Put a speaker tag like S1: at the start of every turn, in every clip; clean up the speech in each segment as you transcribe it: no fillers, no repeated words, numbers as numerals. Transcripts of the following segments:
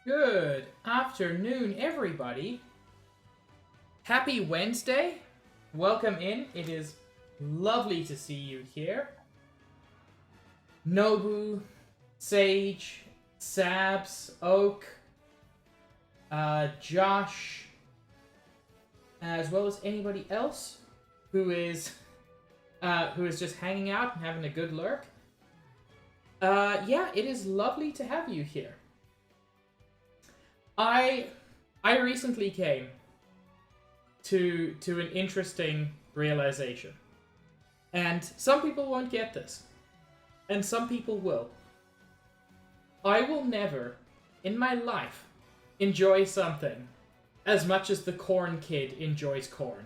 S1: Good afternoon, everybody. Happy Wednesday. Welcome in. It is lovely to see you here. Nobu, Sage, Sabs, Oak, Josh, as well as anybody else who is just hanging out and having a good lurk. Yeah, it is lovely to have you here. I recently came to an interesting realization. And some people won't get this. And some people will. I will never, in my life, enjoy something as much as the corn kid enjoys corn.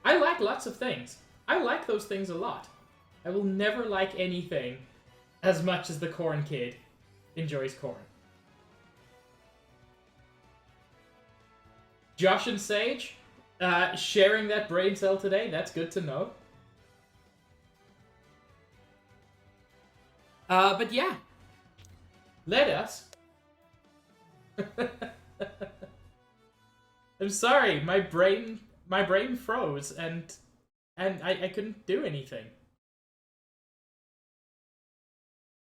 S1: I like lots of things. I like those things a lot. I will never like anything as much as the corn kid enjoys corn. Josh and Sage, sharing that brain cell today, that's good to know. But yeah, let us. I'm sorry, my brain froze and I couldn't do anything.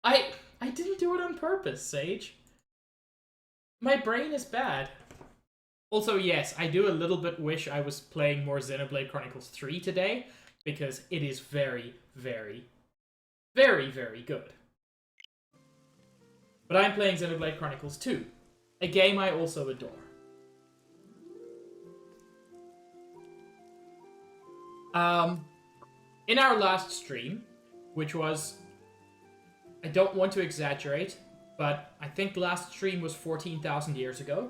S1: I didn't do it on purpose, Sage. My brain is bad. Also, yes, I do a little bit wish I was playing more Xenoblade Chronicles 3 today, because it is very, very, very, very good. But I'm playing Xenoblade Chronicles 2, a game I also adore. In our last stream, which was, I don't want to exaggerate, but I think last stream was 14,000 years ago,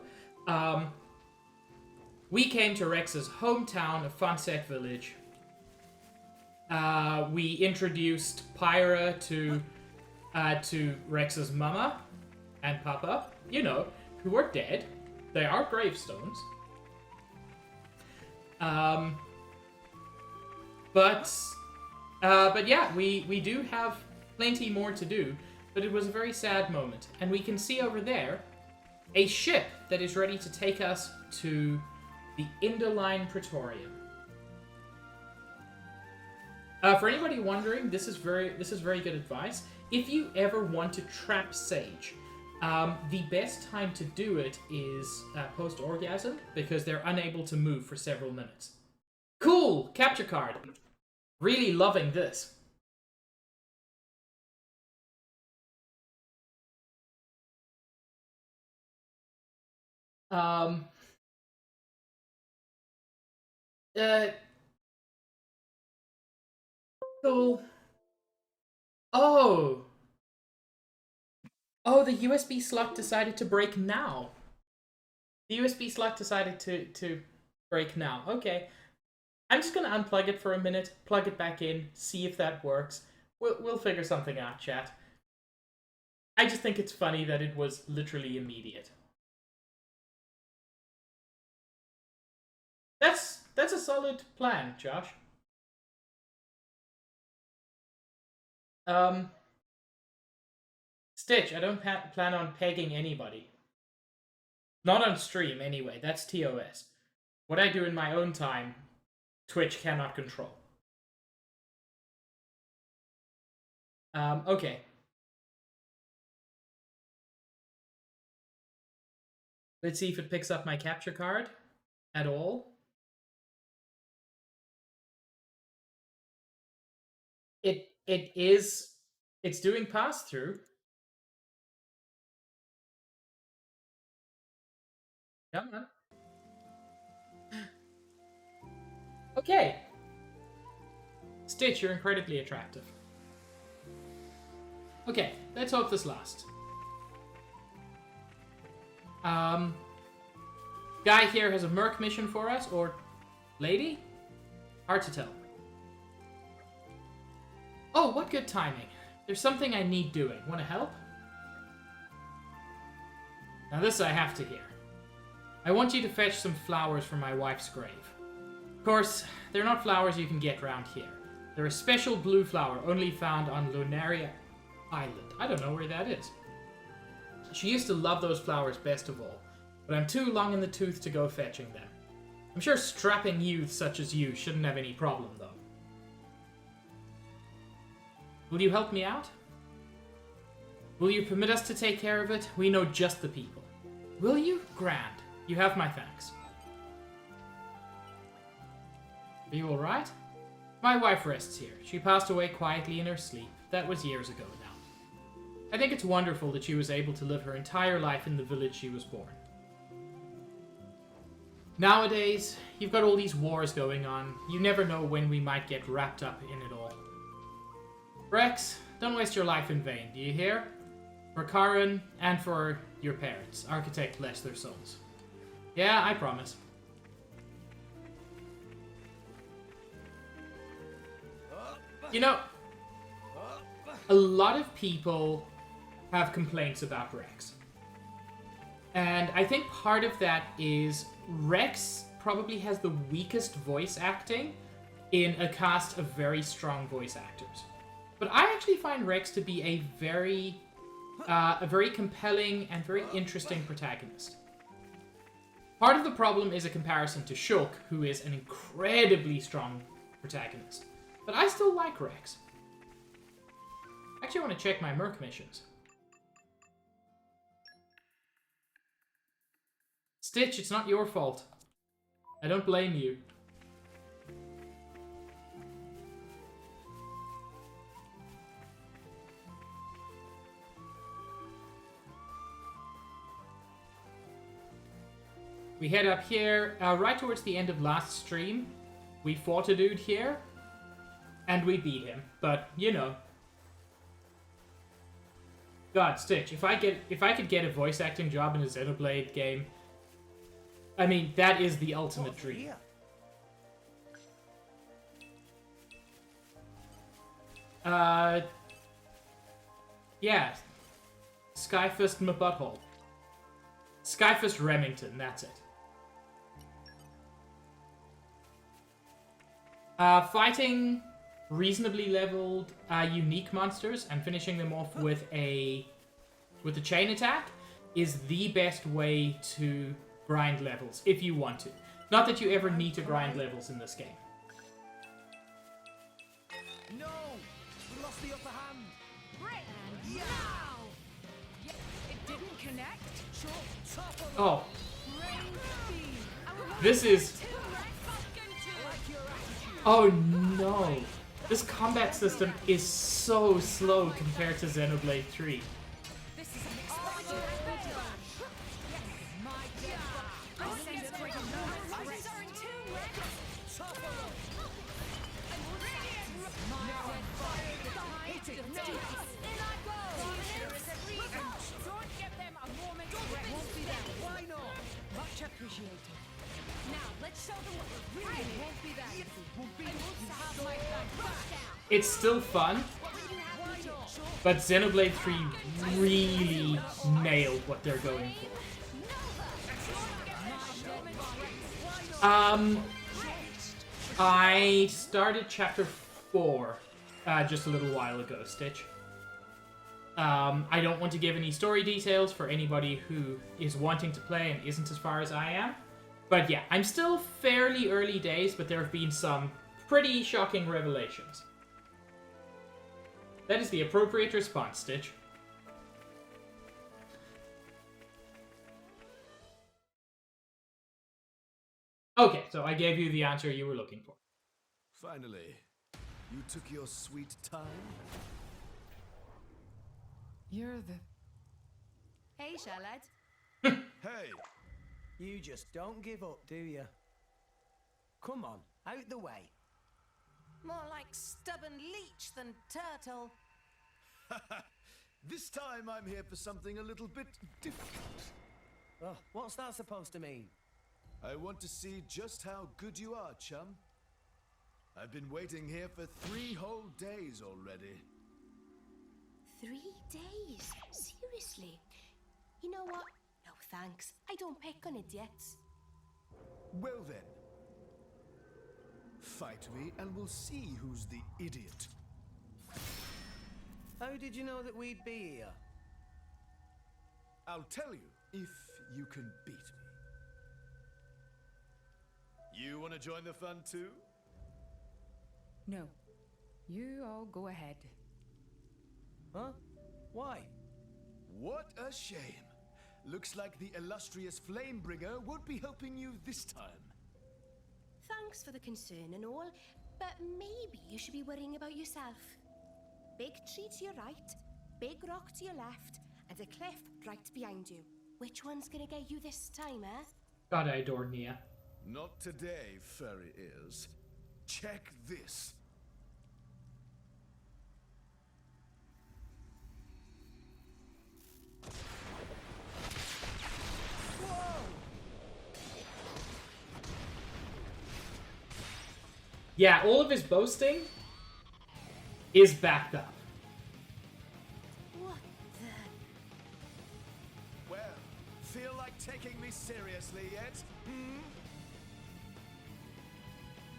S1: we came to Rex's hometown of Funsec Village. We introduced Pyra to Rex's mama and papa, you know, who are dead. They are gravestones. But yeah, we do have plenty more to do, but it was a very sad moment. And we can see over there a ship that is ready to take us to the Interline Praetorium. For anybody wondering, this is very good advice. If you ever want to trap Sage, the best time to do it is post-orgasm, because they're unable to move for several minutes. Cool! Capture card. Really loving this. Cool. Oh, the USB slot decided to break now. The USB slot decided to break now. Okay. I'm just gonna unplug it for a minute, plug it back in, see if that works. We'll figure something out, chat. I just think it's funny that it was literally immediate. That's a solid plan, Josh. Stitch, I don't plan on pegging anybody. Not on stream, anyway. That's TOS. What I do in my own time, Twitch cannot control. Okay. Let's see if it picks up my capture card at all. It's doing pass-through. Come on. Okay. Stitch, you're incredibly attractive. Okay, let's hope this lasts. Guy here has a merc mission for us, or lady? Hard to tell. Oh, what good timing. There's something I need doing. Want to help? Now this I have to hear. I want you to fetch some flowers from my wife's grave. Of course, they're not flowers you can get around here. They're a special blue flower only found on Lunaria Island. I don't know where that is. She used to love those flowers best of all, but I'm too long in the tooth to go fetching them. I'm sure strapping youths such as you shouldn't have any problem, though. Will you help me out? Will you permit us to take care of it? We know just the people. Will you? Grand. You have my thanks. Are you alright? My wife rests here. She passed away quietly in her sleep. That was years ago now. I think it's wonderful that she was able to live her entire life in the village she was born. Nowadays, you've got all these wars going on. You never know when we might get wrapped up in it all. Rex, don't waste your life in vain, do you hear? For Karen and for your parents. Architect bless their souls. Yeah, I promise. You know, a lot of people have complaints about Rex. And I think part of that is Rex probably has the weakest voice acting in a cast of very strong voice actors. But I actually find Rex to be a very compelling and very interesting protagonist. Part of the problem is a comparison to Shulk, who is an incredibly strong protagonist. But I still like Rex. Actually, I want to check my Merc missions. Stitch, it's not your fault. I don't blame you. We head up here, right towards the end of last stream. We fought a dude here, and we beat him. But, you know. God, Stitch, if I could get a voice acting job in a Xenoblade game, I mean, that is the ultimate dream. Yeah. Skyfist my butthole. Skyfist Remington, that's it. Fighting reasonably leveled unique monsters and finishing them off with a chain attack is the best way to grind levels, if you want to. Not that you ever need to grind levels in this game.
S2: No! We lost the upper hand!
S3: Right now! It didn't connect?
S1: Oh. This is... Oh no! This combat system is so slow compared to Xenoblade 3. It's still fun, but Xenoblade 3 really nailed what they're going for. I started chapter 4 just a little while ago, Stitch. I don't want to give any story details for anybody who is wanting to play and isn't as far as I am. But yeah, I'm still fairly early days, but there have been some pretty shocking revelations. That is the appropriate response, Stitch. Okay, so I gave you the answer you were looking for.
S2: Finally, you took your sweet time.
S3: You're the...
S4: Hey, Charlotte.
S2: Hey!
S5: You just don't give up, do you? Come on, out the way.
S4: More like stubborn leech than turtle.
S2: This time I'm here for something a little bit different.
S5: Oh, what's that supposed to mean?
S2: I want to see just how good you are, chum. I've been waiting here for 3 whole days already.
S4: 3 days? Seriously? You know what? No thanks. I don't pick on idiots.
S2: Well then. Fight me and we'll see who's the idiot.
S5: How did you know that we'd be here?
S2: I'll tell you if you can beat me. You want to join the fun too?
S3: No. You all go ahead.
S5: Huh? Why?
S2: What a shame. Looks like the illustrious Flamebringer won't be helping you this time.
S4: Thanks for the concern and all, but maybe you should be worrying about yourself. Big tree to your right, big rock to your left, and a cliff right behind you. Which one's gonna get you this time, eh?
S1: God, I adore Nia.
S2: Not today, furry ears. Check this.
S1: Yeah, all of his boasting is backed up.
S4: What the?
S2: Well, feel like taking me seriously yet? Hmm?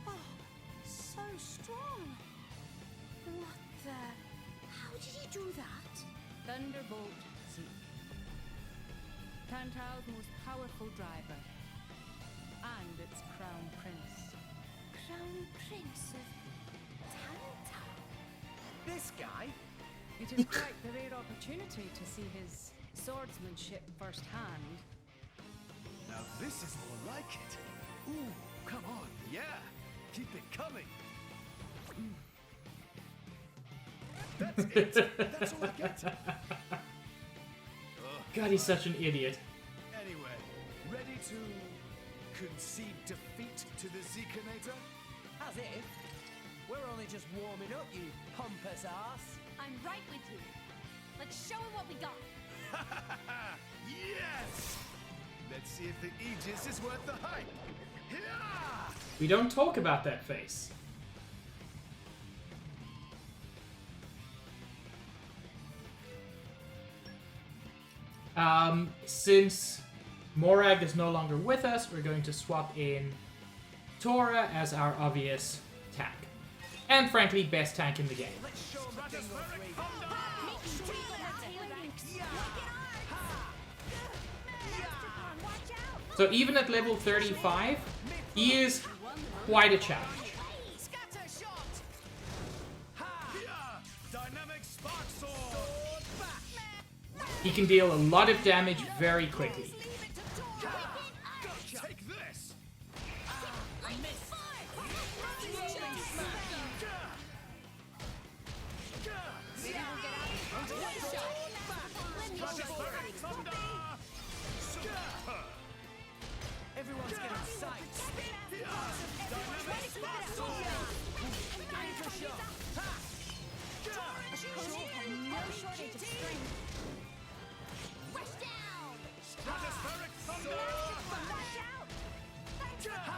S4: Oh, so strong. What the? How did he do that?
S3: Thunderbolt Zeke. Tantal's most powerful driver. And its crown prince.
S4: Crown Prince of Tantal.
S5: This guy?
S3: It is quite the rare opportunity to see his swordsmanship firsthand.
S2: Now this is more like it. Ooh, come on, yeah. Keep it coming. That's it. That's all I get.
S1: God, he's such an idiot.
S2: Anyway, ready to concede defeat to the Zekinator?
S5: As if. We're only just warming up, you pompous ass.
S4: I'm right with you. Let's show him what we got.
S2: Yes! Let's see if the Aegis is worth the hype. Hiya!
S1: We don't talk about that face. Since Morag is no longer with us, we're going to swap in Tora as our obvious tank. And frankly, best tank in the game.
S5: Let's show him a dingo three.
S1: So even at level 35, he is quite a challenge.
S2: Dynamic spark sword.
S1: He can deal a lot of damage very quickly.
S2: Take this.
S5: Everyone's getting psyched. Anchor shot.
S4: No shortage of strength. Rush down!
S2: Stratospheric thunder.
S4: Watch out!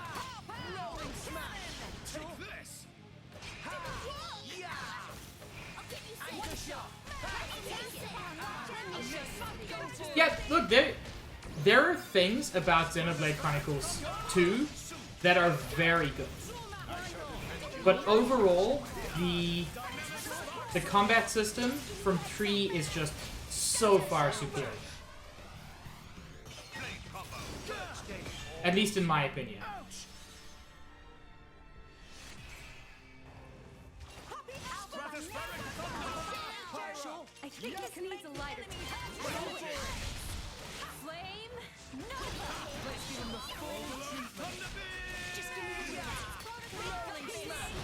S5: Rolling smash.
S2: Take this.
S5: Anchor shot.
S1: Yeah, look, there are things about Xenoblade Chronicles 2 that are very good. But overall, the combat system from 3 is just so far superior. At least in my opinion.
S4: I think this needs a lighter. Flame? No! Let's give him the full treatment. Just give me the rolling smash.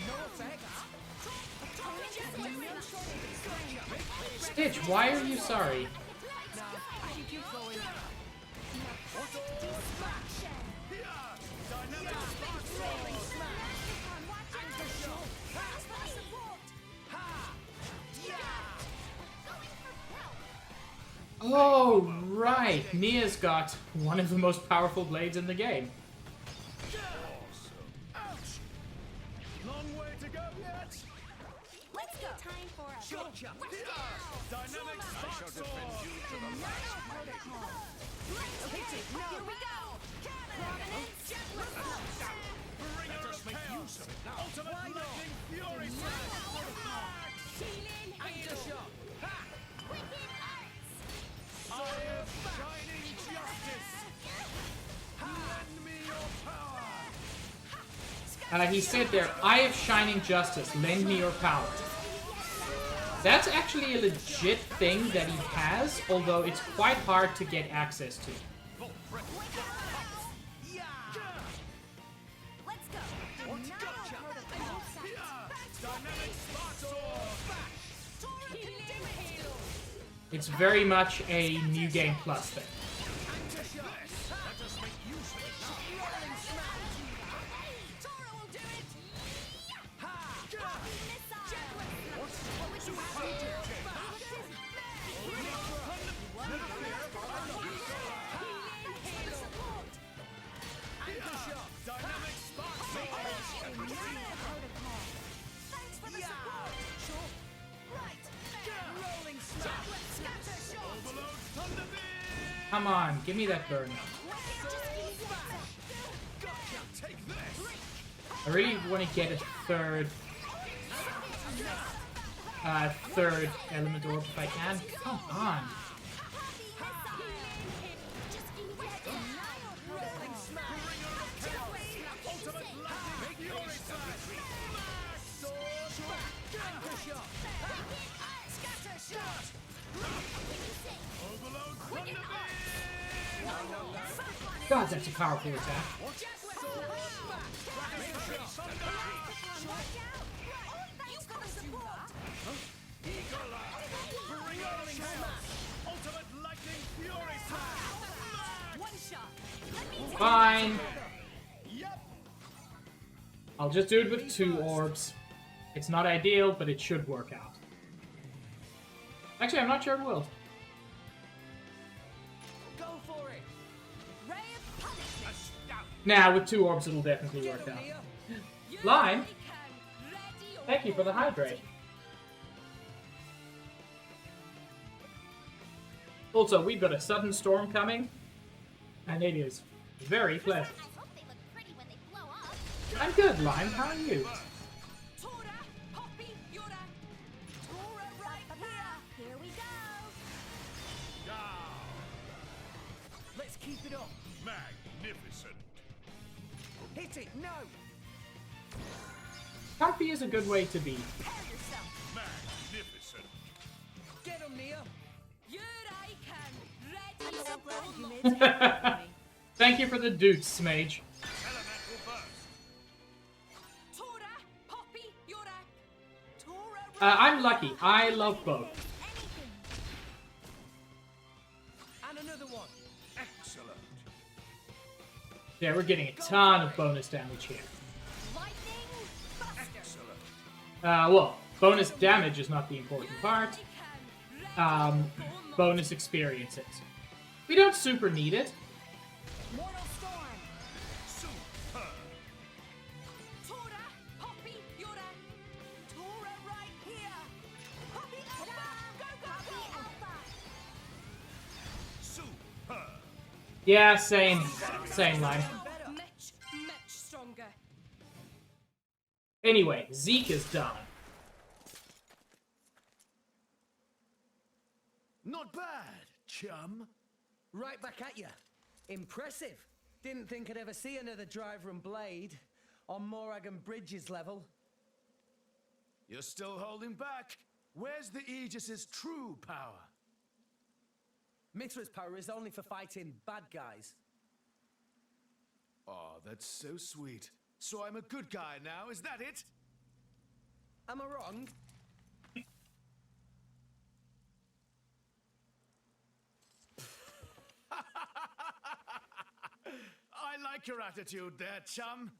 S5: No effect.
S1: Stitch, why are you sorry? Oh, right. Nia's got one of the most powerful blades in the game.
S2: Long way to go yet.
S4: Let's go. Time for a
S5: Gotcha.
S2: Dynamic spark sword.
S4: Here we go. Prominence.
S2: Bringer of chaos. Ultimate lightning fury smash.
S4: Healing.
S1: He said there, Eye of Shining Justice, lend me your power. That's actually a legit thing that he has, although it's quite hard to get access to. It's very much a New Game Plus thing. Come on, give me that burn. I really want to get a third element orb if I can. Come on. God, that's a powerful attack. Fine. I'll just do it with 2 orbs. It's not ideal, but it should work out. Actually, I'm not sure it will. Nah, with 2 orbs it'll definitely work out. Lime, thank you for the hydrate. Also, we've got a sudden storm coming, and it is very pleasant. I'm good, Lime. How are you?
S5: Let's keep it up.
S2: Magnificent.
S5: Hit it, no!
S1: Comfy is a good way to be.
S2: Magnificent.
S5: Get him, Nia!
S3: I'm so glad you made time for me.
S1: Thank you for the dukes, Mage.
S2: Elemental burst.
S1: I'm lucky. I love both.
S5: And another one.
S2: Excellent.
S1: Yeah, we're getting a ton of bonus damage here.
S2: Excellent.
S1: Well, bonus damage is not the important part. Bonus experiences. We don't super need it.
S3: Mortal Storm.
S2: Superb.
S3: Tora, Poppy, Yura. Tora right here. Poppy Alpha. Go, go, go. Alpha.
S2: Superb.
S1: Yeah, same line.
S3: Much stronger.
S1: Anyway, Zeke is done.
S2: Not bad, chum.
S5: Right back at you. Impressive. Didn't think I'd ever see another driver and blade on Morag and Bridges level.
S2: You're still holding back. Where's the Aegis's true power?
S5: Mithra's power is only for fighting bad guys.
S2: Oh, that's so sweet. So I'm a good guy now, is that it?
S5: Am I wrong?
S2: I like your attitude there, chum.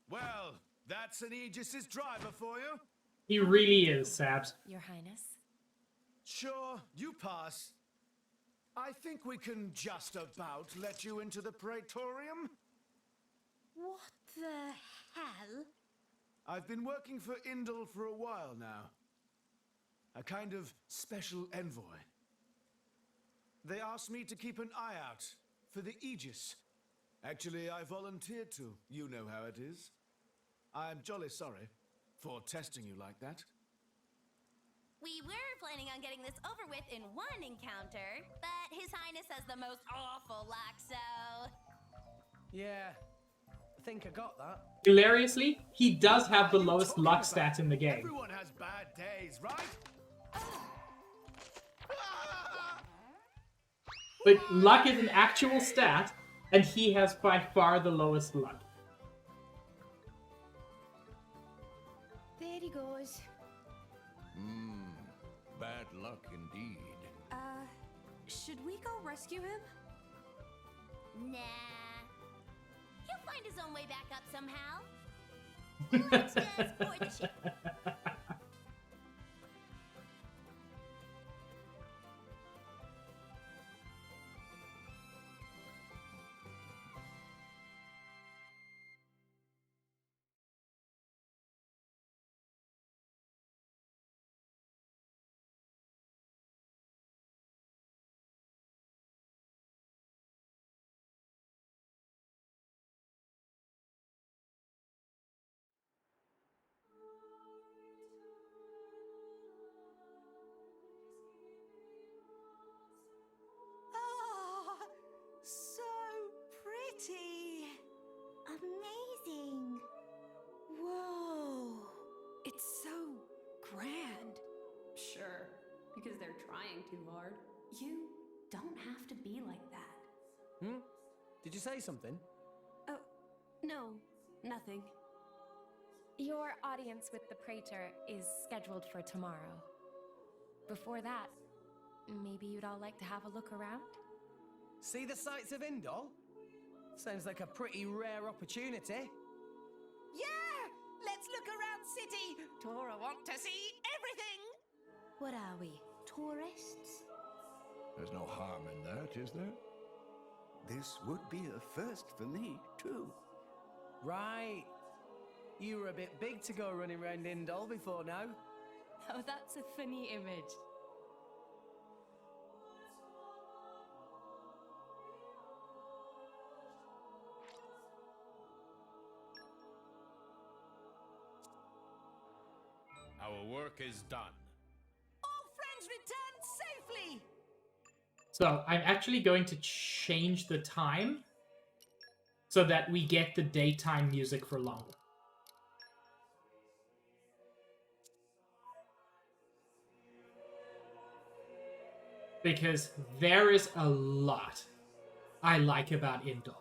S2: Well, that's an Aegis's driver for you.
S1: He really is, Sabs.
S4: Your Highness.
S2: Sure, you pass. I think we can just about let you into the Praetorium.
S4: What the hell?
S2: I've been working for Indal for a while now. A kind of special envoy. They asked me to keep an eye out for the Aegis. Actually, I volunteered to. You know how it is. I'm jolly sorry for testing you like that.
S6: We were planning on getting this over with in one encounter, but His Highness has the most awful luck, so...
S5: Yeah. I think I got that.
S1: Hilariously, he does have the lowest luck stat in the game.
S2: Everyone has bad days, right?
S1: But luck is an actual stat, and he has by far the lowest luck.
S4: There he goes.
S7: Bad luck indeed.
S3: Should we go rescue him?
S6: Nah. He'll find his own way back up somehow. Let's just board the ship.
S4: Oh, so pretty.
S6: Amazing.
S4: Whoa.
S3: It's so grand. Sure, because they're trying too hard. You don't have to be like that.
S5: Did you say something?
S3: Oh, no, nothing.
S8: Your audience with the Praetor is scheduled for tomorrow. Before that, maybe you'd all like to have a look around?
S5: See the sights of Indol? Sounds like a pretty rare opportunity.
S4: Yeah! Let's look around city. Tora want to see everything. What are we, tourists?
S7: There's no harm in that, is there?
S9: This would be a first for me, too.
S5: Right. You were a bit big to go running around Indol before now.
S8: Oh, that's a funny image.
S2: Our work is done.
S4: All friends return safely.
S1: So I'm actually going to change the time so that we get the daytime music for longer. Because there is a lot I like about Indol.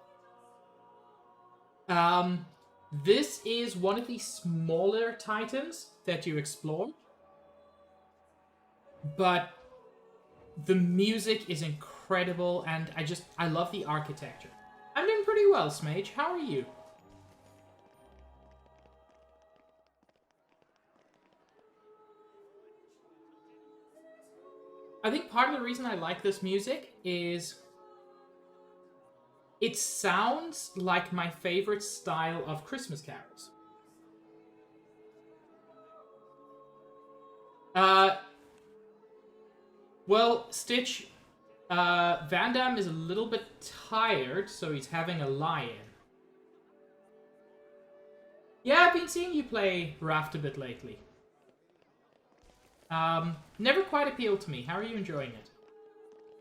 S1: This is one of the smaller titans that you explore. But the music is incredible, and I love the architecture. I'm doing pretty well, Smage. How are you? I think part of the reason I like this music is it sounds like my favorite style of Christmas carols. Well, Stitch, Van Damme is a little bit tired, so he's having a lie-in. Yeah, I've been seeing you play Raft a bit lately. Never quite appealed to me. How are you enjoying it?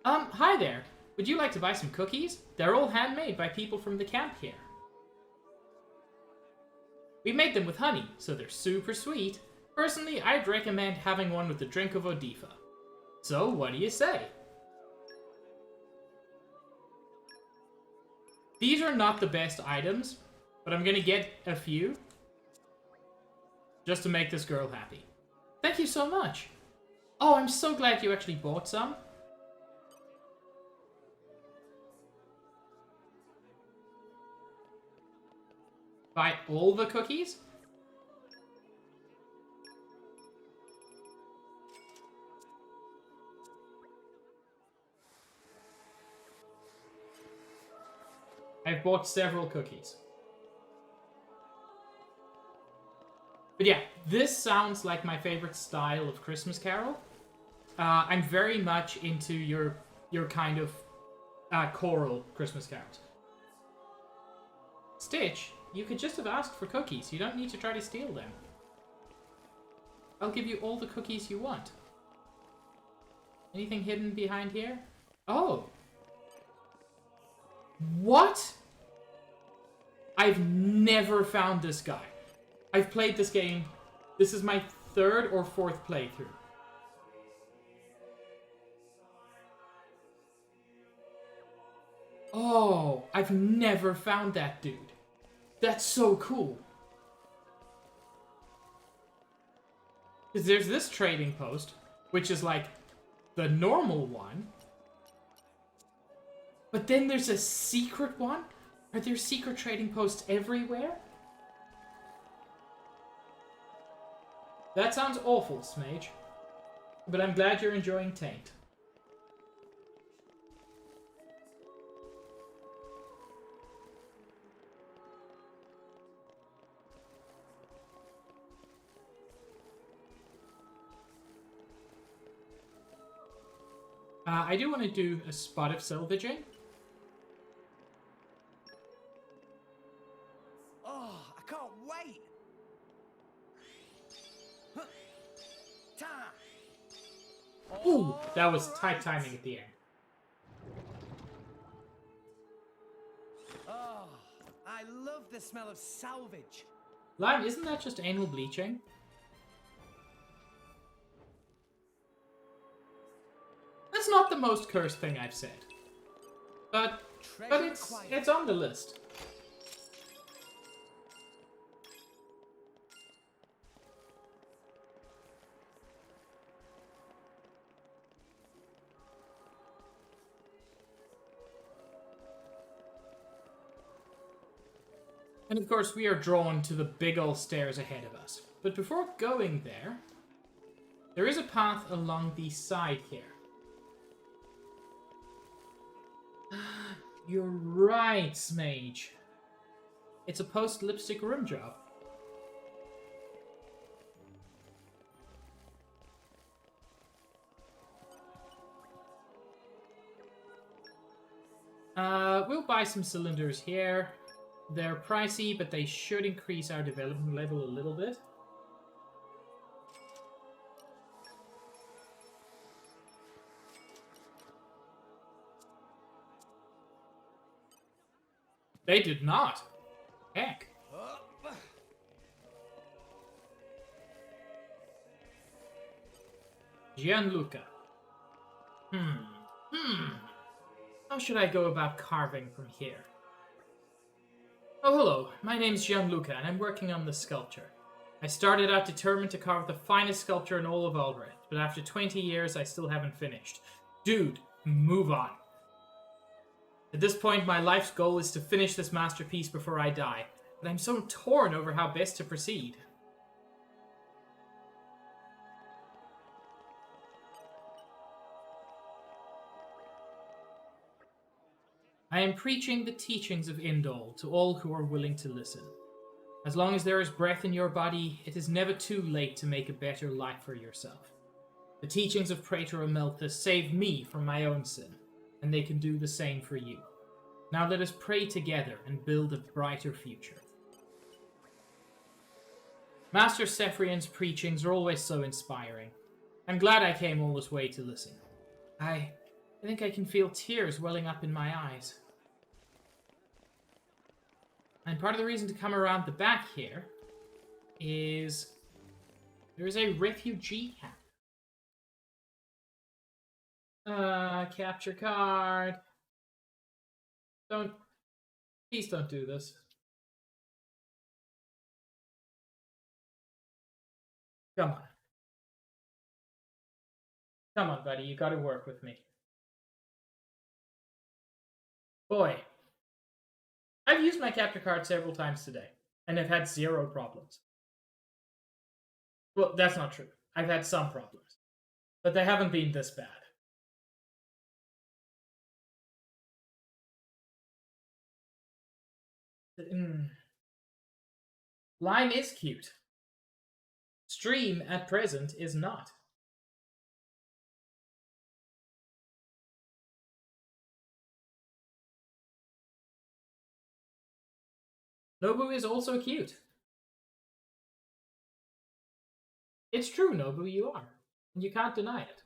S1: Hi there. Would you like to buy some cookies? They're all handmade by people from the camp here. We made them with honey, so they're super sweet. Personally, I'd recommend having one with a drink of Odifa. So, what do you say? These are not the best items, but I'm gonna get a few just to make this girl happy. Thank you so much. Oh, I'm so glad you actually bought some. Buy all the cookies? I've bought several cookies. But yeah, this sounds like my favorite style of Christmas Carol. I'm very much into your kind of choral Christmas carols. Stitch, you could just have asked for cookies. You don't need to try to steal them. I'll give you all the cookies you want. Anything hidden behind here? Oh! What? I've never found this guy. I've played this game. This is my 3rd or 4th playthrough. Oh, I've never found that dude. That's so cool. Because there's this trading post, which is like the normal one. But then there's a secret one? Are there secret trading posts everywhere? That sounds awful, Smage. But I'm glad you're enjoying Taint. I do want to do a spot of salvaging.
S5: Oh, I can't wait! Huh. Ta!
S1: Ooh, that was tight timing at the end.
S5: Oh, I love the smell of salvage.
S1: Lime, isn't that just anal bleaching? That's not the most cursed thing I've said. But it's on the list. And of course we are drawn to the big old stairs ahead of us. But before going there, there is a path along the side here. You're right, Smage. It's a post-lipstick rim job. We'll buy some cylinders here. They're pricey, but they should increase our development level a little bit. They did not. Heck. Gianluca. How should I go about carving from here? Oh, hello. My name's Gianluca, and I'm working on this sculpture. I started out determined to carve the finest sculpture in all of Albrecht, but after 20 years, I still haven't finished. Dude, move on. At this point, my life's goal is to finish this masterpiece before I die, but I'm so torn over how best to proceed. I am preaching the teachings of Indol to all who are willing to listen. As long as there is breath in your body, it is never too late to make a better life for yourself. The teachings of Praetor Amelthus saved me from my own sin, and they can do the same for you. Now let us pray together and build a brighter future. Master Sephrion's preachings are always so inspiring. I'm glad I came all this way to listen. I think I can feel tears welling up in my eyes. And part of the reason to come around the back here is there is a refugee camp. Capture card. Please don't do this. Come on. Come on, buddy, you gotta work with me. Boy. I've used my capture card several times today, and I've had 0 problems. Well, that's not true. I've had some problems, but they haven't been this bad. Line is cute. Stream at present is not. Nobu is also cute. It's true, Nobu, you are. And you can't deny it.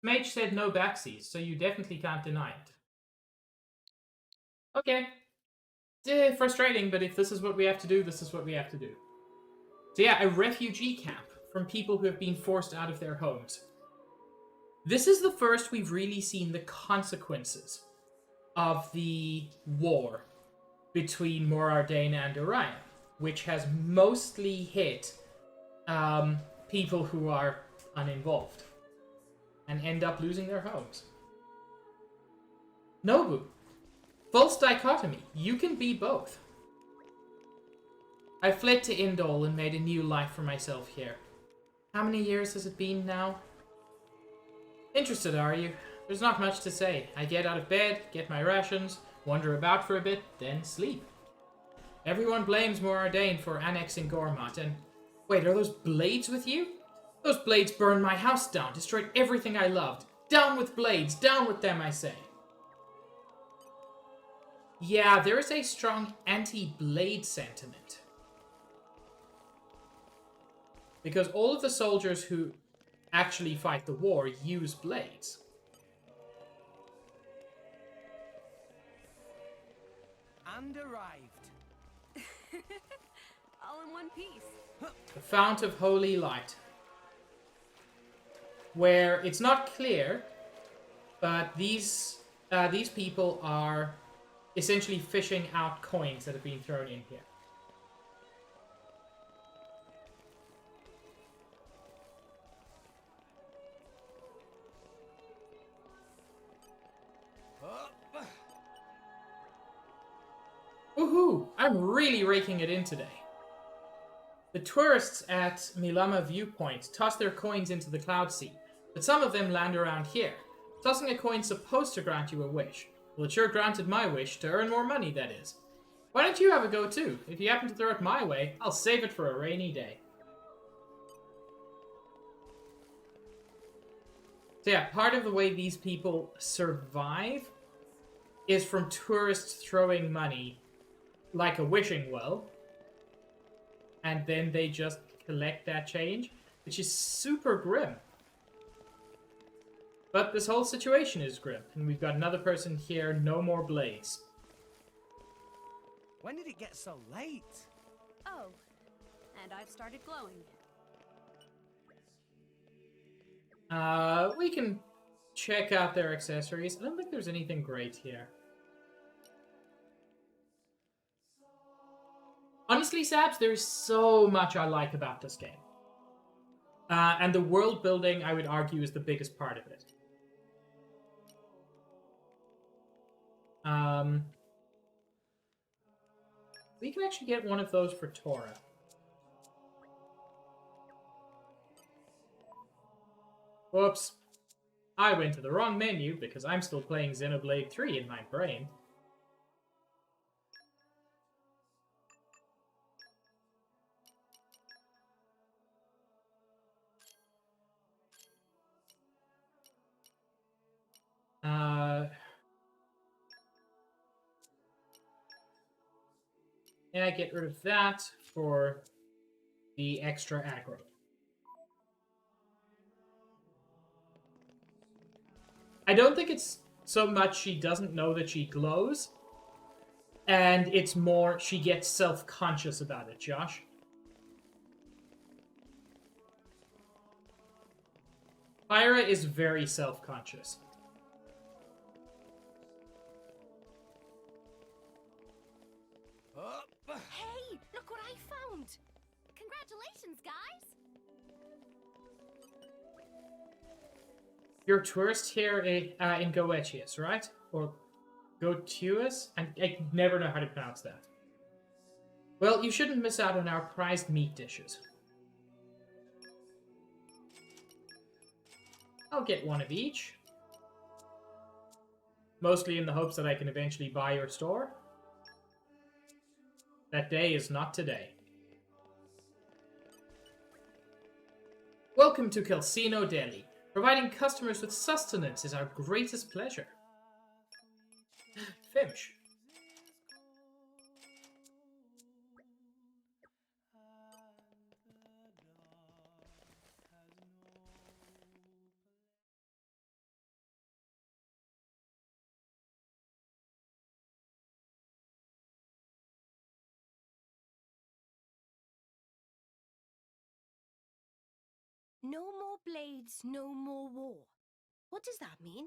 S1: Mage said no backsies, so you definitely can't deny it. Okay. Frustrating, but if this is what we have to do, this is what we have to do. So yeah, a refugee camp from people who have been forced out of their homes. This is the first we've really seen the consequences of the war between Morardain and Orion, which has mostly hit people who are uninvolved and end up losing their homes. Nobu, false dichotomy. You can be both. I fled to Indol and made a new life for myself here. How many years has it been now? Interested, are you? There's not much to say. I get out of bed, get my rations, wander about for a bit, then sleep. Everyone blames Morardain for annexing Gormat, and... Wait, are those blades with you? Those blades burned my house down, destroyed everything I loved. Down with blades, down with them, I say. Yeah, there is a strong anti-blade sentiment. Because all of the soldiers who actually fight the war use blades.
S5: And arrived.
S3: All in one piece.
S1: The Fount of Holy Light. Where it's not clear, but these people are essentially fishing out coins that have been thrown in here. Woohoo! I'm really raking it in today. The tourists at Milama Viewpoint toss their coins into the Cloud Sea, but some of them land around here. Tossing a coin's supposed to grant you a wish. Well, it sure granted my wish, to earn more money, that is. Why don't you have a go too? If you happen to throw it my way, I'll save it for a rainy day. So yeah, part of the way these people survive is from tourists throwing money like a wishing well, and then they just collect that change, which is super grim. But this whole situation is grim, and we've got another person here, no more blades.
S5: When did it get so late?
S3: Oh, and I've started glowing.
S1: We can check out their accessories. I don't think there's anything great here. Honestly, Sabs, there's so much I like about this game. And the world building, I would argue, is the biggest part of it. We can actually get one of those for Tora. Whoops. I went to the wrong menu because I'm still playing Xenoblade 3 in my brain. And I get rid of that for the extra aggro. I don't think it's so much she doesn't know that she glows, and it's more she gets self-conscious about it, Josh. Pyra is very self-conscious.
S4: Hey, look what I found!
S6: Congratulations, guys!
S1: You're a tourist here in Goetius, right? Or Goetius? I never know how to pronounce that. Well, you shouldn't miss out on our prized meat dishes. I'll get one of each. Mostly in the hopes that I can eventually buy your store. That day is not today. Welcome to Kelsino Deli. Providing customers with sustenance is our greatest pleasure. Finish.
S4: No more blades, no more war. What does that mean?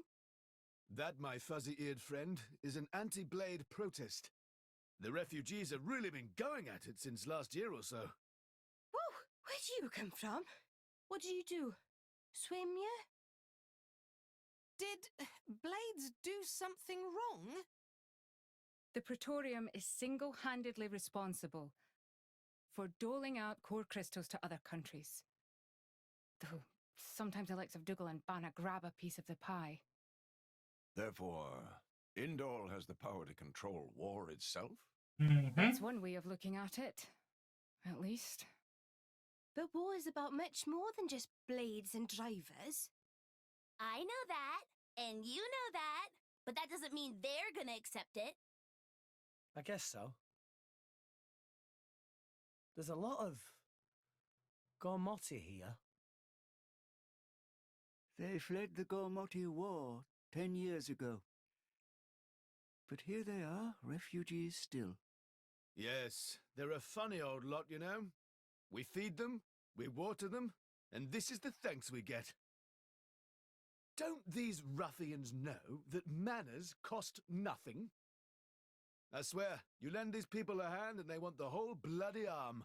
S2: That, my fuzzy-eared friend, is an anti-blade protest. The refugees have really been going at it since last year or so.
S4: Whoa, where do you come from? What do? Swim, yeah?
S10: Did Blades do something wrong?
S11: The Praetorium is single-handedly responsible for doling out core crystals to other countries. Though sometimes the likes of Dougal and Banna grab a piece of the pie.
S7: Therefore, Indol has the power to control war itself?
S11: That's one way of looking at it, at least.
S4: But war is about much more than just blades and drivers.
S6: I know that, and you know that, but that doesn't mean they're gonna accept it.
S5: I guess so. There's a lot of Gormoti here.
S9: They fled the Gormoti War 10 years ago. But here they are, refugees still.
S2: Yes, they're a funny old lot, you know. We feed them, we water them, and this is the thanks we get. Don't these ruffians know that manners cost nothing? I swear, you lend these people a hand and they want the whole bloody arm.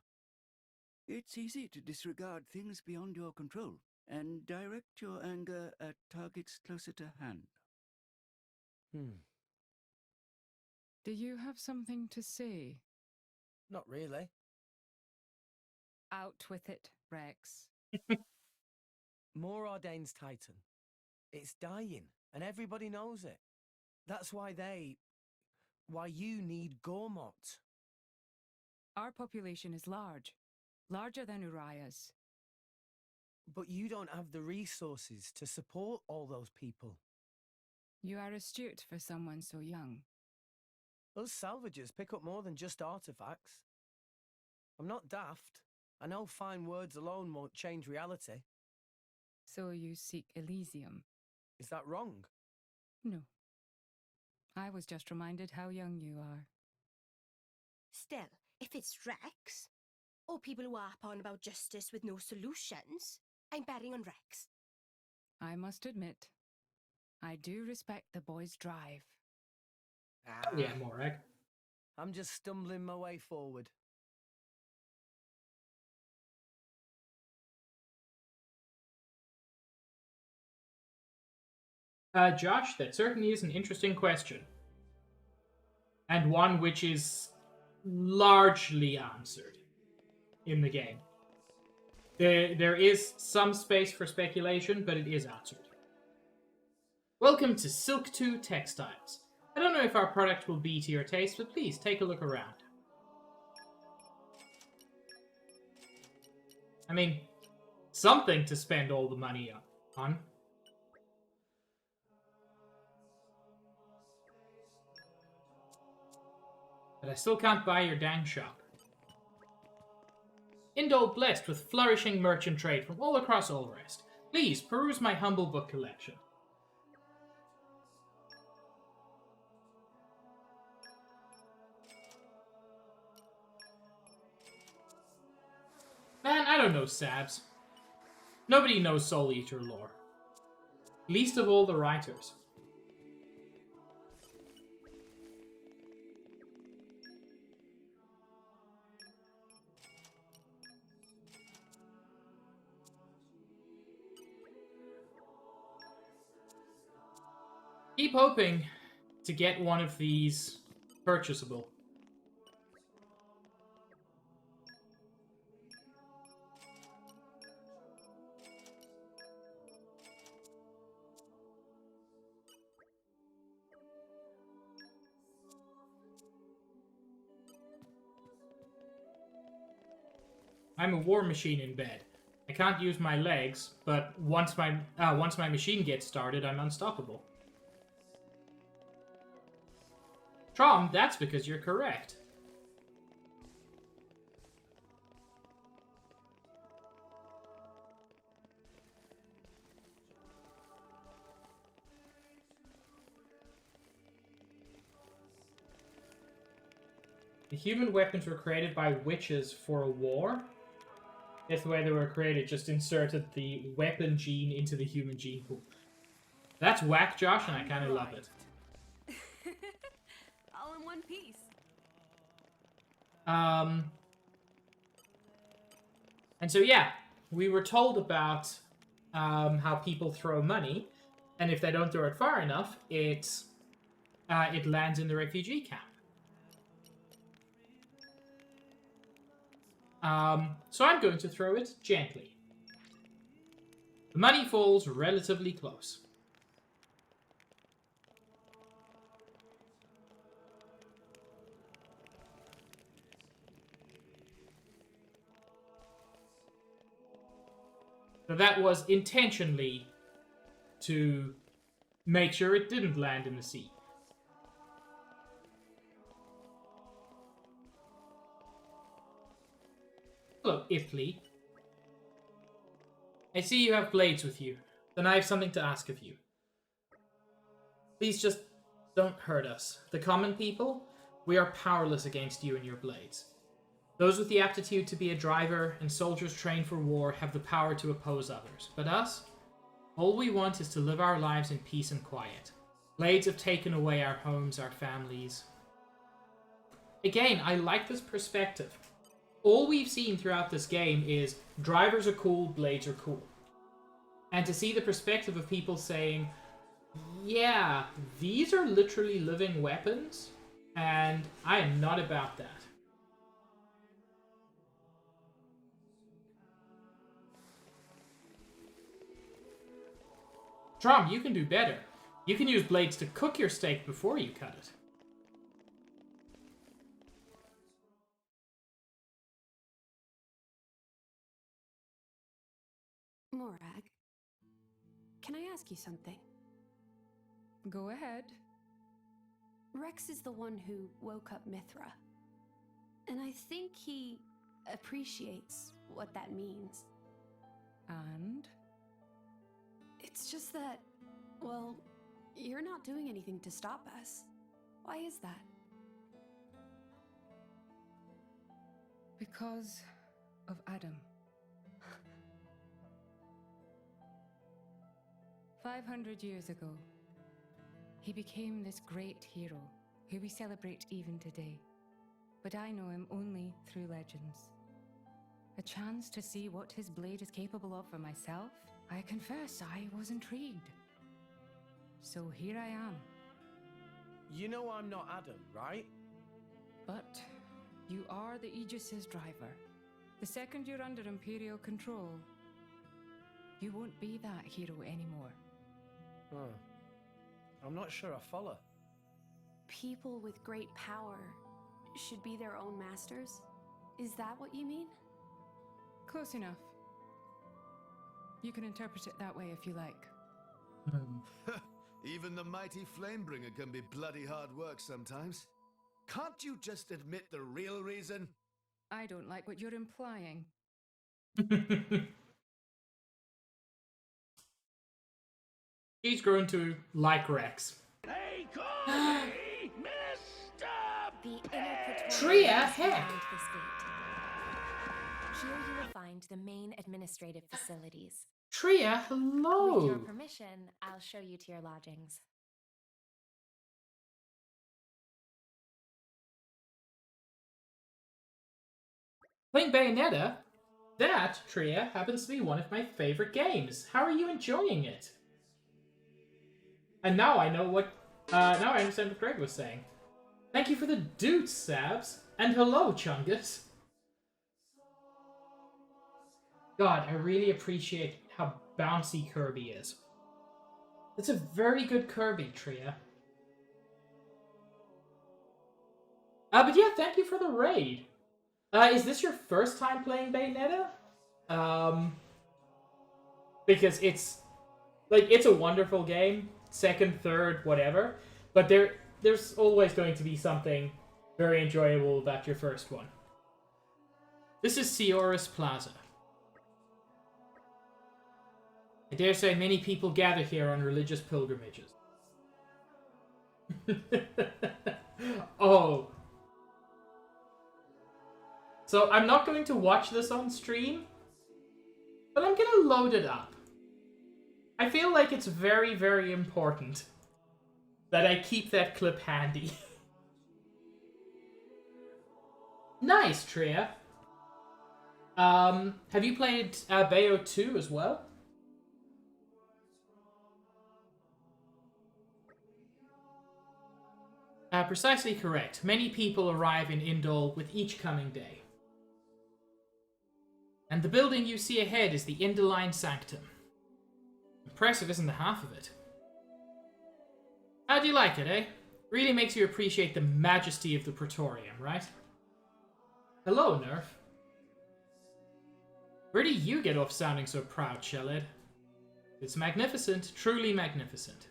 S9: It's easy to disregard things beyond your control and direct your anger at targets closer to hand.
S11: Do you have something to say?
S5: Not really.
S11: Out with it, Rex.
S5: More Ordain's Titan. It's dying, and everybody knows it. That's why you need Gormot.
S11: Our population is large. Larger than Uriah's.
S5: But you don't have the resources to support all those people.
S11: You are astute for someone so young.
S5: Us salvagers pick up more than just artifacts. I'm not daft. I know fine words alone won't change reality.
S11: So you seek Elysium?
S5: Is that wrong?
S11: No. I was just reminded how young you are.
S4: Still, if it's Rex, or people who harp on about justice with no solutions, I'm betting on Rex.
S11: I must admit, I do respect the boy's drive.
S1: Yeah, Morag.
S5: I'm just stumbling my way forward.
S1: Josh, that certainly is an interesting question. And one which is largely answered in the game. There is some space for speculation, but it is answered. Welcome to Silk 2 Textiles. I don't know if our product will be to your taste, but please take a look around. I mean, something to spend all the money on. But I still can't buy your dang shop. Indol blessed with flourishing merchant trade from all across Ulrest. Please peruse my humble book collection. Man, I don't know Sabs. Nobody knows Soul Eater lore. Least of all the writers. Keep hoping to get one of these purchasable. I'm a war machine in bed. I can't use my legs, but once my machine gets started, I'm unstoppable. Trom, that's because you're correct. The human weapons were created by witches for a war? That's the way they were created, just inserted the weapon gene into the human gene pool. That's whack, Josh, and I kind of love it.
S3: All in one piece.
S1: And so, yeah, we were told about how people throw money, and if they don't throw it far enough, it lands in the refugee camp. So I'm going to throw it gently. The money falls relatively close. So that was intentionally to make sure it didn't land in the sea. Hello, Ipley. I see you have blades with you. Then I have something to ask of you. Please just don't hurt us. The common people, we are powerless against you and your blades. Those with the aptitude to be a driver and soldiers trained for war have the power to oppose others. But us, all we want is to live our lives in peace and quiet. Blades have taken away our homes, our families. Again, I like this perspective. All we've seen throughout this game is drivers are cool, blades are cool. And to see the perspective of people saying, yeah, these are literally living weapons, and I am not about that. Trom, you can do better. You can use blades to cook your steak before you cut it.
S3: Morag, can I ask you something?
S11: Go ahead.
S3: Rex is the one who woke up Mithra. And I think he appreciates what that means.
S11: And?
S3: It's just that, well, you're not doing anything to stop us. Why is that?
S11: Because of Adam. 500 years ago, he became this great hero who we celebrate even today. But I know him only through legends. A chance to see what his blade is capable of for myself, I confess I was intrigued. So here I am.
S5: You know I'm not Adam, right?
S11: But you are the Aegis's driver. The second you're under Imperial control, you won't be that hero anymore.
S5: Huh. I'm not sure I follow.
S3: People with great power should be their own masters? Is that what you mean?
S11: Close enough. You can interpret it that way if you like.
S2: Even the mighty Flamebringer can be bloody hard work sometimes. Can't you just admit the real reason?
S11: I don't like what you're implying.
S1: She's grown to like Rex.
S12: They call me Mr.
S4: The inner Praetorian
S1: Tria,
S4: is
S1: heck!
S4: behind this gate. Here you will find the main administrative facilities.
S1: Tria, hello!
S4: With your permission, I'll show you to your lodgings.
S1: Playing Bayonetta? That, Tria, happens to be one of my favorite games. How are you enjoying it? And now I know what... now I understand what Greg was saying. Thank you for the dudes, Sabs. And hello, Chungus. God, I really appreciate how bouncy Kirby is. It's a very good Kirby, Tria. But yeah, thank you for the raid. Is this your first time playing Bayonetta? Because it's... like, it's a wonderful game. Second, third, whatever. But there's always going to be something very enjoyable about your first one. This is Crs Plaza. I dare say many people gather here on religious pilgrimages. Oh. So I'm not going to watch this on stream, But I'm gonna load it up. I feel like it's very, very important that I keep that clip handy. Nice, Tria. Have you played Bayo 2 as well? Precisely correct. Many people arrive in Indol with each coming day. And the building you see ahead is the Interline Sanctum. Impressive isn't the half of it. How do you like it, eh? Really makes you appreciate the majesty of the Praetorium, right? Hello, Nerf. Where do you get off sounding so proud, Shelled? It's magnificent, truly magnificent.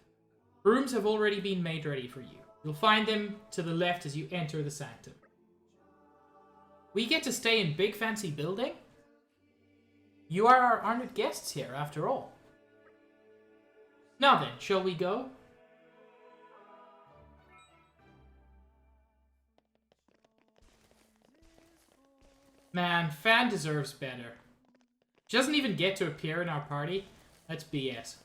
S1: Rooms have already been made ready for you. You'll find them to the left as you enter the sanctum. We get to stay in big fancy building? You are our honored guests here, after all. Now then, shall we go? Man, Fan deserves better. She doesn't even get to appear in our party. That's BS.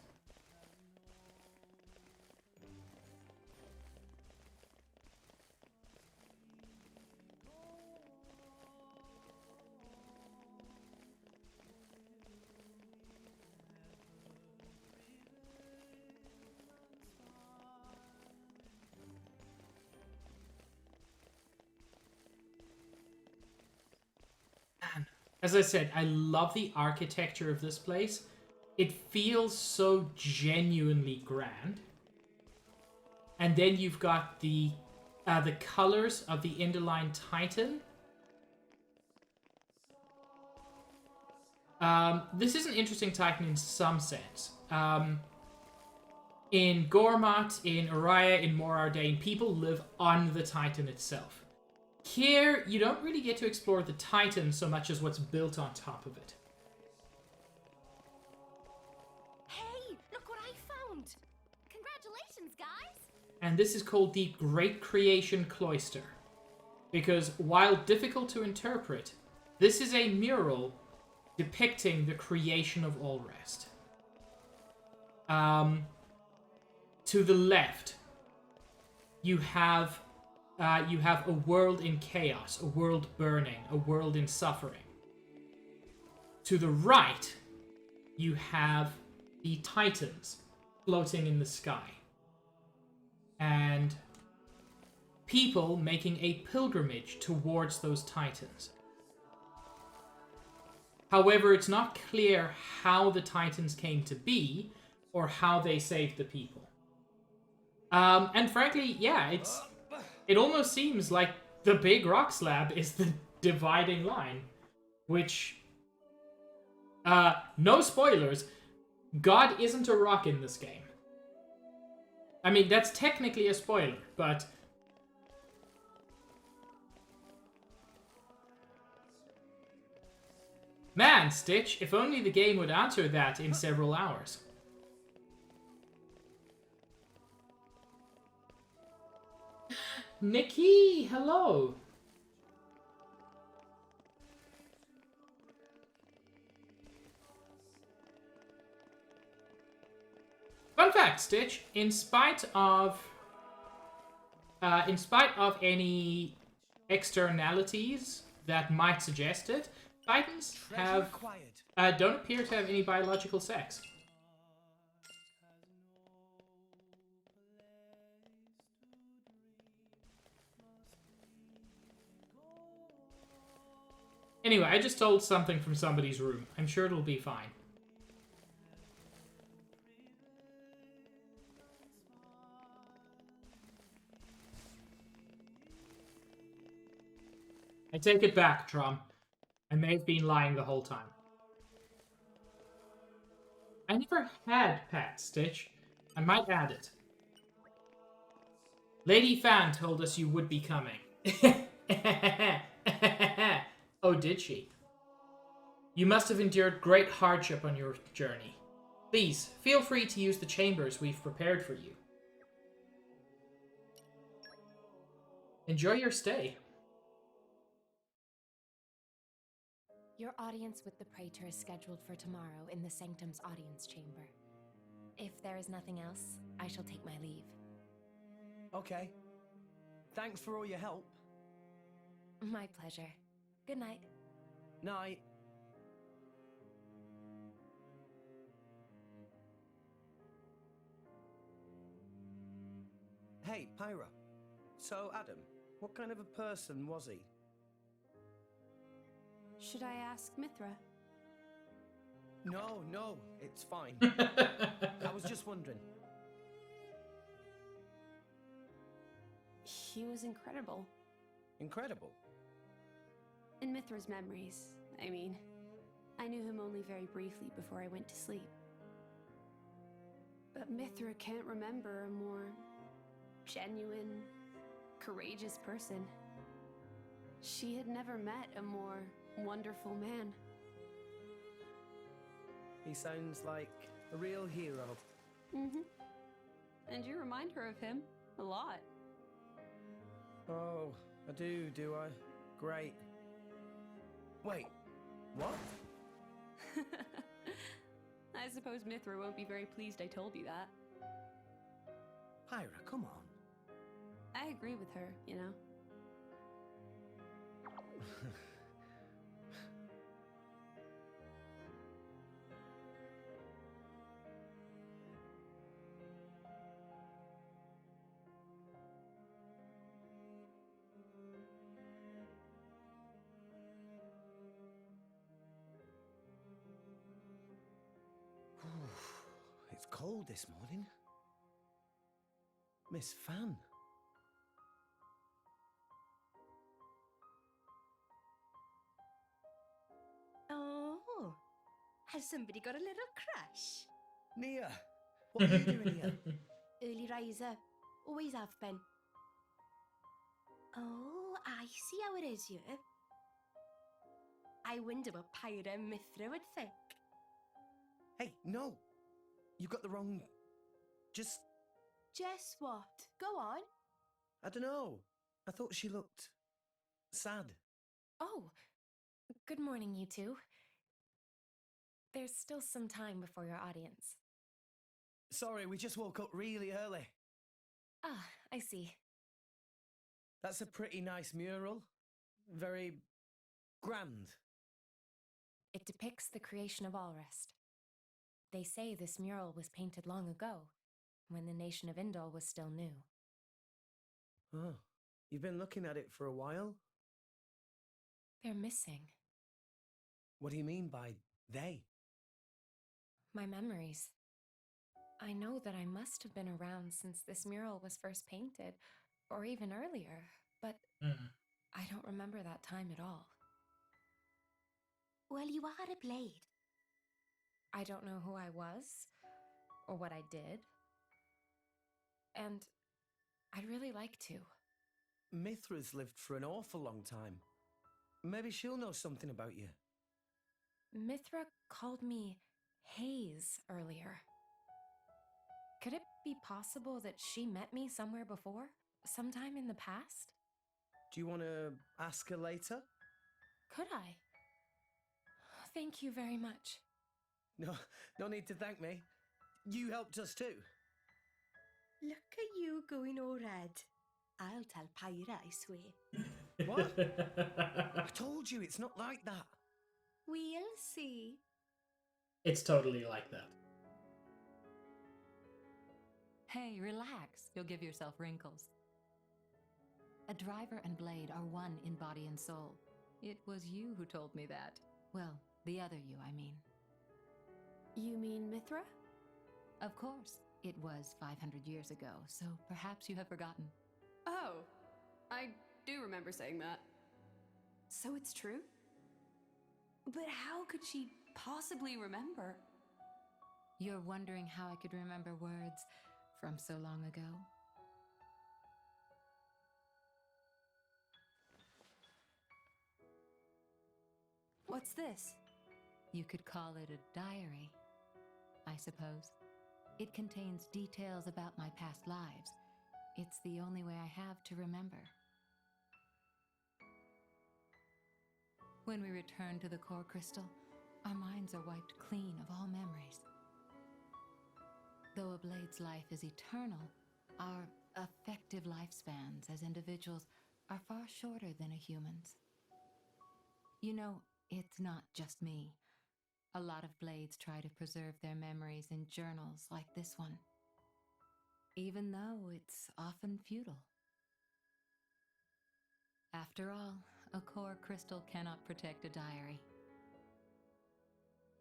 S1: As I said, I love the architecture of this place. It feels so genuinely grand. And then you've got the colors of the Interline Titan. This is an interesting Titan in some sense. In Gormat, in Araya, in Mor Ardain, people live on the Titan itself. Here, you don't really get to explore the Titan so much as what's built on top of it.
S6: Hey, look what I found! Congratulations, guys!
S1: And this is called the Great Creation Cloister. Because while difficult to interpret, this is a mural depicting the creation of all rest. To the left, you have a world in chaos, a world burning, a world in suffering. To the right, you have the Titans floating in the sky. And people making a pilgrimage towards those Titans. However, it's not clear how the Titans came to be or how they saved the people. And frankly, yeah, it almost seems like the big rock slab is the dividing line. Which, no spoilers, God isn't a rock in this game. I mean, that's technically a spoiler, but... Man, Stitch, if only the game would answer that in several hours. Nikki, hello. Fun fact, Stitch, in spite of any externalities that might suggest it, Titans don't appear to have any biological sex. Anyway, I just stole something from somebody's room. I'm sure it'll be fine. I take it back, Trom. I may have been lying the whole time. I never had Pat, Stitch. I might add it. Lady Fan told us you would be coming. Oh, did she? You must have endured great hardship on your journey. Please, feel free to use the chambers we've prepared for you. Enjoy your stay.
S8: Your audience with the Praetor is scheduled for tomorrow in the Sanctum's audience chamber. If there is nothing else, I shall take my leave.
S5: Okay. Thanks for all your help.
S8: My pleasure. Good night.
S5: Night. Hey, Pyra. So, Adam, what kind of a person was he?
S3: Should I ask Mithra?
S5: No, it's fine. I was just wondering.
S3: He was incredible.
S5: Incredible?
S3: In Mithra's memories, I mean. I knew him only very briefly before I went to sleep. But Mithra can't remember a more genuine, courageous person. She had never met a more wonderful man.
S5: He sounds like a real hero.
S3: Mm-hmm. And you remind her of him a lot.
S5: Oh, I do I? Great. Wait, what?
S3: I suppose Mithra won't be very pleased I told you that.
S5: Pyra, come on.
S3: I agree with her, you know.
S5: It's cold this morning. Miss Fan.
S4: Oh, has somebody got a little crush?
S5: Nia, what are you doing here?
S4: Early riser, always have been. Oh, I see how it is here. I wonder what Pyra and Mithra would think.
S5: Hey, no. You got the wrong... Just
S4: what? Go on.
S5: I don't know. I thought she looked... sad.
S8: Oh, good morning, you two. There's still some time before your audience.
S5: Sorry, we just woke up really early.
S8: Ah, I see.
S5: That's a pretty nice mural. Very... grand.
S8: It depicts the creation of Alrest. They say this mural was painted long ago, when the nation of Indol was still new.
S5: Oh, you've been looking at it for a while?
S8: They're missing.
S5: What do you mean by they?
S8: My memories. I know that I must have been around since this mural was first painted, or even earlier, but I don't remember that time at all.
S4: Well, you are a blade.
S8: I don't know who I was, or what I did. And I'd really like to.
S5: Mithra's lived for an awful long time. Maybe she'll know something about you.
S8: Mithra called me Hayes earlier. Could it be possible that she met me somewhere before? Sometime in the past?
S5: Do you want to ask her later?
S8: Could I? Thank you very much.
S5: No need to thank me. You helped us too.
S4: Look at you going all red. I'll tell Pyra, I swear.
S5: What? I told you, it's not like that.
S4: We'll see.
S1: It's totally like that.
S13: Hey, relax. You'll give yourself wrinkles. A driver and blade are one in body and soul. It was you who told me that. Well, the other you, I mean.
S3: You mean Mithra?
S13: Of course. It was 500 years ago, so perhaps you have forgotten.
S3: Oh, I do remember saying that. So it's true? But how could she possibly remember?
S13: You're wondering how I could remember words from so long ago?
S3: What's this?
S13: You could call it a diary, I suppose. It contains details about my past lives. It's the only way I have to remember. When we return to the core crystal, our minds are wiped clean of all memories. Though a blade's life is eternal, our effective lifespans as individuals are far shorter than a human's. You know, it's not just me. A lot of blades try to preserve their memories in journals like this one, even though it's often futile. After all, a core crystal cannot protect a diary.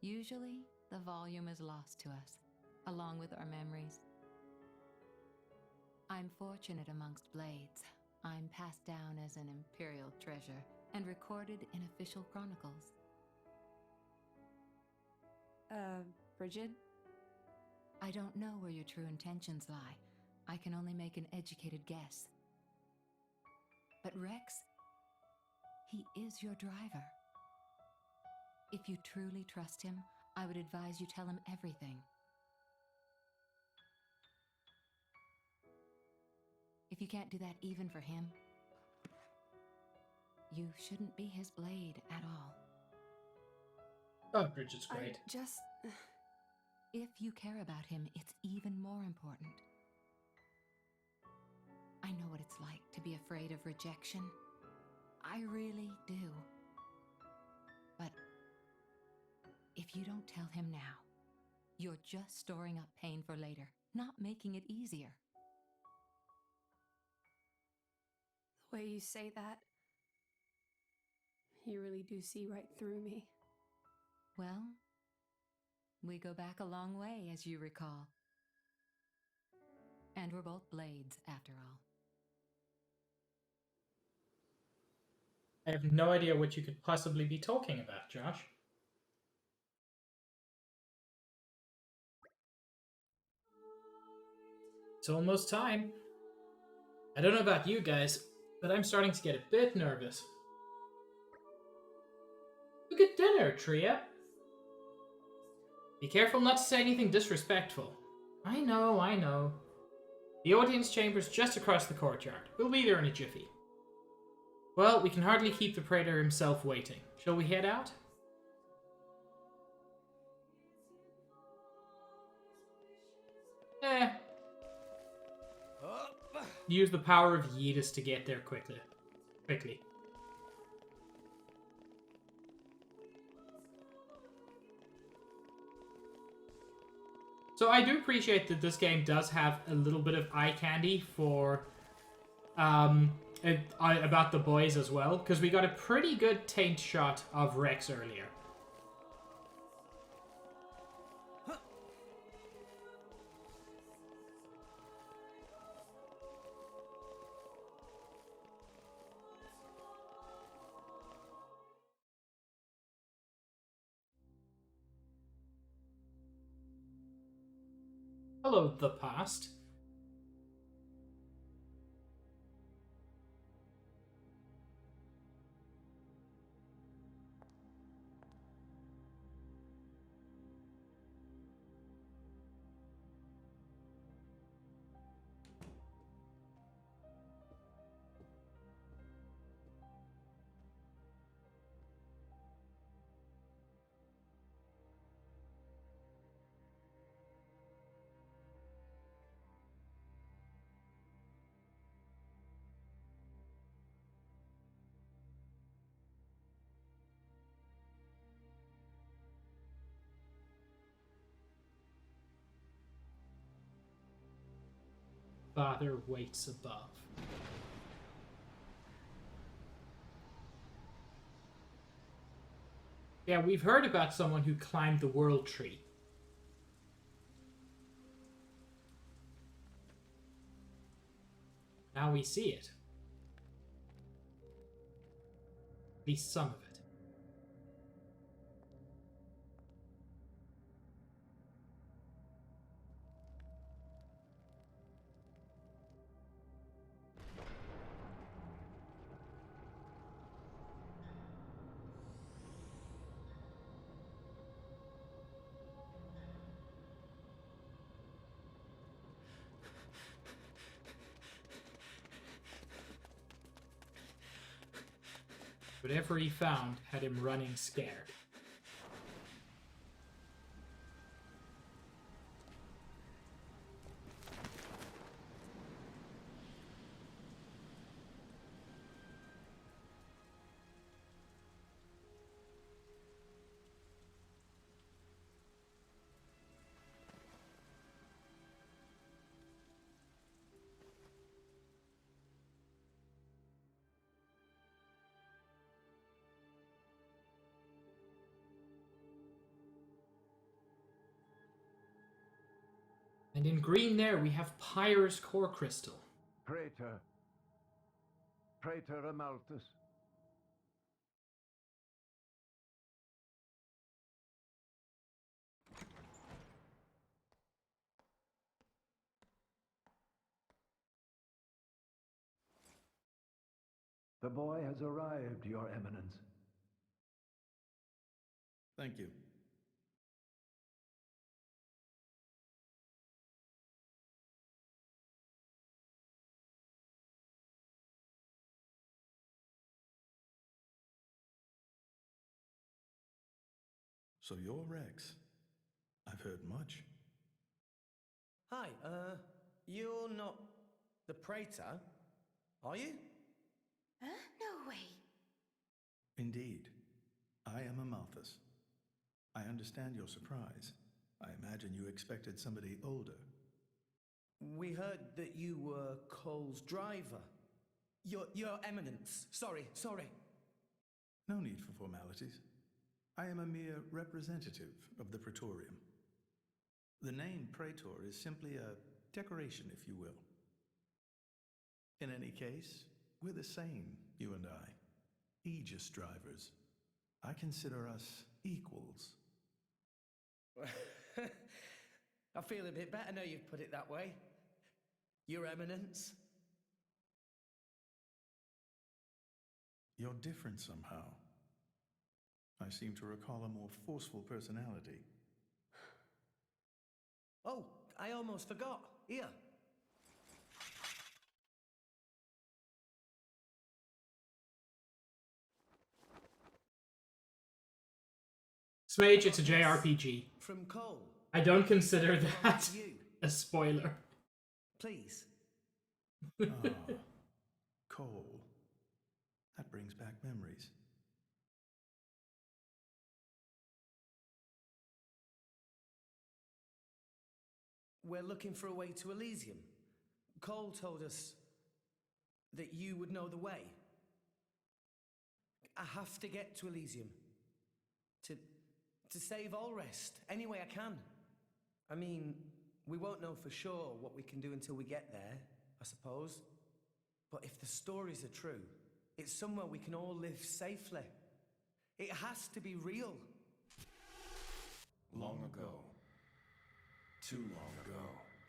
S13: Usually, the volume is lost to us, along with our memories. I'm fortunate amongst blades. I'm passed down as an imperial treasure and recorded in official chronicles.
S3: Bridget?
S13: I don't know where your true intentions lie. I can only make an educated guess. But Rex, he is your driver. If you truly trust him, I would advise you tell him everything. If you can't do that even for him, you shouldn't be his blade at all.
S1: Oh, Bridget's great.
S13: If you care about him, it's even more important. I know what it's like to be afraid of rejection. I really do. But if you don't tell him now, you're just storing up pain for later, not making it easier.
S3: The way you say that, you really do see right through me.
S13: Well, we go back a long way, as you recall. And we're both blades, after all.
S1: I have no idea what you could possibly be talking about, Josh. It's almost time. I don't know about you guys, but I'm starting to get a bit nervous. Look at dinner, Tria. Be careful not to say anything disrespectful. I know. The audience chamber's just across the courtyard. We'll be there in a jiffy. Well, we can hardly keep the praetor himself waiting. Shall we head out? Use the power of Yeetus to get there quickly. So I do appreciate that this game does have a little bit of eye candy for about the boys as well, because we got a pretty good taint shot of Rex earlier. Hello, the past. Father waits above. Yeah, we've heard about someone who climbed the world tree. Now we see it. At least some of it. Whatever he found had him running scared. And in green there, we have Pyre's core crystal.
S12: Praetor. Praetor Amalthus. The boy has arrived, Your Eminence.
S14: Thank you. So you're Rex. I've heard much.
S5: Hi, you're not the Praetor, are you?
S4: Huh? No way.
S14: Indeed. I am Amalthus. I understand your surprise. I imagine you expected somebody older.
S5: We heard that you were Cole's driver. Your Eminence. Sorry.
S14: No need for formalities. I am a mere representative of the Praetorium. The name Praetor is simply a decoration, if you will. In any case, we're the same, you and I. Aegis drivers. I consider us equals.
S5: I feel a bit better now you've put it that way. Your Eminence.
S14: You're different somehow. I seem to recall a more forceful personality.
S5: Oh, I almost forgot. Here.
S1: Smage, it's a JRPG.
S5: From Cole.
S1: I don't consider that a spoiler.
S5: Please.
S14: Ah, Cole. That brings back memories.
S5: We're looking for a way to Elysium. Cole told us that you would know the way. I have to get to Elysium. To save Allrest, any way I can. I mean, we won't know for sure what we can do until we get there, I suppose. But if the stories are true, it's somewhere we can all live safely. It has to be real.
S7: Long ago. Too long ago.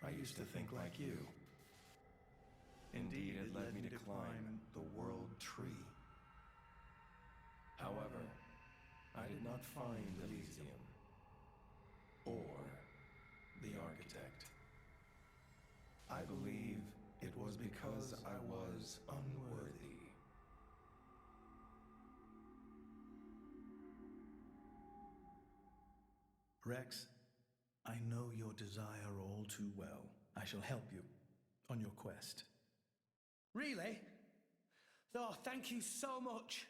S7: I used to think like you. Indeed, it led me to climb the world tree. However, I did not find Elysium. Or the architect. I believe it was because I was unworthy.
S14: Rex, I know your desire all too well. I shall help you on your quest.
S5: Really? Oh, thank you so much.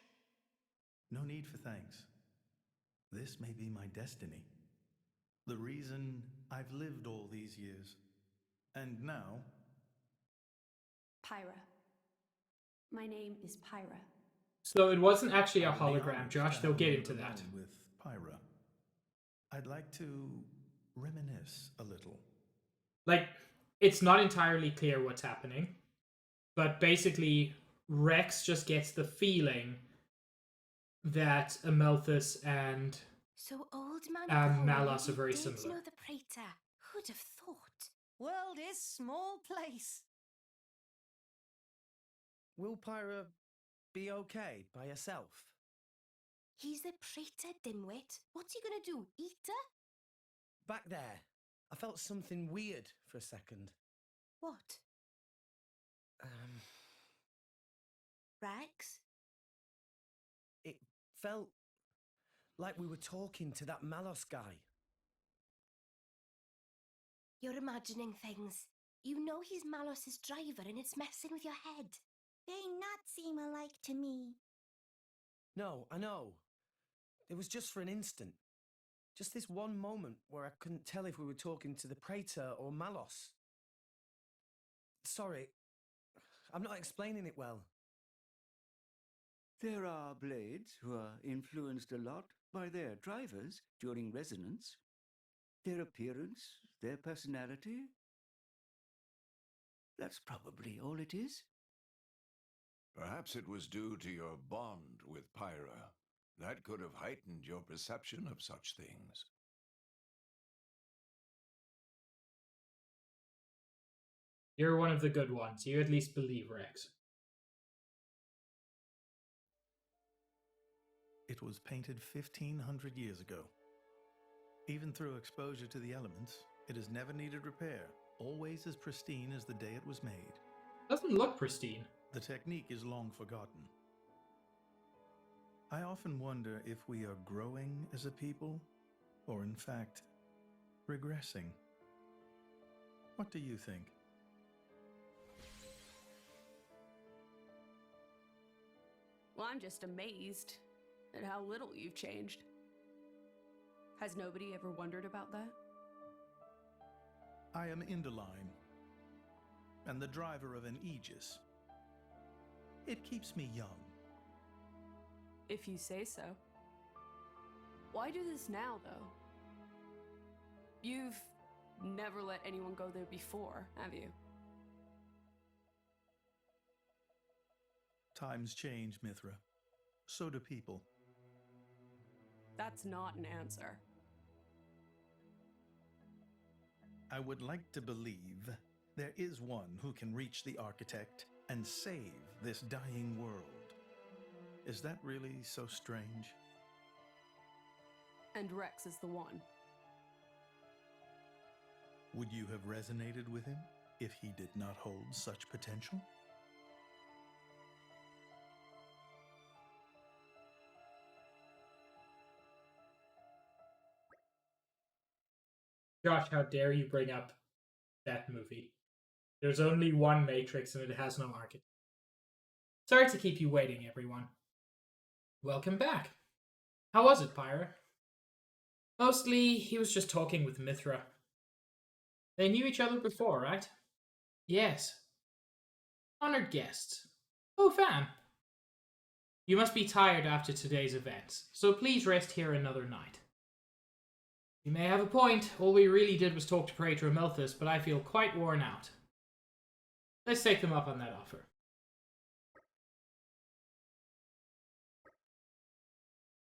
S14: No need for thanks. This may be my destiny. The reason I've lived all these years. And now...
S3: Pyra. My name is Pyra.
S1: So it wasn't actually a hologram, Josh. They'll get into that.
S14: With Pyra. I'd like to reminisce a little.
S1: Like, it's not entirely clear what's happening, but basically Rex just gets the feeling that Amalthus and
S4: So old man Cole
S1: Malas are very
S4: did
S1: similar.
S4: know the Praetor. Who'd have thought?
S10: World is small place.
S5: Will Pyra be okay by herself?
S4: He's the Praetor, dimwit. What's he gonna do? Eat her?
S5: Back there, I felt something weird for a second.
S4: What? Rex?
S5: felt like we were talking to that Malos guy.
S4: You're imagining things. You know he's Malos's driver and it's messing with your head.
S6: They not seem alike to me.
S5: No, I know. It was just for an instant. Just this one moment where I couldn't tell if we were talking to the Praetor or Malos. Sorry, I'm not explaining it well.
S9: There are blades who are influenced a lot by their drivers during resonance. Their appearance, their personality. That's probably all it is.
S7: Perhaps it was due to your bond with Pyra. That could have heightened your perception of such things.
S1: You're one of the good ones. You at least believe, Rex.
S14: It was painted 1,500 years ago. Even through exposure to the elements, it has never needed repair, always as pristine as the day it was made.
S1: Doesn't look pristine.
S14: The technique is long forgotten. I often wonder if we are growing as a people, or in fact, regressing. What do you think?
S3: Well, I'm just amazed at how little you've changed. Has nobody ever wondered about that?
S14: I am Interline, and the driver of an Aegis. It keeps me young.
S3: If you say so. Why do this now, though? You've never let anyone go there before, have you?
S14: Times change, Mithra. So do people.
S3: That's not an answer.
S14: I would like to believe there is one who can reach the Architect and save this dying world. Is that really so strange?
S3: And Rex is the one.
S14: Would you have resonated with him if he did not hold such potential?
S1: Josh, how dare you bring up that movie? There's only one Matrix and it has no architect. Sorry to keep you waiting, everyone. Welcome back. How was it, Pyra? Mostly, he was just talking with Mithra. They knew each other before, right? Yes. Honored guests. Oh, fan. You must be tired after today's events, so please rest here another night. You may have a point. All we really did was talk to Praetor Amelthus, but I feel quite worn out. Let's take them up on that offer.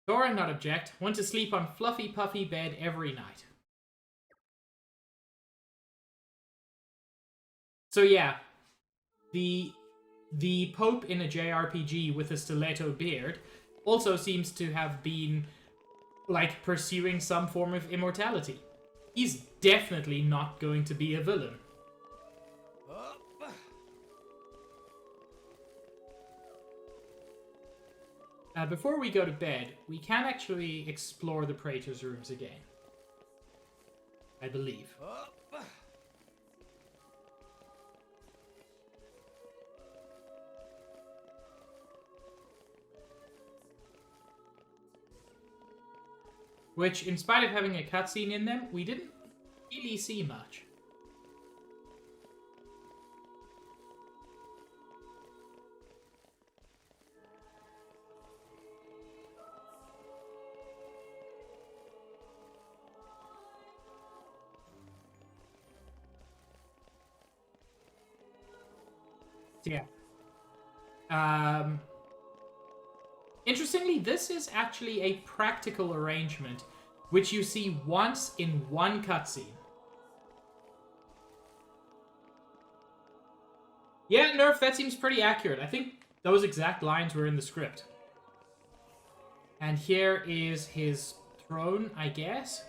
S1: Dora not object. Want to sleep on fluffy puffy bed every night. So yeah, the Pope in a JRPG with a stiletto beard also seems to have been like pursuing some form of immortality. He's definitely not going to be a villain. Before we go to bed, we can actually explore the Praetor's rooms again. I believe. Which, in spite of having a cutscene in them, we didn't really see much. Yeah. Interestingly, this is actually a practical arrangement, which you see once in one cutscene. Yeah, Nerf, that seems pretty accurate. I think those exact lines were in the script. And here is his throne, I guess.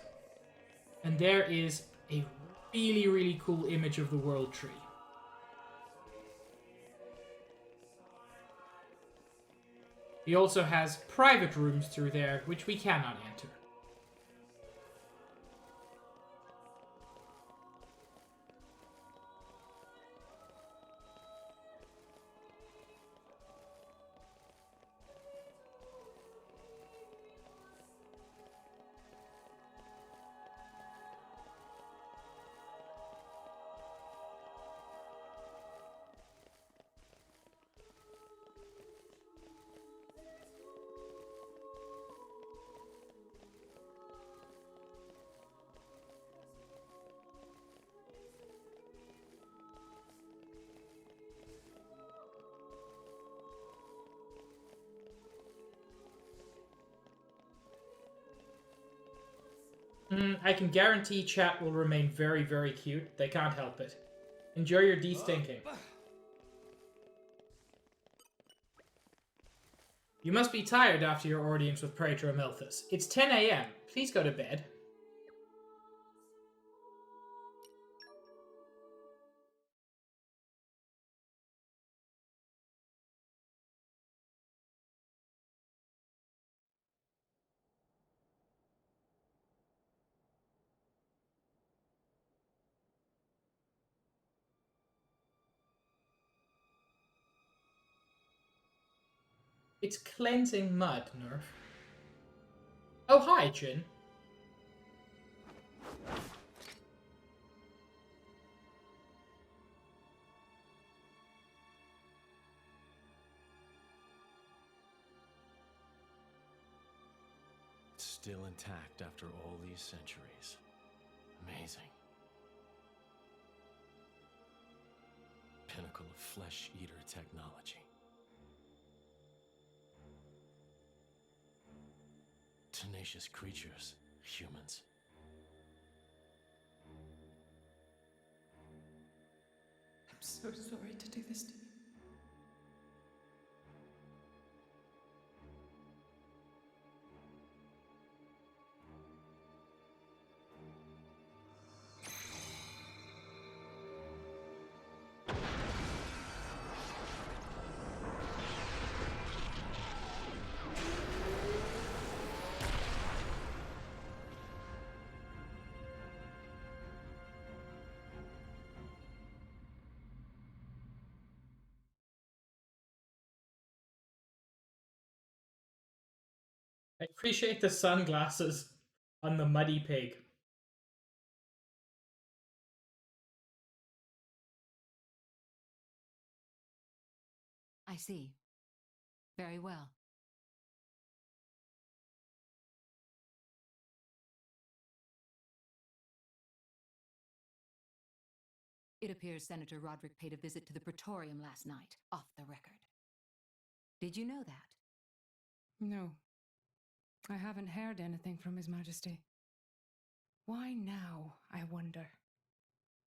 S1: And there is a really, really cool image of the World Tree. He also has private rooms through there, which we cannot enter. I can guarantee chat will remain very, very cute. They can't help it. Enjoy your de-stinking. You must be tired after your audience with Praetor Amelthus. It's 10 a.m. Please go to bed. It's cleansing mud, Nerf. Oh, hi, Jin.
S15: Still intact after all these centuries. Amazing. Pinnacle of flesh-eater technology. Tenacious creatures, humans.
S16: I'm so sorry to do this to you.
S1: I appreciate the sunglasses on the muddy pig.
S13: I see. Very well. It appears Senator Roderick paid a visit to the Praetorium last night, off the record. Did you know that?
S11: No. I haven't heard anything from His Majesty. Why now, I wonder?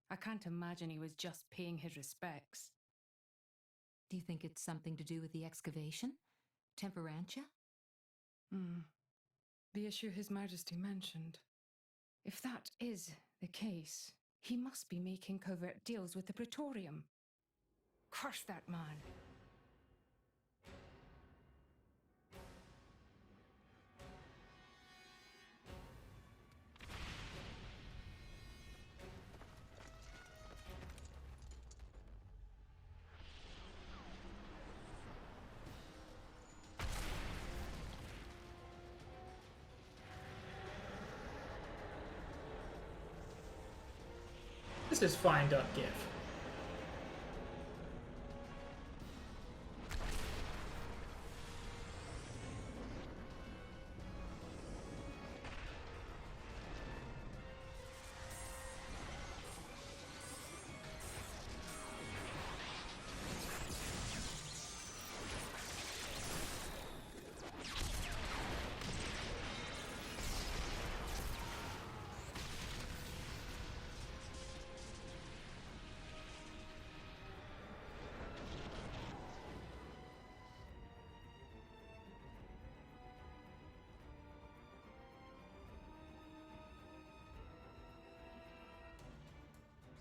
S11: I can't imagine he was just paying his respects.
S13: Do you think it's something to do with the excavation? Temperantia?
S11: The issue His Majesty mentioned. If that is the case, he must be making covert deals with the Praetorium. Curse that man.
S1: This is fine.gif.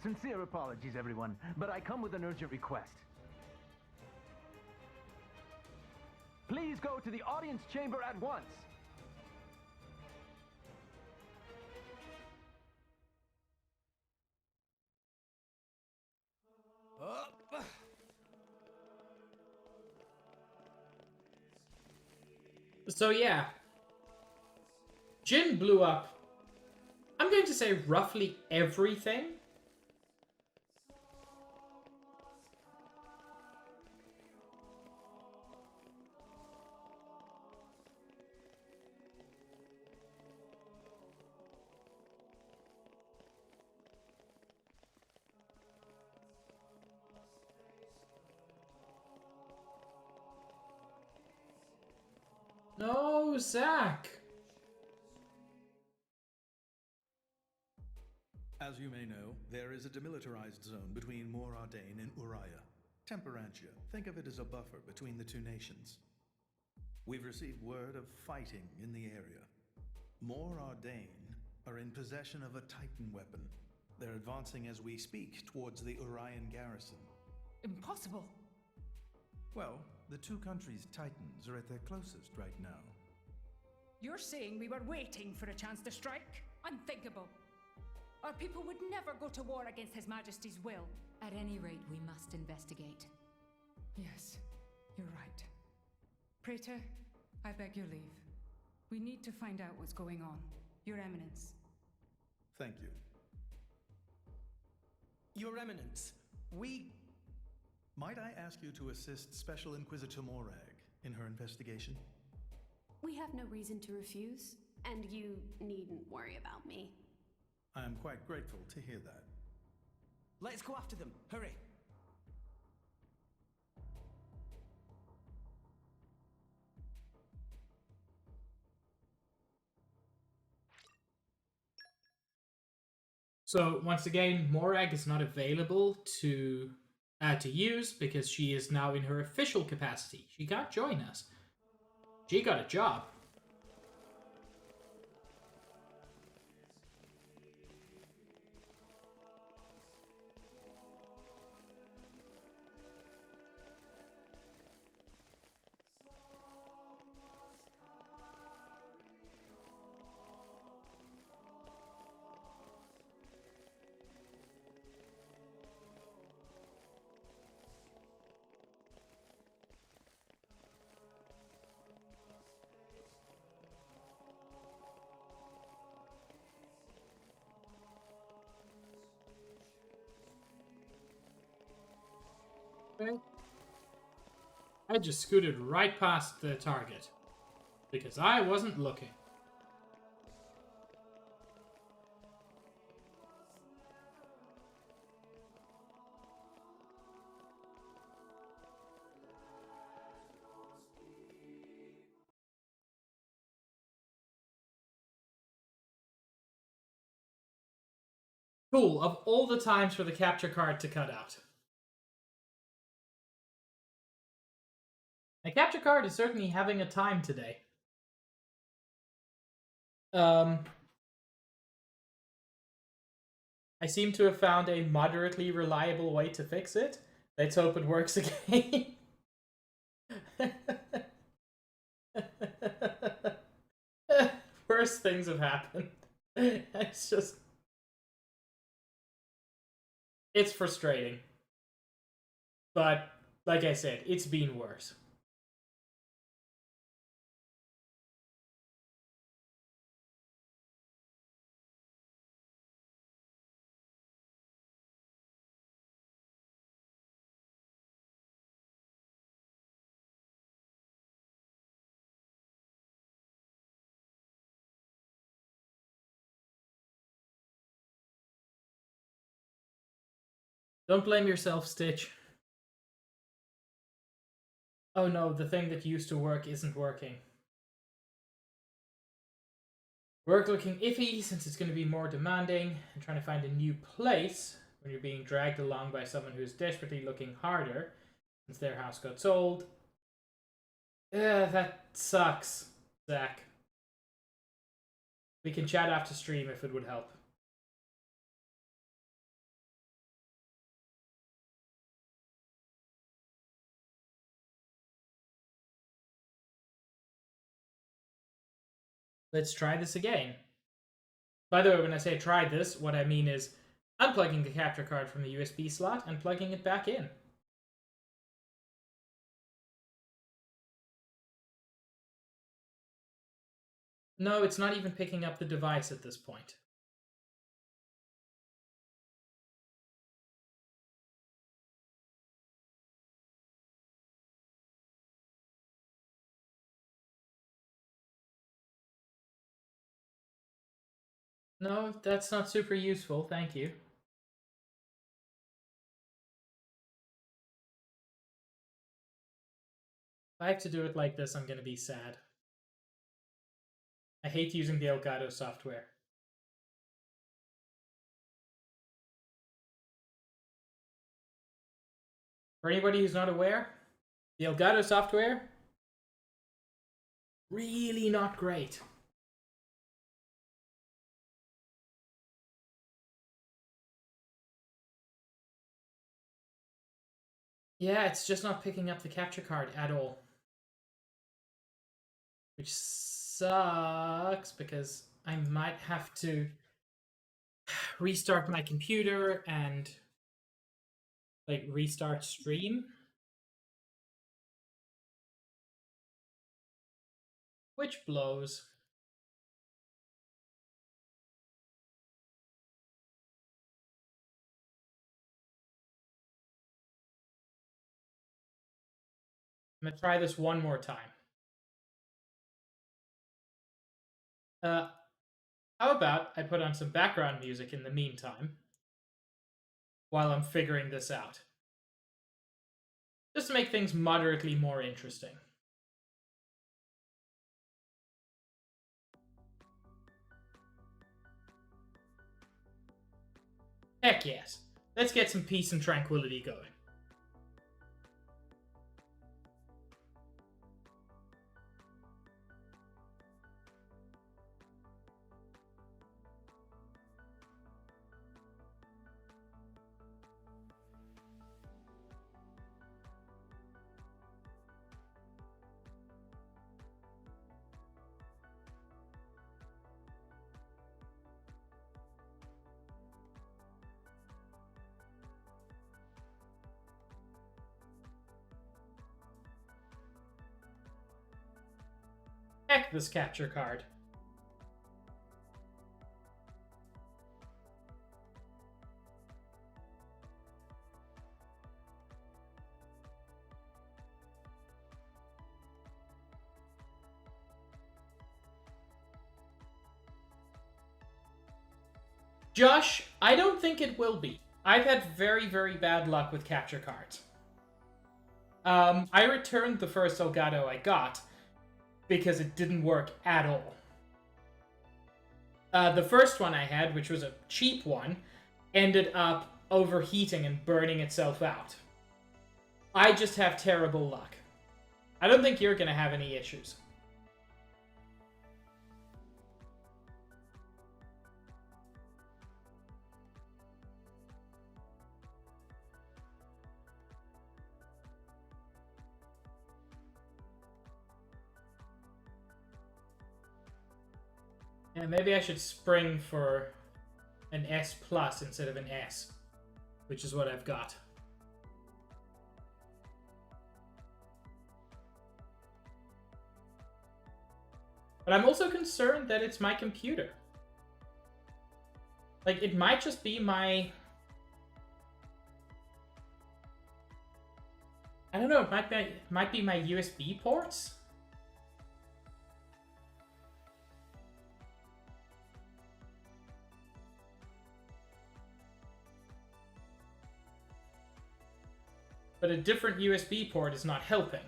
S12: Sincere apologies, everyone, but I come with an urgent request. Please go to the audience chamber at once.
S1: So yeah, Jin blew up, I'm going to say roughly everything. No, Zach.
S14: As you may know, there is a demilitarized zone between Mor Ardain and Uriah. Temperantia. Think of it as a buffer between the two nations. We've received word of fighting in the area. Mor Ardain are in possession of a Titan weapon. They're advancing as we speak towards the Urian garrison.
S11: Impossible.
S14: Well, the two countries' Titans are at their closest right now.
S11: You're saying we were waiting for a chance to strike? Unthinkable. Our people would never go to war against His Majesty's will.
S13: At any rate, we must investigate.
S11: Yes, you're right. Praetor, I beg your leave. We need to find out what's going on. Your Eminence.
S14: Thank you.
S5: Your Eminence,
S14: Might I ask you to assist Special Inquisitor Morag in her investigation?
S3: We have no reason to refuse, and you needn't worry about me.
S14: I am quite grateful to hear that.
S5: Let's go after them. Hurry.
S1: So once again, Morag is not available to use because she is now in her official capacity. She can't join us. She got a job. Okay. I just scooted right past the target because I wasn't looking. Cool, of all the times for the capture card to cut out. The capture card is certainly having a time today. I seem to have found a moderately reliable way to fix it. Let's hope it works again. Worse things have happened. It's just... It's frustrating. But, like I said, it's been worse. Don't blame yourself, Stitch. Oh no, the thing that used to work isn't working. Work looking iffy since it's going to be more demanding, and trying to find a new place when you're being dragged along by someone who's desperately looking harder since their house got sold. That sucks, Zach. We can chat after stream if it would help. Let's try this again. By the way, when I say try this, what I mean is unplugging the capture card from the USB slot and plugging it back in. No, it's not even picking up the device at this point. No, that's not super useful, thank you. If I have to do it like this, I'm gonna be sad. I hate using the Elgato software. For anybody who's not aware, the Elgato software, really not great. Yeah, it's just not picking up the capture card at all. Which sucks, because I might have to restart my computer and like restart stream. Which blows. I'm gonna try this one more time. How about I put on some background music in the meantime while I'm figuring this out? Just to make things moderately more interesting. Heck yes. Let's get some peace and tranquility going. Heck this capture card. Josh, I don't think it will be. I've had very, very bad luck with capture cards. I returned the first Elgato I got because it didn't work at all. The first one I had, which was a cheap one, ended up overheating and burning itself out. I just have terrible luck. I don't think you're gonna have any issues. Yeah, maybe I should spring for an S Plus instead of an S, which is what I've got. But I'm also concerned that it's my computer. Like, it might just be my... I don't know, it might be my USB ports? But a different USB port is not helping.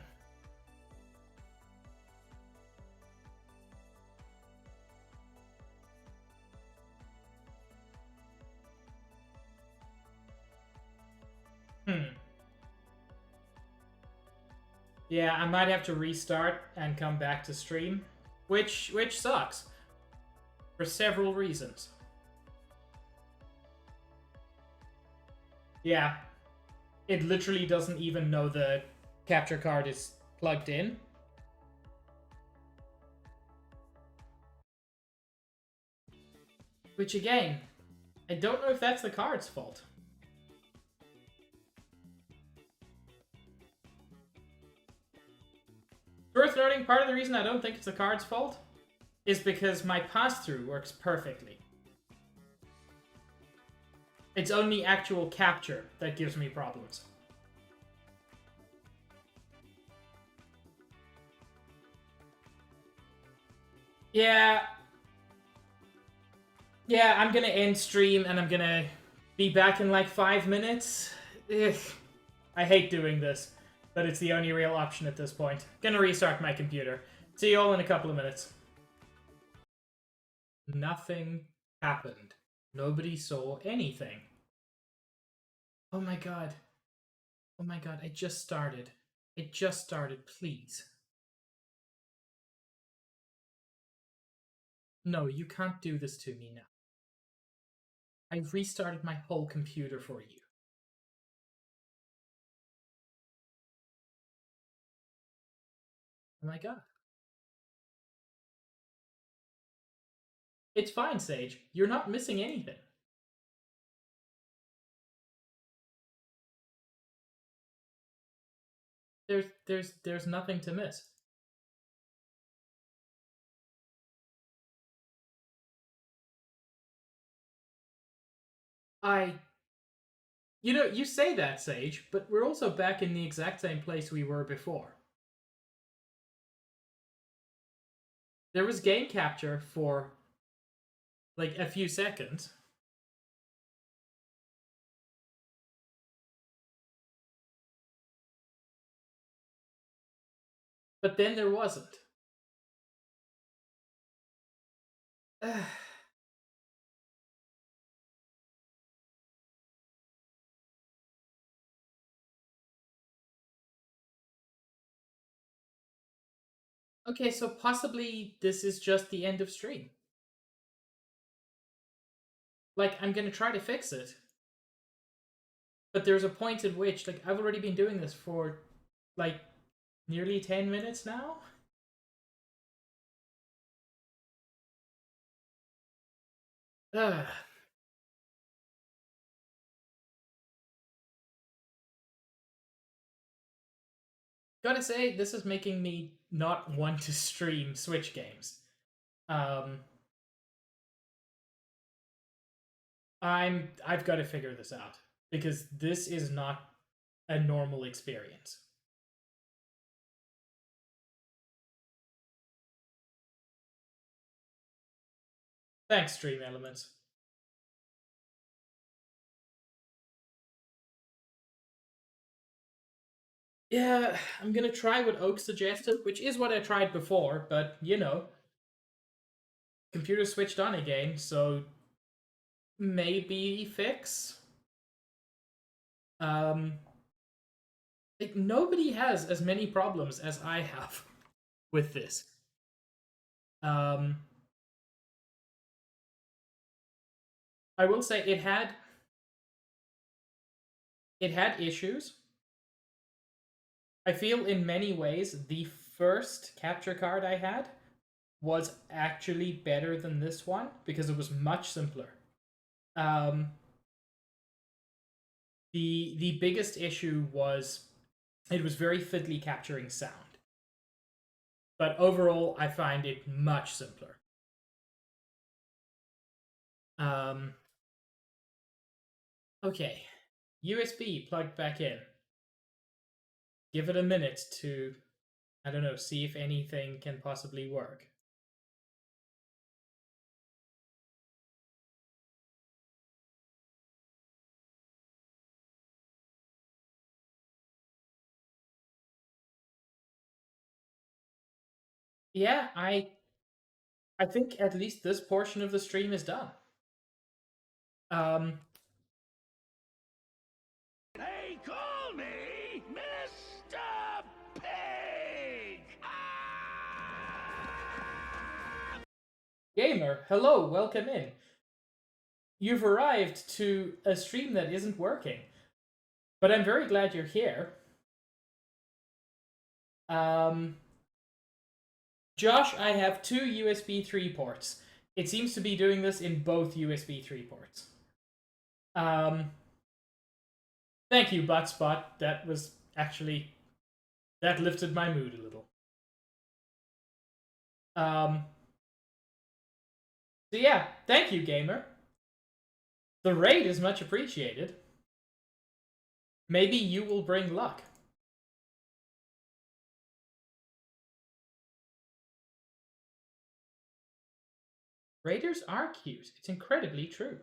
S1: Yeah, I might have to restart and come back to stream, which sucks for several reasons. Yeah, it literally doesn't even know the capture card is plugged in. Which again, I don't know if that's the card's fault. Worth noting, part of the reason I don't think it's the card's fault is because my pass-through works perfectly. It's only actual capture that gives me problems. Yeah, I'm gonna end stream and I'm gonna be back in like 5 minutes. Ugh. I hate doing this, but it's the only real option at this point. Gonna restart my computer. See you all in a couple of minutes. Nothing happened. Nobody saw anything. Oh my god. Oh my god, it just started. It just started, please. No, you can't do this to me now. I've restarted my whole computer for you. Oh my god. It's fine, Sage. You're not missing anything. There's nothing to miss. You know, you say that, Sage, but we're also back in the exact same place we were before. There was game capture for, like, a few seconds. But then there wasn't. Okay, so possibly this is just the end of stream. Like, I'm gonna try to fix it. But there's a point at which, like, I've already been doing this for, like, nearly 10 minutes now? Ugh. Gotta say, this is making me not want to stream Switch games. I've got to figure this out, because this is not a normal experience. Thanks, Stream Elements. Yeah, I'm gonna try what Oak suggested, which is what I tried before, but, you know, computer switched on again, so maybe fix? Like, nobody has as many problems as I have with this. I will say it had issues. I feel in many ways the first capture card I had was actually better than this one because it was much simpler. The biggest issue was it was very fiddly capturing sound. But overall, I find it much simpler. Okay, USB plugged back in. Give it a minute to, I don't know, see if anything can possibly work. Yeah, I think at least this portion of the stream is done.
S17: They call me Mr. Pig!
S1: Gamer, hello, welcome in. You've arrived to a stream that isn't working, but I'm very glad you're here. Josh, I have 2 USB 3 ports. it seems to be doing this in both USB 3 ports. Thank you, Buttspot. That was actually... that lifted my mood a little. So yeah, thank you, gamer. The raid is much appreciated. Maybe you will bring luck. Raiders are cute. It's incredibly true.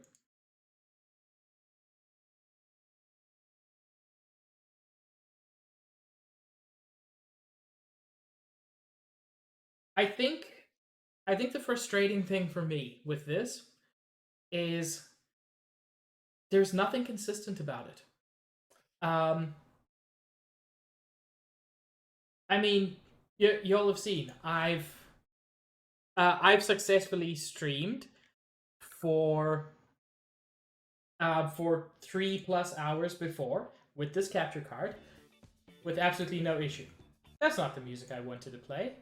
S1: I think the frustrating thing for me with this is there's nothing consistent about it. I mean, y'all have seen I've successfully streamed for 3+ hours before with this capture card with absolutely no issue. That's not the music I wanted to play.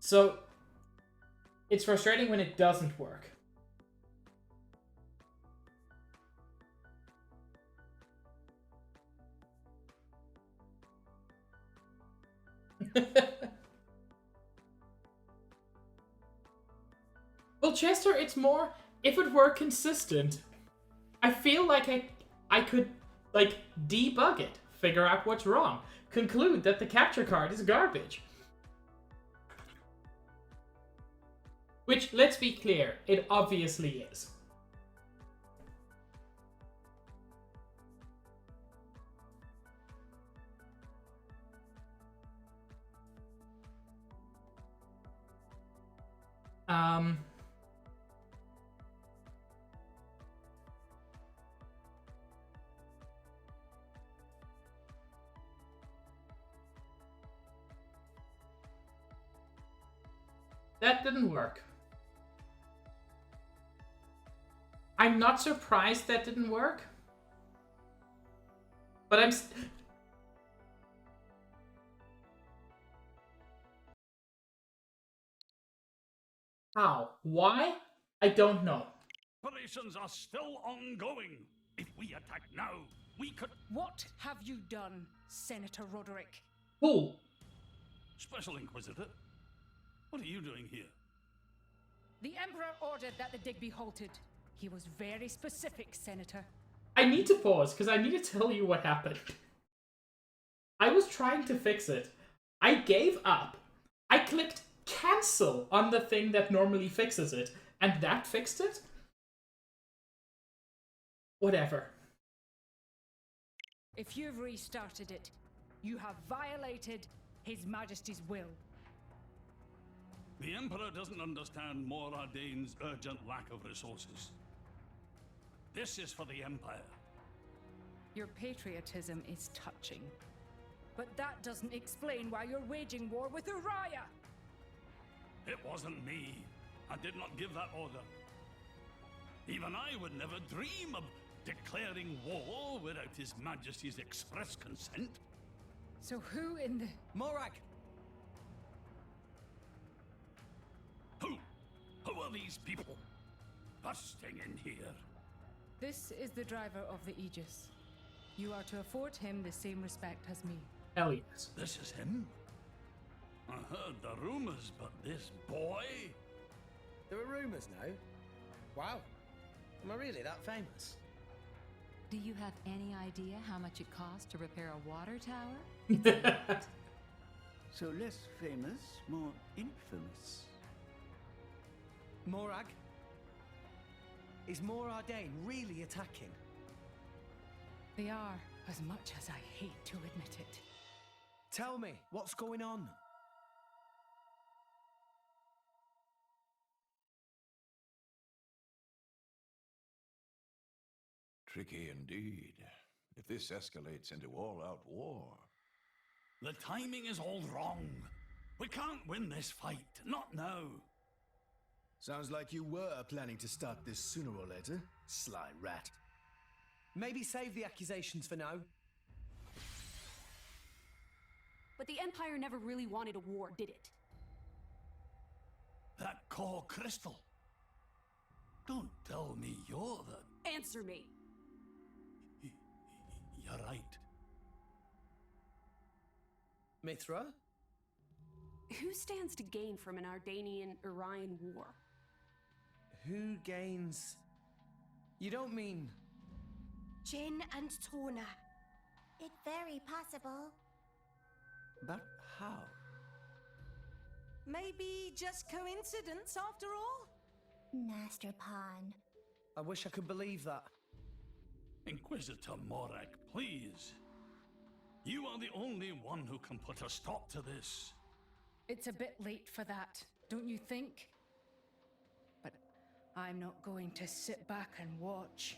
S1: So it's frustrating when it doesn't work. Well, Chester, it's more, if it were consistent, I feel like I could, like, debug it, figure out what's wrong, conclude that the capture card is garbage. Which, let's be clear, it obviously is. That didn't work. I'm not surprised that didn't work. But I'm... How? Why? I don't know.
S17: Operations are still ongoing. If we attack now, we could...
S11: What have you done, Senator Roderick?
S1: Who?
S17: Special Inquisitor, what are you doing here?
S11: The Emperor ordered that the dig be halted. He was very specific, Senator.
S1: I need to pause, because I need to tell you what happened. I was trying to fix it. I gave up. I clicked cancel on the thing that normally fixes it, and that fixed it? Whatever.
S11: If you've restarted it, you have violated His Majesty's will.
S17: The Emperor doesn't understand Mor Ardane's urgent lack of resources. This is for the Empire.
S11: Your patriotism is touching. But that doesn't explain why you're waging war with Uriah!
S17: It wasn't me. I did not give that order. Even I would never dream of declaring war without His Majesty's express consent.
S11: So who in the...
S5: Morag!
S17: Who are these people busting in here?
S11: This is the driver of the Aegis. You are to afford him the same respect as me.
S1: Hell yes.
S17: This is him? I heard the rumors, but this boy?
S5: There are rumors now? Wow. Am I really that famous?
S13: Do you have any idea how much it costs to repair a water tower?
S9: So less famous, more infamous.
S5: Morag? Is Mor Ardane really attacking?
S11: They are, as much as I hate to admit it.
S5: Tell me, what's going on?
S7: Tricky indeed. If this escalates into all-out war...
S17: The timing is all wrong. We can't win this fight. Not now.
S2: Sounds like you were planning to start this sooner or later, sly rat.
S5: Maybe save the accusations for now.
S3: But the Empire never really wanted a war, did it?
S17: That core crystal. Don't tell me you're the...
S3: Answer me!
S17: You're right.
S5: Mithra?
S3: Who stands to gain from an Ardanian-Orion war?
S5: Who gains... You don't mean...
S4: Jin and Tona.
S6: It's very possible.
S9: But how?
S10: Maybe just coincidence after all?
S6: Master Pawn.
S5: I wish I could believe that.
S17: Inquisitor Morak, please. You are the only one who can put a stop to this.
S11: It's a bit late for that, don't you think? But I'm not going to sit back and watch.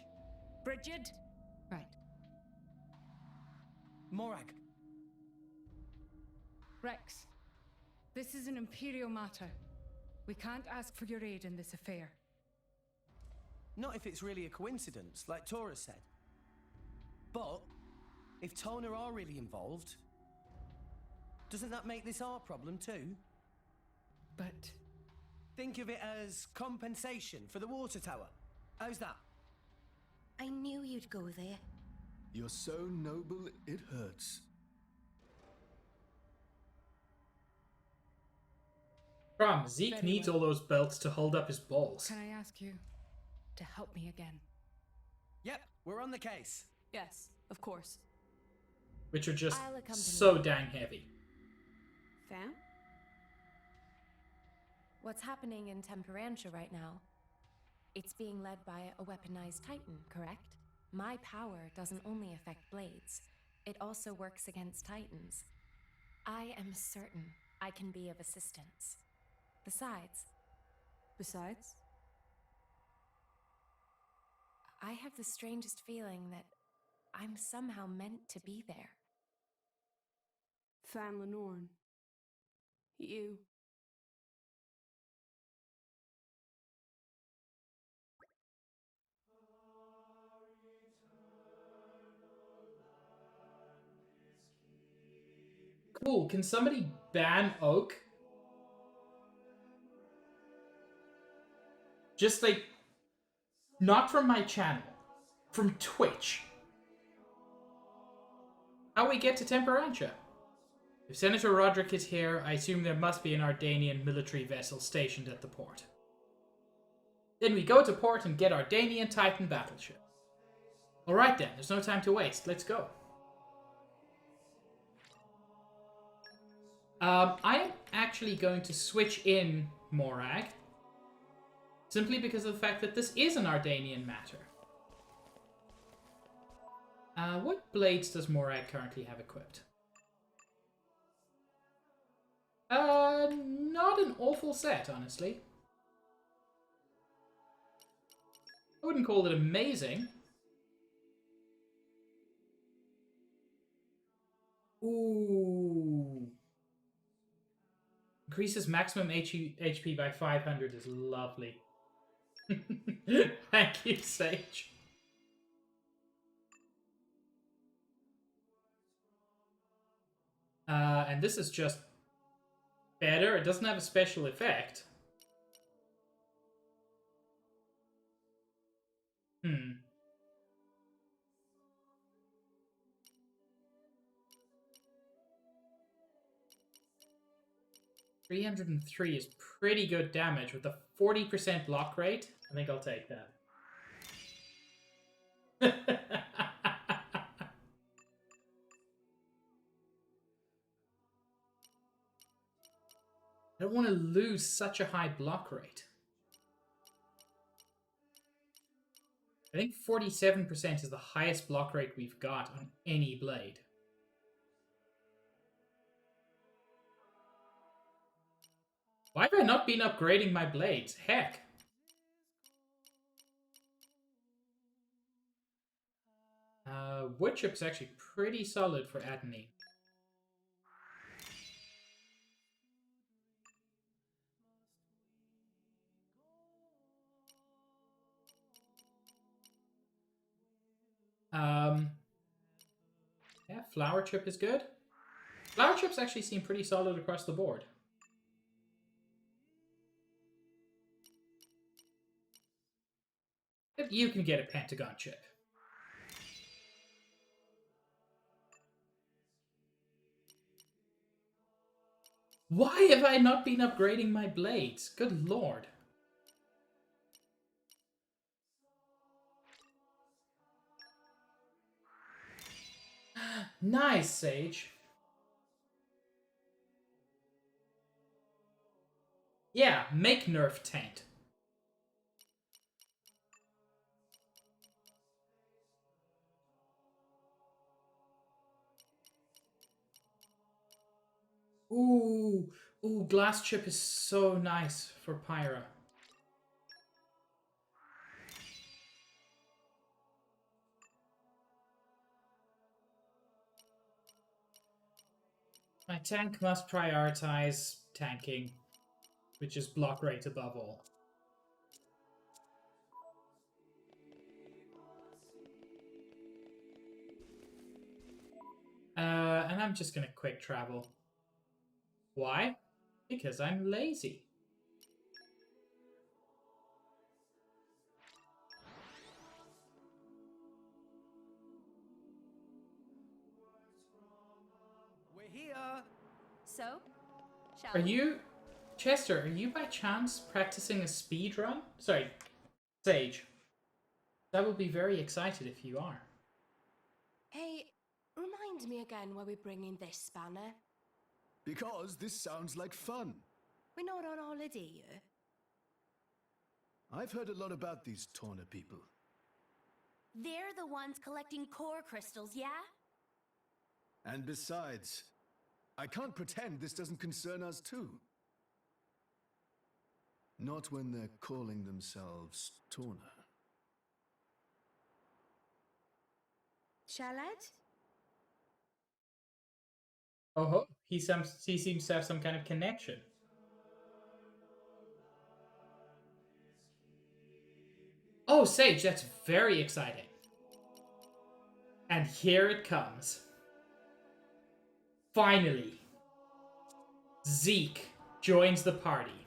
S11: Brigid?
S13: Right.
S5: Morag.
S11: Rex, this is an Imperial matter. We can't ask for your aid in this affair.
S5: Not if it's really a coincidence, like Tora said. But, if Tona are really involved, doesn't that make this our problem too?
S11: But...
S5: Think of it as compensation for the water tower. How's that?
S4: I knew you'd go there.
S2: You're so noble, it hurts.
S1: Zeke
S11: Very
S1: needs
S11: well.
S1: all those belts to hold up his balls.
S11: Can I ask you to help me again?
S5: Yep, we're on the case.
S3: Yes, of course.
S1: Which are just
S8: I'll accompany
S1: so
S8: you.
S1: dang heavy.
S3: Fam?
S8: What's happening in Temperantia right now? It's being led by a weaponized Titan, correct? My power doesn't only affect blades, it also works against Titans. I am certain I can be of assistance. Besides, I have the strangest feeling that I'm somehow meant to be there.
S3: Fan Lenorn. You.
S1: Cool, can somebody ban Oak? Just like, not from my channel, from Twitch. How we get to Temperantia? If Senator Roderick is here, I assume there must be an Ardanian military vessel stationed at the port. Then we go to port and get Ardanian Titan battleship. Alright then, there's no time to waste, let's go. I am actually going to switch in Morag, simply because of the fact that this is an Ardanian matter. What blades does Morag currently have equipped? Not an awful set, honestly. I wouldn't call it amazing. Ooh. Increases maximum HP by 500 is lovely. Thank you, Sage. And this is just better. It doesn't have a special effect. 303 is pretty good damage with a 40% block rate. I think I'll take that. I don't want to lose such a high block rate. I think 47% is the highest block rate we've got on any blade. Why have I not been upgrading my blades? Heck. Wood chip's actually pretty solid for Adenine. Yeah, flower chip is good. Flower chips actually seem pretty solid across the board. If you can get a Pentagon chip. Why have I not been upgrading my blades? Good lord. Nice, Sage. Yeah, make nerf taint. Ooh, glass chip is so nice for Pyra. My tank must prioritize tanking, which is block rate above all. And I'm just gonna quick travel. Why? Because I'm lazy.
S5: We're here.
S3: So, shall
S1: Are
S3: we?
S1: you, Chester, are you by chance practicing a speed run? Sorry, Sage. I will be very excited if you are.
S4: Hey, remind me again why we're bringing this spanner.
S2: Because this sounds like fun.
S4: We're not on holiday here.
S2: I've heard a lot about these Torna people.
S6: They're the ones collecting core crystals, yeah?
S2: And besides, I can't pretend this doesn't concern us too. Not when they're calling themselves Torna.
S4: Shalad?
S1: Oh, he seems to have some kind of connection. Oh, Sage, that's very exciting. And here it comes. Finally, Zeke joins the party.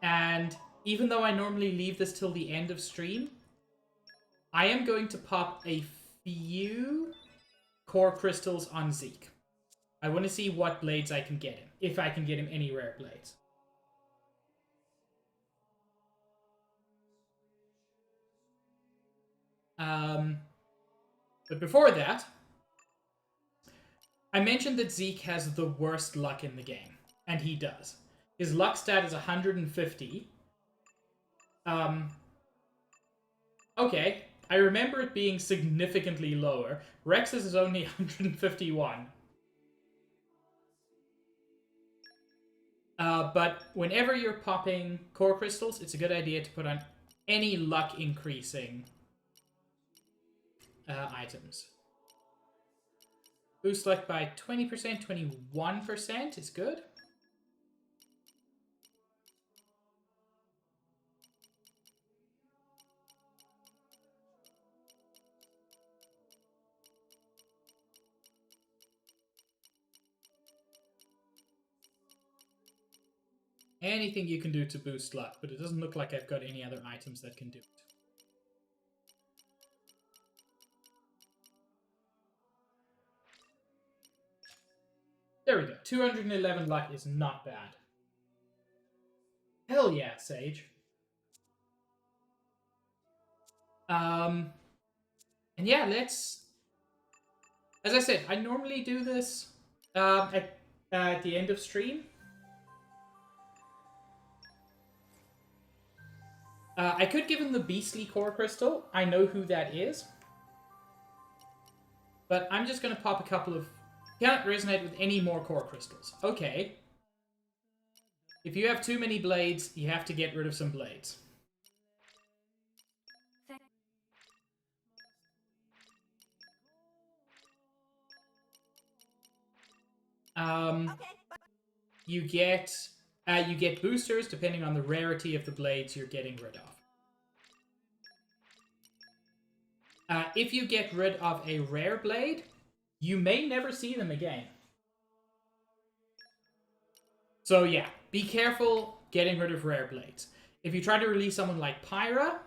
S1: And even though I normally leave this till the end of stream, I am going to pop a few core crystals on Zeke. I want to see what blades I can get him, if I can get him any rare blades. But before that, I mentioned that Zeke has the worst luck in the game, and he does. His luck stat is 150. Okay, I remember it being significantly lower. Rex's is only 151. But whenever you're popping core crystals, it's a good idea to put on any luck increasing items. Boost luck by 20%, 21% is good. Anything you can do to boost luck, but it doesn't look like I've got any other items that can do it. There we go. 211 luck is not bad. Hell yeah, Sage. And yeah, let's... As I said, I normally do this at the end of stream. I could give him the Beastly Core Crystal. I know who that is. But I'm just going to pop a couple of... Can't resonate with any more Core Crystals. Okay. If you have too many blades, you have to get rid of some blades. You get boosters depending on the rarity of the blades you're getting rid of. If you get rid of a rare blade, you may never see them again. So yeah, be careful getting rid of rare blades. If you try to release someone like Pyra,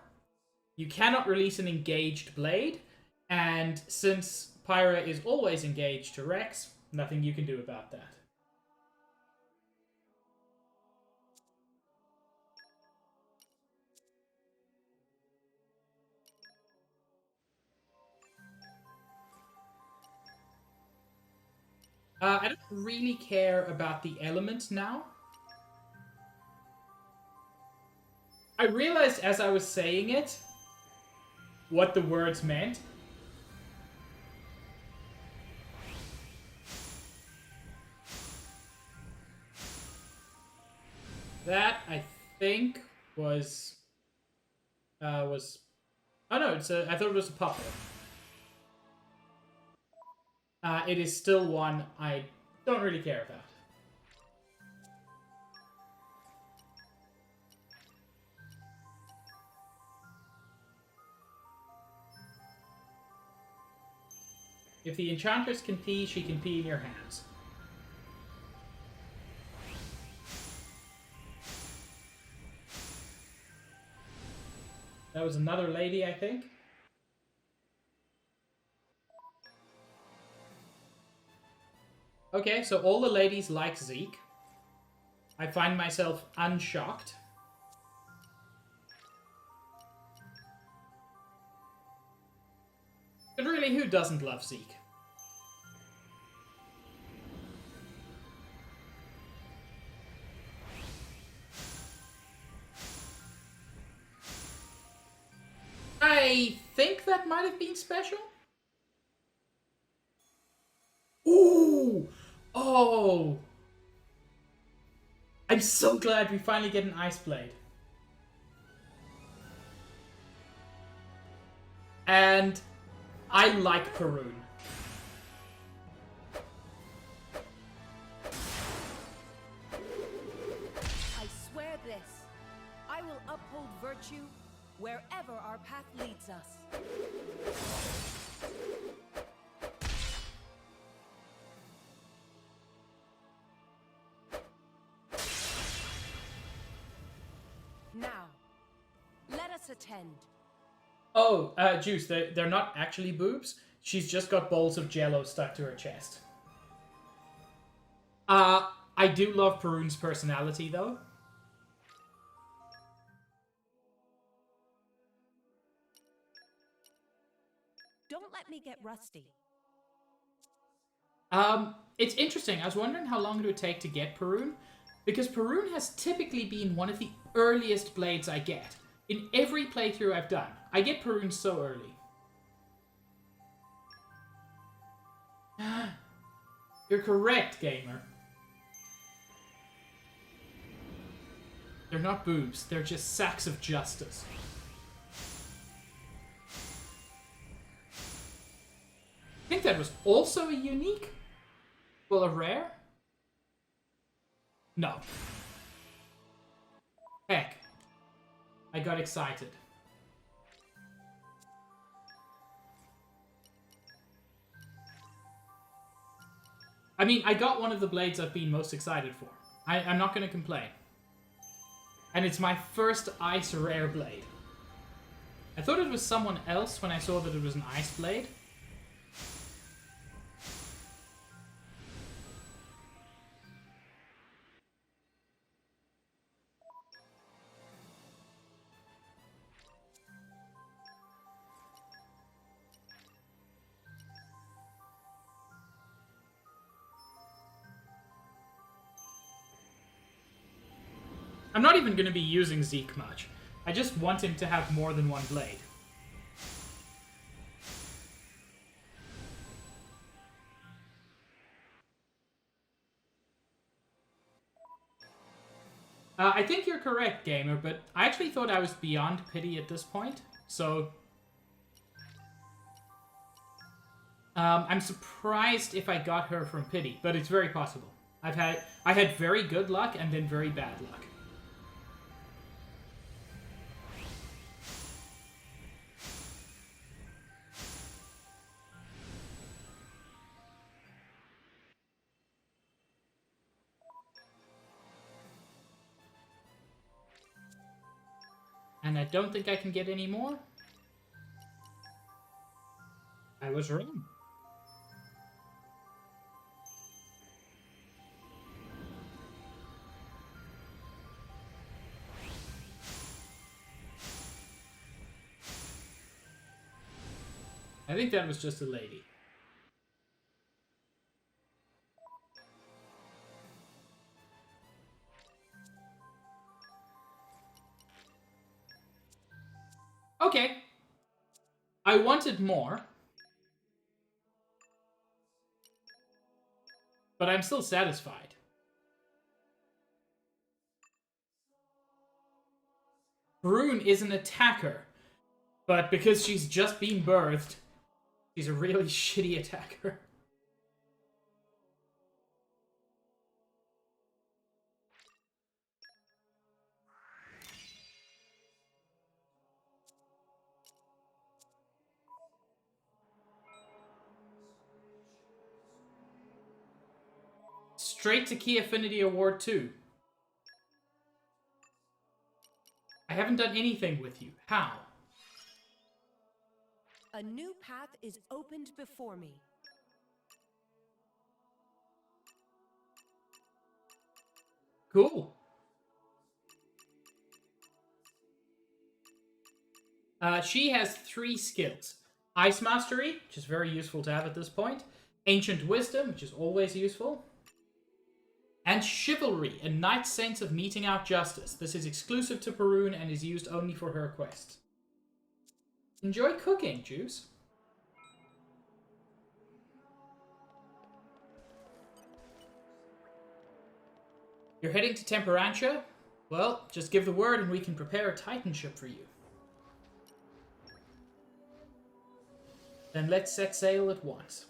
S1: you cannot release an engaged blade, and since Pyra is always engaged to Rex, nothing you can do about that. I don't really care about the element now. I realized as I was saying it what the words meant. That, I think, was... oh no, I thought it was a puppet. It is still one I don't really care about. If the Enchantress can pee, she can pee in your hands. That was another lady, I think. Okay, so all the ladies like Zeke. I find myself unshocked. But really, who doesn't love Zeke? I think that might have been special. Ooh! Oh! I'm so glad we finally get an Ice Blade. And I like Perun.
S10: I swear this. I will uphold virtue wherever our path leads us. Now, let us attend.
S1: Oh, Juice, they're not actually boobs. She's just got balls of jello stuck to her chest. I do love Perun's personality, though.
S10: Don't let me get rusty.
S1: It's interesting. I was wondering how long it would take to get Perun, because Perun has typically been one of the earliest blades I get. In every playthrough I've done, I get Perun so early. You're correct, gamer. They're not boobs, they're just sacks of justice. I think that was also a unique? Well, a rare? No. Heck. I got excited. I mean, I got one of the blades I've been most excited for. I'm not going to complain. And it's my first ice rare blade. I thought it was someone else when I saw that it was an ice blade. I'm not even going to be using Zeke much. I just want him to have more than one blade. I think you're correct, gamer, but I actually thought I was beyond pity at this point, so... I'm surprised if I got her from pity, but it's very possible. I had very good luck and then very bad luck. And I don't think I can get any more. I was wrong. I think that was just a lady. Okay. I wanted more. But I'm still satisfied. Brune is an attacker. But because she's just been birthed, she's a really shitty attacker. Straight to Key Affinity Award 2. I haven't done anything with you. How?
S10: A new path is opened before me.
S1: Cool. She has 3 skills. Ice Mastery, which is very useful to have at this point. Ancient Wisdom, which is always useful. And Chivalry, a knight's sense of meting out justice. This is exclusive to Perun and is used only for her quests. Enjoy cooking, Juice. You're heading to Temperantia? Well, just give the word and we can prepare a Titanship for you. Then let's set sail at once.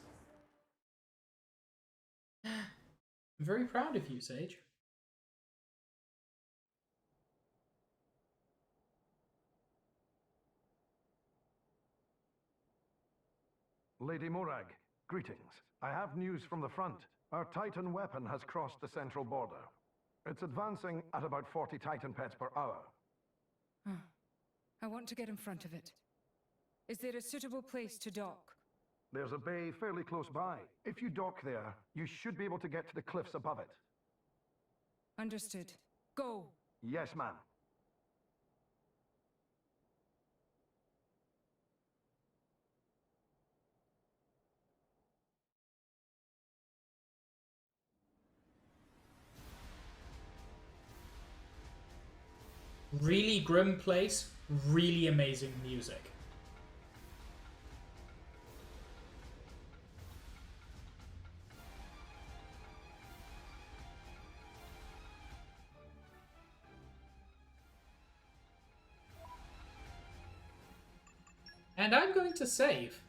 S1: I'm very proud of you, Sage.
S12: Lady Morag, greetings. I have news from the front. Our Titan weapon has crossed the central border. It's advancing at about 40 Titan pets per hour.
S11: I want to get in front of it. Is there a suitable place to dock?
S12: There's a bay fairly close by. If you dock there, you should be able to get to the cliffs above it.
S11: Understood. Go!
S12: Yes, ma'am.
S1: Really grim place, really amazing music. And I'm going to save.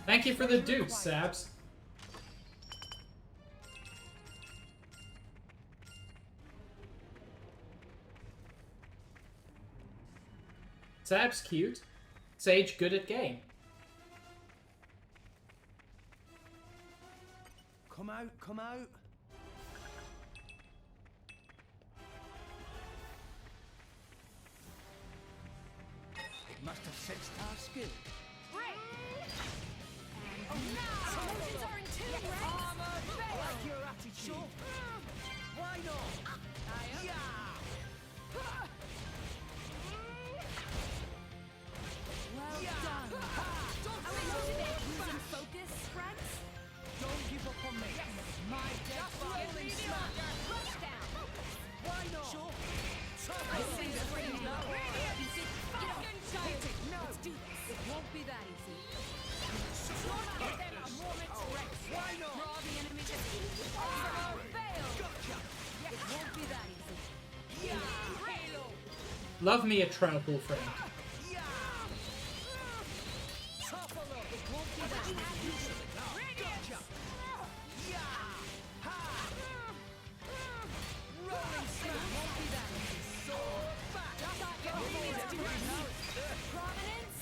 S1: Thank you for the dukes, Sabs. Sab's cute. Sage good at game.
S5: Come out, come out. It must have sensed our skill.
S10: Oh, no! Emotions are in tune, Rex!
S5: Armor fail! I like your attitude. Why not? Yeah!
S10: Well done! Don't losing focus, Rex?
S5: Don't give up on me. Yes. My death rolling smash.
S10: Rushdown!
S5: Why not? Sure.
S10: I see the ring now.
S5: No.
S10: Let's do this.
S5: It won't be that easy.
S10: Why not? Draw the enemy to fail!
S5: Gotcha! It won't be that easy. Yeah! Halo!
S1: Love me a trample friend.
S5: Yeah! Topple up! It won't be that easy. Gotcha! Yeah! Ha! Rolling smash! Won't be that easy. So back! Providence!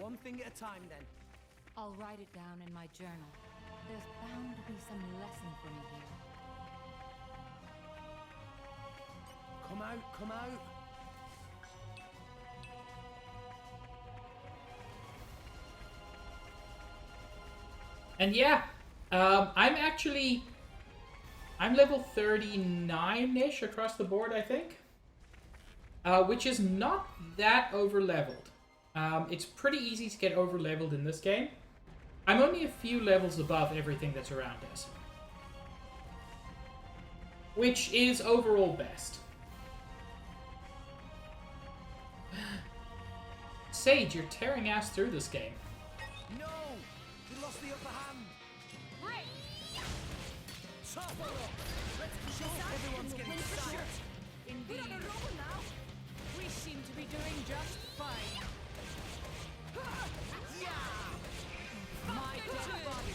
S5: One thing at a time, then.
S13: I'll write it down in my journal. There's bound to be some lesson for me here.
S5: Come out, come out.
S1: And yeah, I'm level 39-ish across the board, I think. Which is not that over-leveled. It's pretty easy to get over-leveled in this game. I'm only a few levels above everything that's around us. Which is overall best. Sage, you're tearing ass through this game.
S5: No! We lost the upper hand.
S10: Right.
S5: Top her up. Let's show everyone's getting excited.
S10: Indeed. We're on a roll now. We seem to be doing just fine.
S5: Yeah!
S10: My dead body.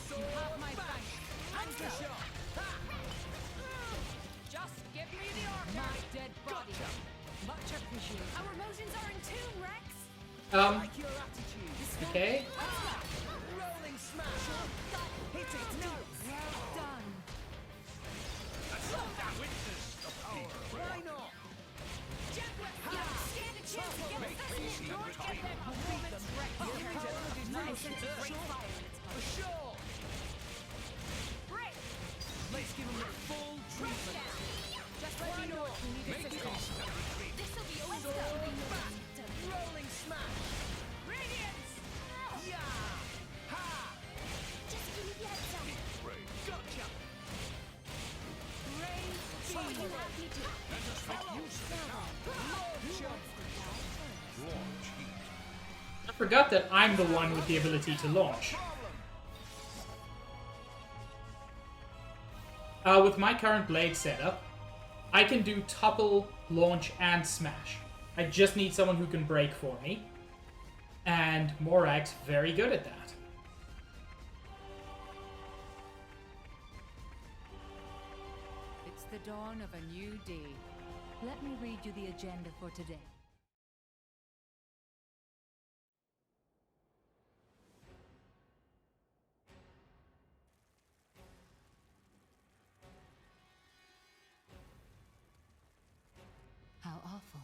S10: You have my back.
S5: Anchor shot.
S10: Just give me the order. My dead body. Much appreciated. Our emotions are in tune, Rex.
S5: Like your attitude.
S1: Okay.
S5: Rolling smash. Hit it. No.
S10: Well done.
S5: Why not?
S10: Stand a chance to get us in. Don't get that performance wrecked. Your power is nice and great fire in its
S5: For sure.
S10: Break.
S5: Let's give him the full treatment.
S10: Just let me know if you need assistance. This'll be over.
S5: Rolling smash.
S10: Radiance.
S5: Yeah. Ha.
S6: Just give me the heads up.
S5: Gotcha.
S6: So you have me to.
S1: I forgot that I'm the one with the ability to launch. With my current blade setup, I can do topple, launch, and smash. I just need someone who can break for me. And Morag's very good at that.
S11: It's the dawn of a new day.
S13: Let me read you the agenda for today. How awful.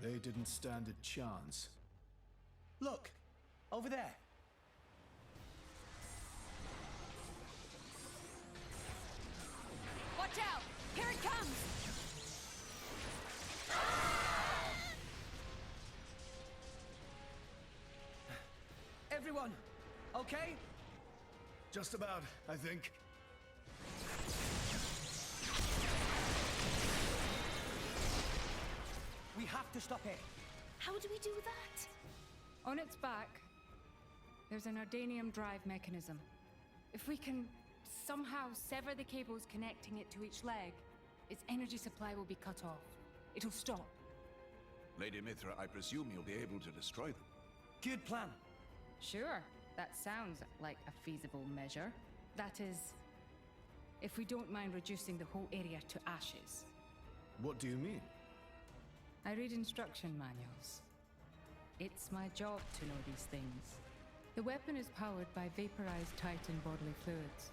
S2: They didn't stand a chance.
S5: Look, over there.
S10: Watch out! Here it comes!
S5: Everyone, okay?
S2: Just about, I think.
S5: We have to stop it.
S3: How do we do that?
S11: On its back, there's an Ardanium drive mechanism. If we can somehow sever the cables connecting it to each leg, its energy supply will be cut off. It'll stop.
S7: Lady Mithra, I presume you'll be able to destroy them.
S5: Good plan.
S11: Sure, that sounds like a feasible measure. That is, if we don't mind reducing the whole area to ashes.
S2: What do you mean?
S11: I read instruction manuals. It's my job to know these things. The weapon is powered by vaporized Titan bodily fluids.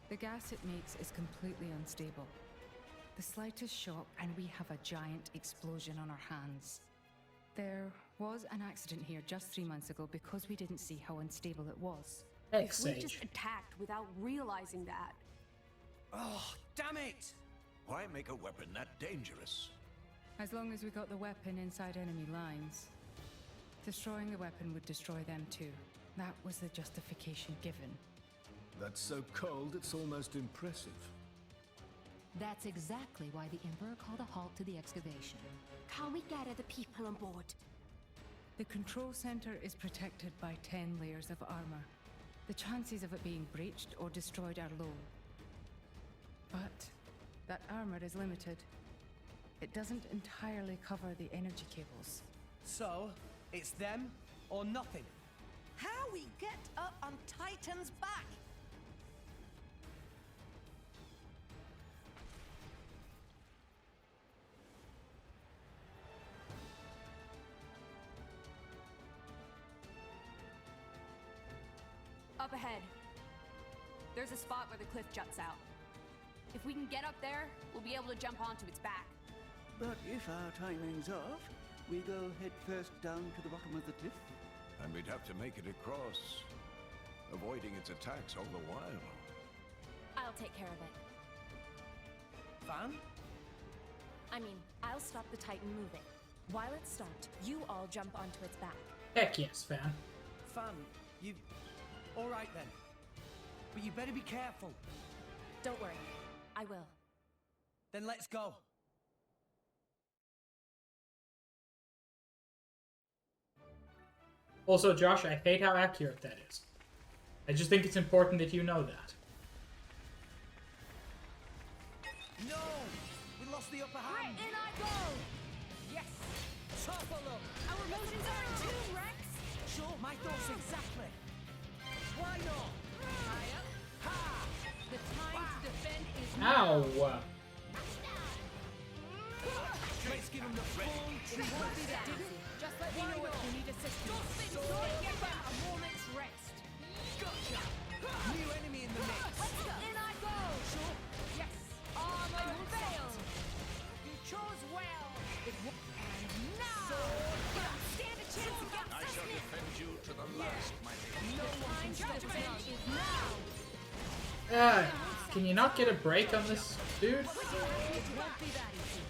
S11: The gas it makes is completely unstable. The slightest shock and we have a giant explosion on our hands. There was an accident here just 3 months ago because we didn't see how unstable it was.
S3: If we just attacked without realizing that.
S5: Oh, damn it!
S7: Why make a weapon that dangerous?
S11: As long as we got the weapon inside enemy lines. Destroying the weapon would destroy them too. That was the justification given.
S2: That's so cold, it's almost impressive.
S13: That's exactly why the Emperor called a halt to the excavation.
S3: Can we get other people on board?
S11: The control center is protected by 10 layers of armor. The chances of it being breached or destroyed are low. But that armor is limited. It doesn't entirely cover the energy cables.
S5: So, it's them or nothing.
S10: How we get up on Titan's back? Up ahead. There's a spot where the cliff juts out. If we can get up there, we'll be able to jump onto its back.
S9: But if our timing's off, we go head first down to the bottom of the cliff.
S7: And we'd have to make it across, avoiding its attacks all the while.
S8: I'll take care of it.
S5: Fan?
S8: I mean, I'll stop the Titan moving. While it's stopped, you all jump onto its back.
S1: Heck yes, fan.
S5: Fan, you... Alright then. But you better be careful.
S8: Don't worry. I will.
S5: Then let's go.
S1: Also, Josh, I hate how accurate that is. I just think it's important that you know that.
S5: No! We lost the upper hand!
S10: In I go! Yes!
S5: Topple up!
S10: Our motions are in tune, Rex!
S5: Sure, my thoughts exactly. Why not?
S10: Higher.
S5: Ha!
S10: The time to defend is now!
S1: Ow!
S5: Let's give him the full
S10: Won't be that easy. Just let me know if you need assistance. Give them a moment's rest.
S5: Gotcha! New enemy in the mix.
S10: In I go!
S5: Sure.
S10: Yes! Armor failed! You chose well! And now! You don't stand a chance against
S7: I shall defend you to the last, my lady.
S10: No time to defend is now!
S1: Can you not get a break on this, dude?
S10: It won't be that easy.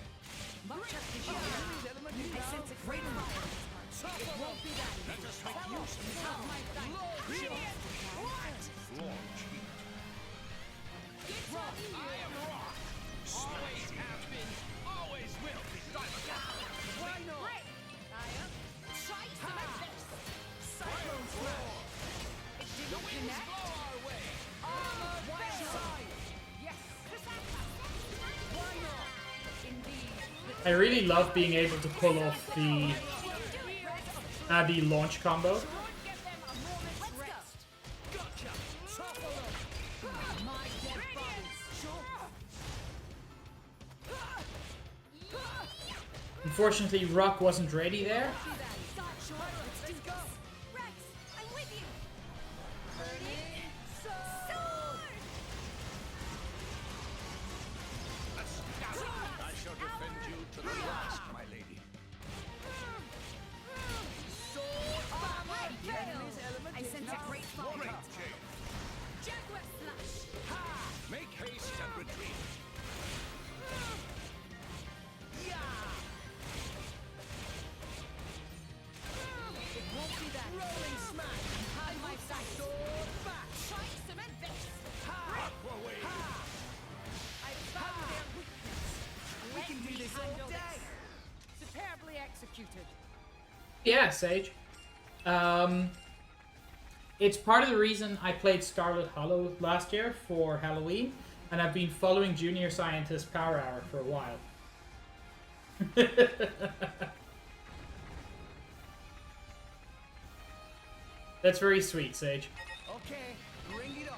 S10: Much as the I sense a great fire. It won't be that easy.
S7: Let us make
S10: Hello,
S7: use of
S10: you have my thanks.
S7: Launch heat.
S10: Get rock.
S17: I am rock. Always have been, always will be.
S5: Why not?
S10: Great. Try some of this.
S5: Cyclone Smash!
S10: It didn't connect.
S17: Blow our way.
S10: Armor
S5: Why
S10: failed.
S5: side?
S10: Yes.
S5: Why not?
S10: Indeed.
S1: I really love being able to pull off the launch combo.
S10: Give them a moment's rest.
S5: Gotcha! Topple up!
S10: My dead body.
S1: Unfortunately, Rock wasn't ready there.
S5: Let's go!
S6: Rex, I'm with you.
S7: I shall defend you to the last, my lady.
S10: I sense a great fire.
S7: Great Jade.
S10: Jaguar slash.
S7: Make haste and retreat.
S10: It won't be that.
S5: Rolling smash!
S10: Hide my sight.
S5: Sword back!
S10: Try some of this.
S7: Aqua wave.
S10: I found their weakness.
S5: We can do this all
S10: handle
S5: day!
S10: this. Superbly executed.
S1: Yeah, Sage. It's part of the reason I played Scarlet Hollow last year for Halloween, and I've been following Junior Scientist Power Hour for a while. That's very sweet, Sage.
S5: Okay, bring it on!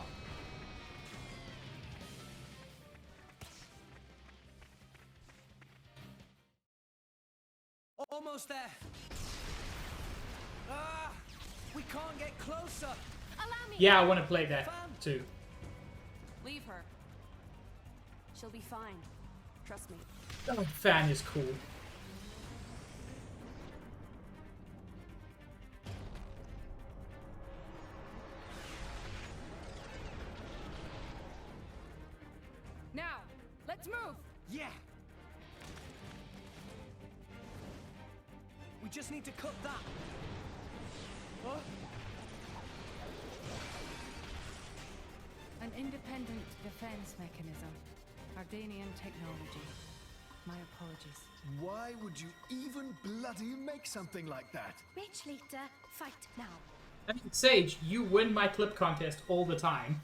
S5: Almost there! Ah! We can't get closer!
S10: Allow me.
S1: Yeah, I want to play that too.
S10: Leave her. She'll be fine. Trust me.
S1: Oh, Fan is cool.
S10: Now, let's move.
S5: Yeah! We just need to cut that! What?
S11: An independent defense mechanism. Ardanian technology. My apologies.
S2: Why would you even bloody make something like that?
S4: Rich Lita, fight now.
S1: I mean, Sage, you win my clip contest all the time,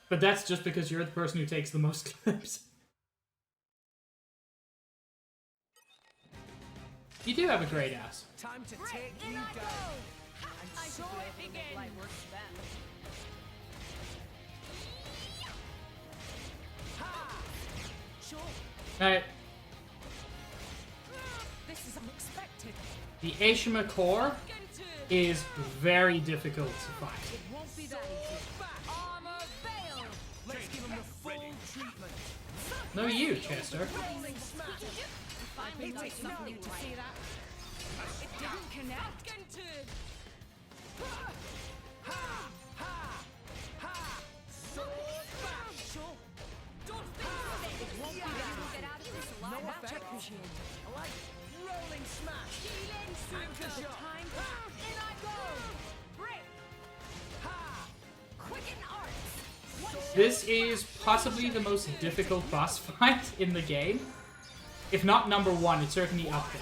S1: but that's just because you're the person who takes the most clips. You do have a great ass.
S5: Time to take you down!
S10: I saw it begin. Light works then.
S5: Sure!
S1: Alright,
S10: This is unexpected.
S1: the Ashima core is very difficult to find.
S10: It won't be that easy.
S1: No, you, Chester.
S11: Finally got something to see that. It didn't connect.
S10: No effect. I like rolling smash. Anchor shot.
S11: In I go. Break. Quicken arts.
S1: This is possibly the most difficult boss fight in the game. If not number one, it's certainly up there.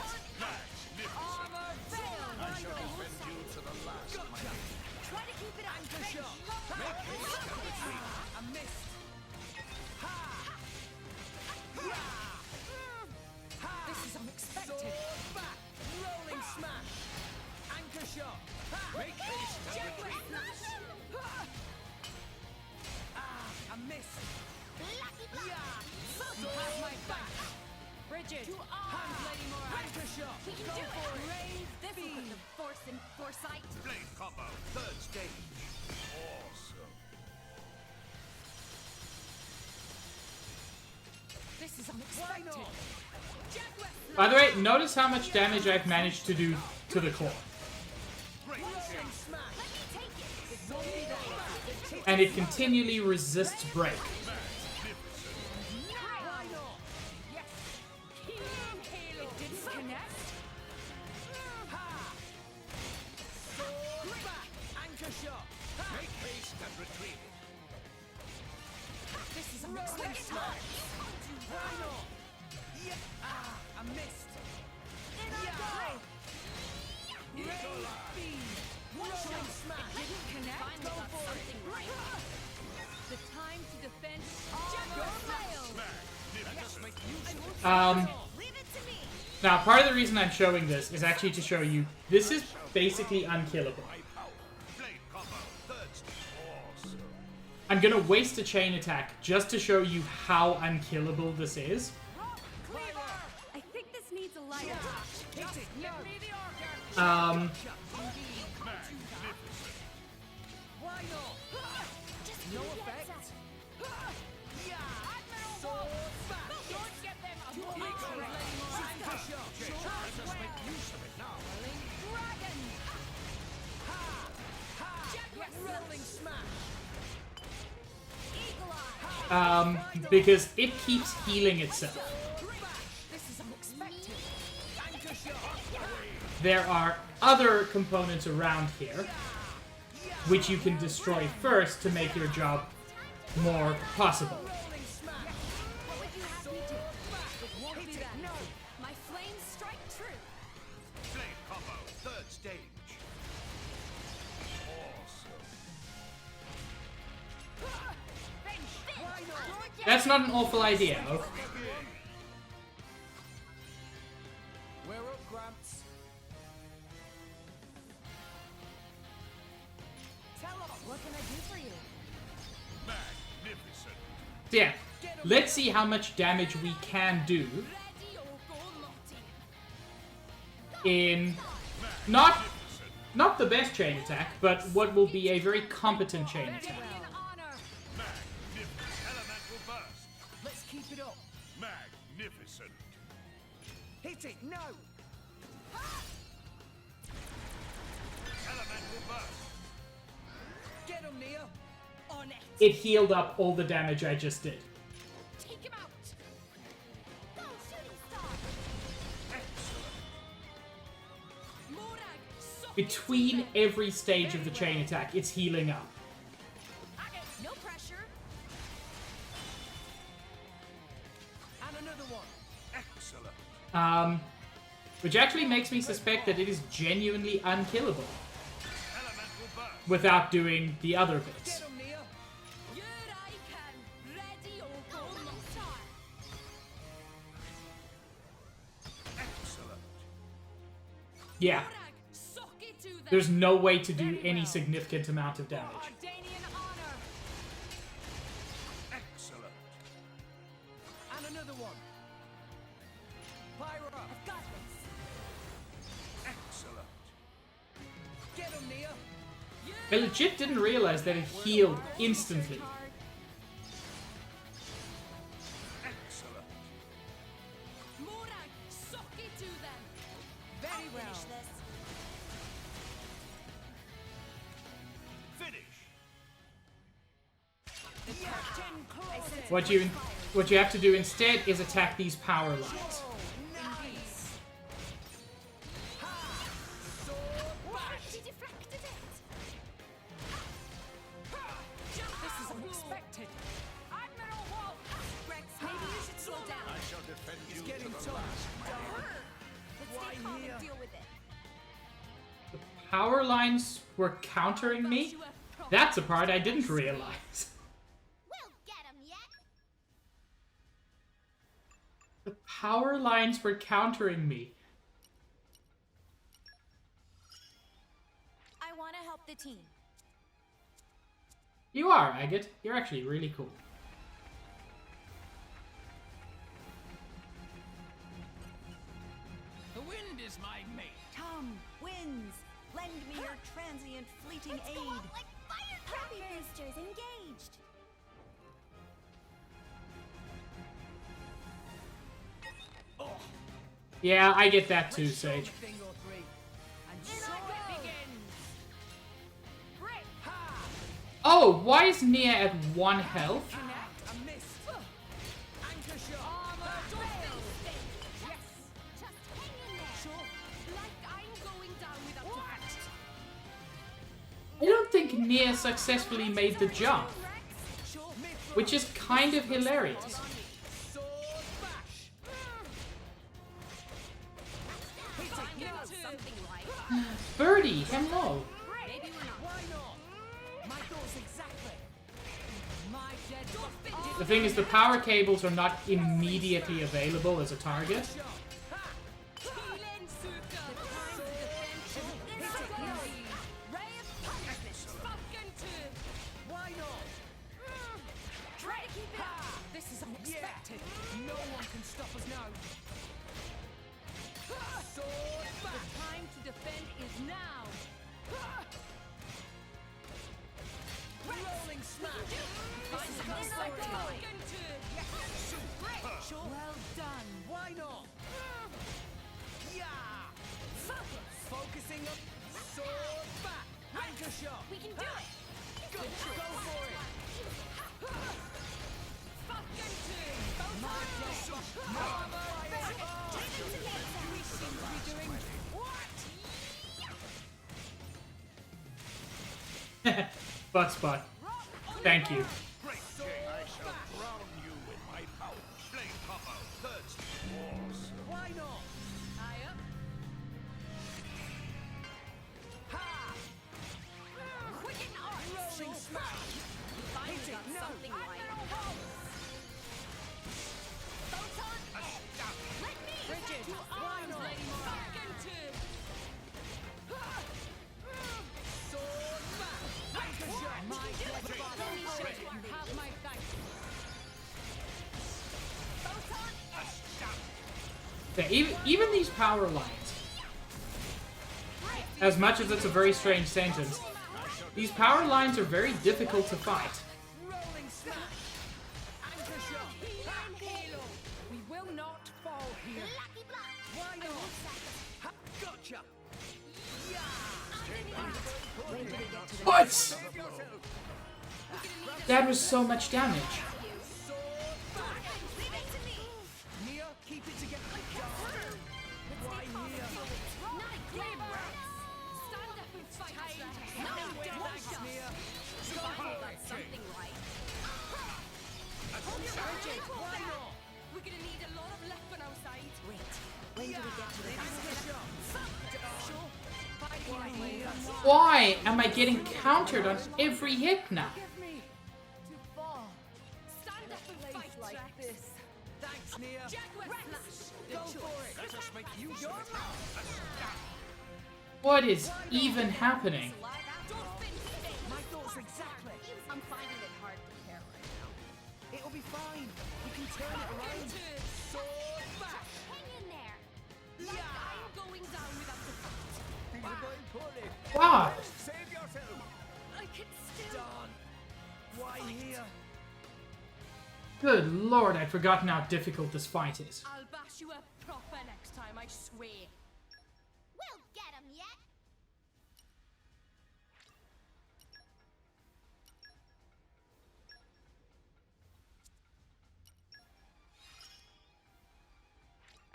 S6: Blade combo, third stage. Awesome.
S11: This is unexpected.
S1: By the way, notice how much damage I've managed to do to the core. And it continually resists break. Now, part of the reason I'm showing this is actually to show you this is basically unkillable. I'm gonna waste a chain attack just to show you how unkillable this is.
S10: I think this needs a lighter touch. No effect.
S1: Because it keeps healing itself. There are other components around here which you can destroy first to make your job more possible.
S10: My flames strike true.
S6: Blade combo, third stage.
S1: That's not an awful idea, okay?
S10: We're up, Gramps. Tell us, what can I do for you?
S6: Magnificent.
S1: So yeah, let's see how much damage we can do in not the best chain attack, but what will be a very competent chain attack.
S10: Let's keep it up.
S6: Magnificent.
S10: Hit it, no!
S6: Elemental burst.
S10: Get him, Nia. On it.
S1: It healed up all the damage I just did.
S10: Take him out.
S6: Go, shooting star. Excellent.
S1: Between every stage of the chain attack, it's healing up.
S10: No pressure. And another one.
S6: Excellent.
S1: Which actually makes me suspect that it is genuinely unkillable without doing the other bits.
S10: Get him, Nia. Here I can. Ready or go, Lothar.
S6: Excellent.
S1: Yeah. There's no way to do any significant amount of damage.
S6: Excellent.
S10: And another one. Pyra. I've got this.
S6: Excellent.
S10: Get him, Nia.
S1: I legit didn't realize that it healed instantly.
S6: Excellent.
S1: What you have to do instead is attack these power lines.
S10: This is unexpected. Admiral Wolf! Rex, maybe you should slow down.
S7: I shall defend you
S10: It's getting
S7: to the
S10: tough.
S7: last.
S10: Let's stay calm and deal with it.
S1: Power lines were countering me? That's a part I didn't realize.
S6: We'll get him yet.
S1: The power lines were countering me.
S6: I want to help the team.
S1: You are, Agate. You're actually really cool.
S10: The wind is my mate.
S18: Come, winds, lend me your transient fleeting
S6: Let's go
S18: aid.
S6: out like firecrackers. Boosters engaged.
S1: Yeah, I get that too, Sage.
S10: Thing or three. And so it begins. Break. Ha!
S1: Oh, why is Nia at 1 health?
S10: Connect. A miss. Anchor shot. Armor failed. Yes.
S6: Just hang in there.
S10: Sure. Like I'm going down without what?
S1: I don't think Nia successfully made the jump, which is kind of hilarious. Birdie, hello.
S10: Maybe we're not. Why not? My thoughts exactly. My dead.
S1: The thing is, the power cables are not immediately available as a target.
S10: Why not? Try to keep it up. This is unexpected. No one can stop us now. Sword back. The time to defend is now. Rolling smash. This is unexpected. Well done. Why not? Yeah. Focusing up. Sword back. Anchor shot.
S6: We can do it.
S10: Go for it. Fucking two. My death. Armor failed. We seem to be doing what?
S1: Butt spot. Thank you.
S7: Great day, I shall drown you with my power. Flame copper, third wars.
S10: Why not? High up. Ha! Quicken arts. Rolling smash.
S6: Finally got something right. Photon edge. Let me.
S10: Bridget,
S6: To
S10: why
S6: arms,
S10: not?
S6: Lady Moore.
S10: Fucking two. Sword back. Anchor shot. My death body. You have my thanks.
S6: Photon edge.
S1: Yeah, even these power lines, as much as it's a very strange sentence, these power lines are very difficult to fight.
S10: Rolling smash. Anchor shot. Halo. We will not fall here.
S6: Lucky block.
S10: Why not? Ha, gotcha.
S1: What? That was so much damage.
S6: Leave it to me.
S10: Nia, keep it together. Why Nia?
S6: Not again.
S10: Stand up and fight.
S6: No,
S10: Thanks,
S6: don't.
S10: Nia.
S6: Finally got something right.
S10: Bridget, why not? We're gonna need a lot of weapon outside.
S18: Wait, when do we get to the basket?
S10: Sure. Fighting
S1: Why am I getting countered on every hit now?
S10: Give me to fall. Stand up and fight like this. Thanks, Nia. Jaguar flash. Go for it.
S7: Let us make use
S10: Your
S7: of it.
S10: mouth.
S1: What is even happening?
S10: My thoughts exactly.
S6: I'm finding it hard to care right now.
S10: It'll be fine. We can turn it around. Sword back.
S6: Hang in there.
S10: Yeah. I'm going down without the fight.
S1: Wow.
S10: Save yourself. I can still. Done. Why here?
S1: Good lord, I'd forgotten how difficult this fight is.
S10: I'll bash you up proper next time, I swear.
S6: We'll get him yet.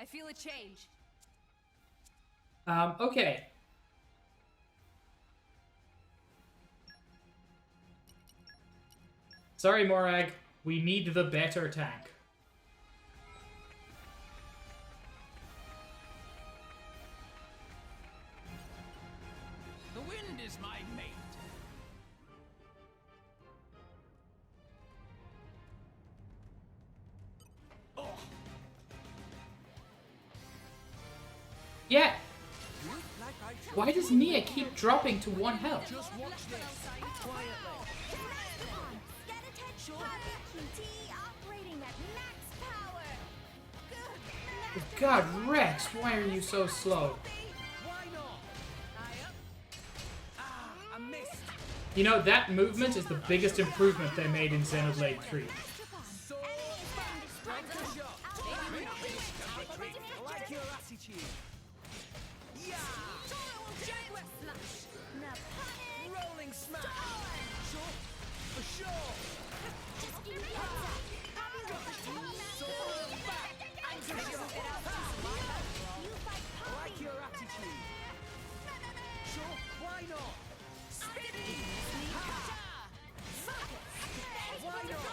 S10: feel a change.
S1: Okay. Sorry, Morag. We need the better tank.
S19: The wind is my mate. Oh.
S1: Yeah. Why does Nia keep dropping to 1 health?
S5: Just watch this. Quietly.
S6: Operating at max power. Good.
S1: God, Rex, why are you so slow?
S5: Why not? I missed.
S1: You know, that movement is the biggest improvement they made in Xenoblade 3.
S5: I like your attitude. Yeah. Rolling smash. Sure. For sure.
S6: Just give me a heads up.
S5: I like your attitude. Sure, why not? Spinning! Why not?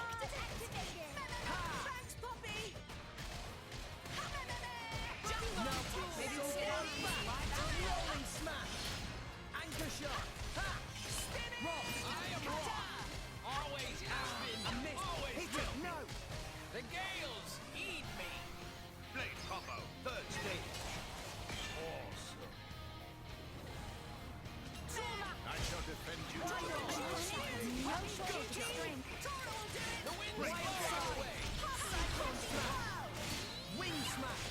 S6: Thanks, Poppy.
S5: No, maybe we'll get out rolling smash. Anchor shot. Ha! Spinning! Rock.
S19: I am Rock. Always has been.
S5: A miss.
S19: Always
S5: Hit
S19: will.
S5: it. No.
S19: The gales eat me.
S7: Blade combo, third stage. Awesome. I shall defend you to the last.
S6: No shortage of strength.
S19: The wind
S5: Right
S19: is
S5: side.
S19: away.
S5: Cyclone smash. Wing smash.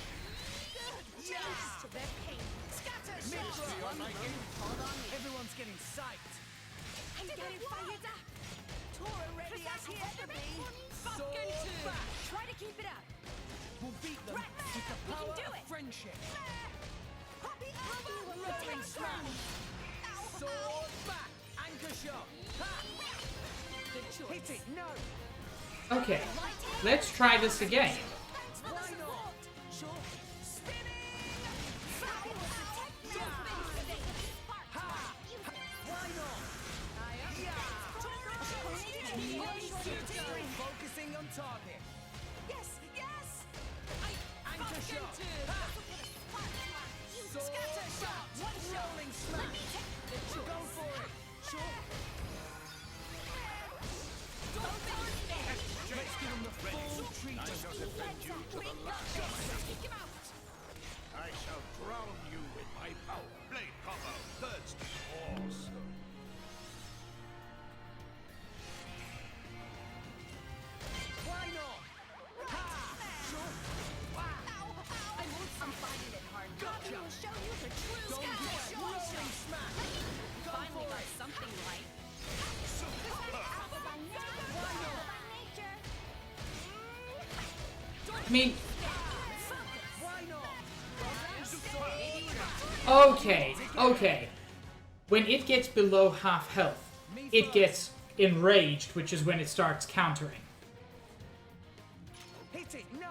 S6: Yes. To their pain. Scatter shot.
S5: Hold on. Everyone's getting psyched.
S6: I'm getting fired up. Tora ready as he ever be.
S5: Sword back.
S10: Try to keep it up.
S5: We'll beat them with the
S10: We can
S5: power
S10: do
S5: of
S10: it.
S5: friendship.
S6: Poppy, Poppy will
S5: Rolling
S6: protect
S5: smash.
S6: them.
S5: Sword back. Anchor shot. Ha!
S10: Good choice.
S5: Hit it. No.
S1: Okay, let's try this again.
S5: Why not? Sure. Spinning. Ha! Why not? Focusing on target.
S6: Yes, yes.
S5: Anchor shot. Ha! Sword shot. Rolling smash. Go for it. Sure. Let's give him the full treatment.
S7: I shall defend you to the last. I shall drown you with my power. Blade combo, third stage. Awesome.
S5: Why not? Ha! Sure.
S10: I'm finding it hard.
S5: Gotcha.
S6: Will show you the true
S5: Don't
S6: scatter
S5: get
S6: shot.
S5: rolling smash. Go
S10: Finally
S5: for
S10: got
S5: it.
S10: something right.
S6: By nature.
S5: Why not?
S6: By nature.
S1: I mean,
S5: Why not?
S1: okay. When it gets below half health, it gets enraged, which is when it starts countering.
S5: Hit it. No.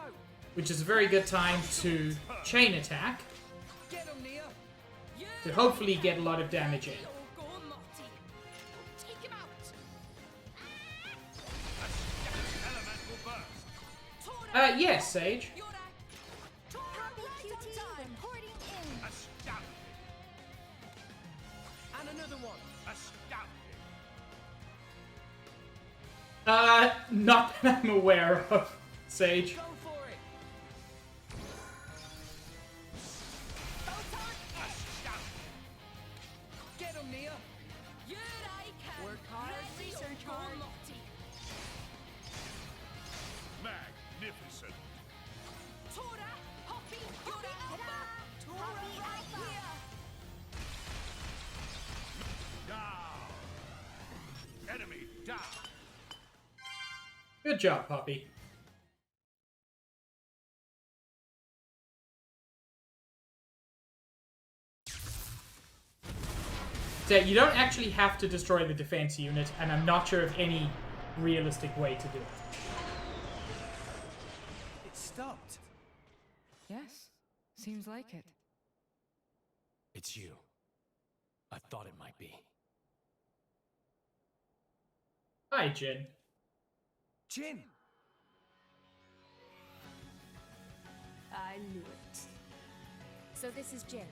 S1: Which is a very good time to chain attack
S5: Get him, Nia.
S1: to hopefully get a lot of damage in.
S10: Go, Marty. Take him out.
S7: Elemental burst.
S1: Yes, Sage.
S6: Poppy QT reporting in.
S7: Astounding.
S5: And another one.
S7: Astounding.
S1: Not that I'm aware of, Sage.
S5: Go for it. Get him, Nia.
S10: Work hard, research hard.
S7: Magnificent.
S10: Tora, Poppy,
S6: Poppy right here.
S7: Down. Enemy down.
S1: Good job, Poppy. So you don't actually have to destroy the defense unit, and I'm not sure of any realistic way to do it.
S5: It stopped.
S11: Yes, Seems like it.
S15: It's you. I thought it might be.
S1: Hi, Jin.
S5: Jin!
S3: I knew it.
S8: So this is Jin,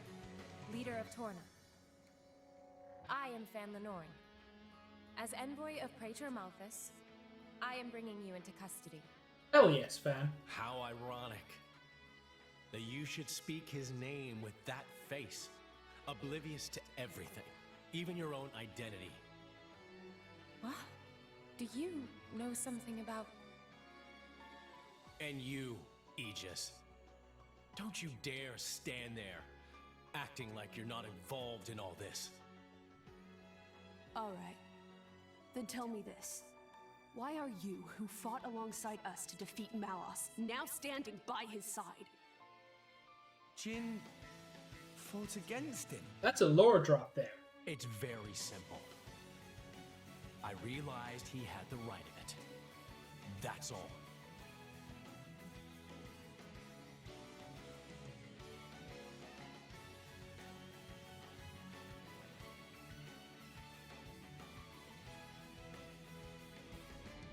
S8: leader of Torna. I am Fan Lenoring. As envoy of Praetor Malthus, I am bringing you into custody.
S1: Hell yes, Fan.
S15: How ironic that you should speak his name with that face, oblivious to everything, even your own identity.
S8: What? Do you know something about...
S15: And you, Aegis. Don't you dare stand there, acting like you're not involved in all this.
S3: All right. Then tell me this. Why are you, who fought alongside us to defeat Malos, now standing by his side?
S5: Jin fought against him.
S1: That's a lore drop there.
S15: It's very simple. I realized he had the right of it. That's all.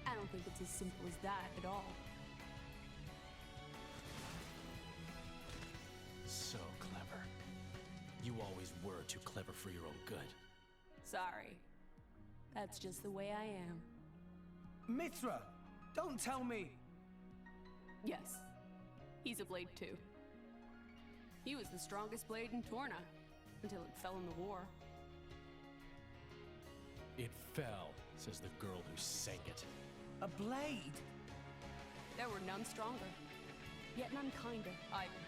S3: I don't think it's as simple as that at all.
S15: So clever. You always were too clever for your own good.
S3: Sorry. That's just the way I am.
S5: Mithra! Don't tell me!
S3: Yes. He's a blade too. He was the strongest blade in Torna, until it fell in the war.
S15: It fell, says the girl who sank it.
S5: A blade?
S3: There were none stronger, yet none kinder either.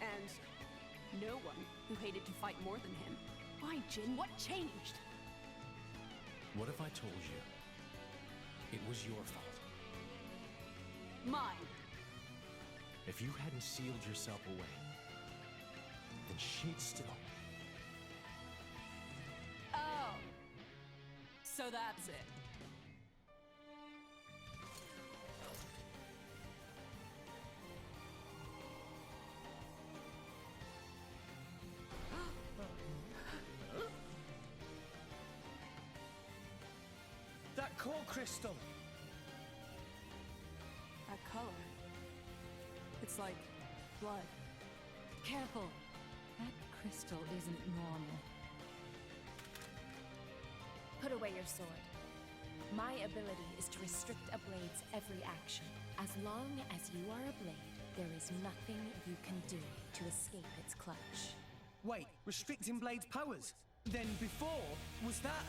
S3: And no one who hated to fight more than him. Why, Jin? What changed?
S15: What if I told you it was your fault?
S3: Mine.
S15: If you hadn't sealed yourself away, then she'd still...
S3: Oh. So that's it.
S5: That core crystal!
S3: That color. It's like blood.
S13: Careful. That crystal isn't normal.
S8: Put away your sword. My ability is to restrict a blade's every action. As long as you are a blade, there is nothing you can do to escape its clutch.
S5: Wait, restricting Blade's powers? Then before, was that...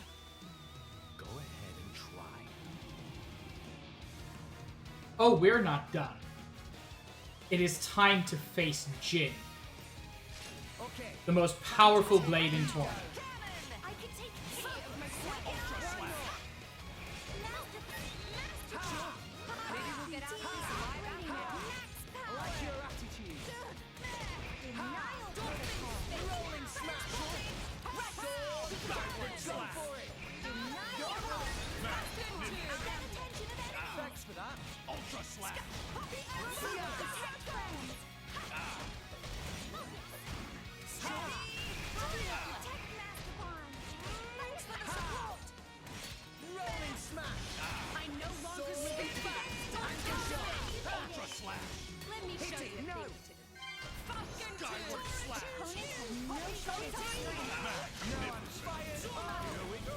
S15: Go ahead and try.
S1: Oh, we're not done. It is time to face Jin.
S5: Okay.
S1: The most powerful blade in Torna.
S6: I can take care of myself.
S10: Maybe we'll get out of this alive after all.
S5: I like your attitude. Rolling smash! Backward slash! Thanks for that.
S17: Ultra slash!
S5: Rolling smash!
S3: I no longer speak back.
S17: Ultra slash!
S3: Let me show you.
S5: No!
S17: Skyward slash!
S5: No, I'm fired! Here we go!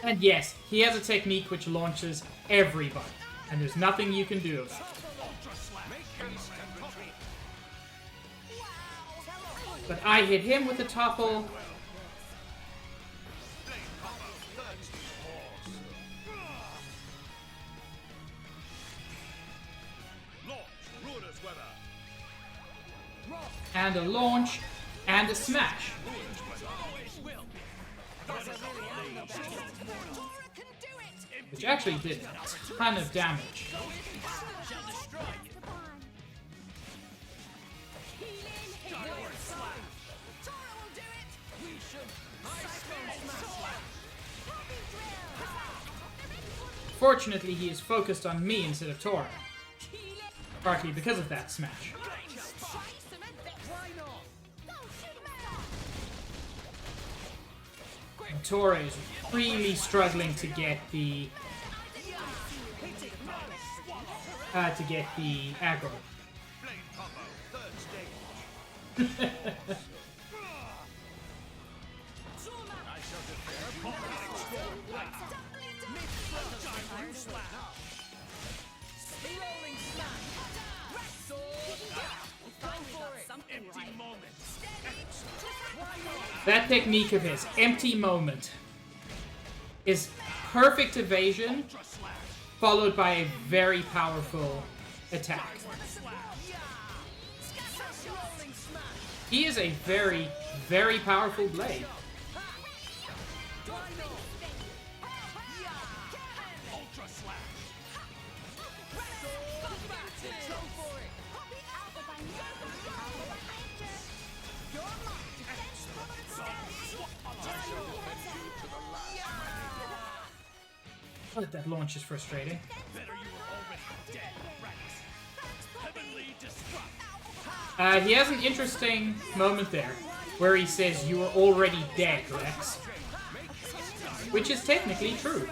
S1: And yes, he has a technique which launches everybody. And there's nothing you can do about it.
S17: Ultra slash! Make haste and retreat!
S1: But I hit him with a topple. And a launch. And a smash. Which actually did a ton of damage. Fortunately, he is focused on me instead of Tora. Partly because of that smash. And Tora is really struggling to get the aggro. That technique of his, empty moment, is perfect evasion followed by a very powerful attack. He is a very, very powerful blade. Oh, that launch is frustrating. He has an interesting moment there, where he says, "You are already dead, Rex." Which is technically true.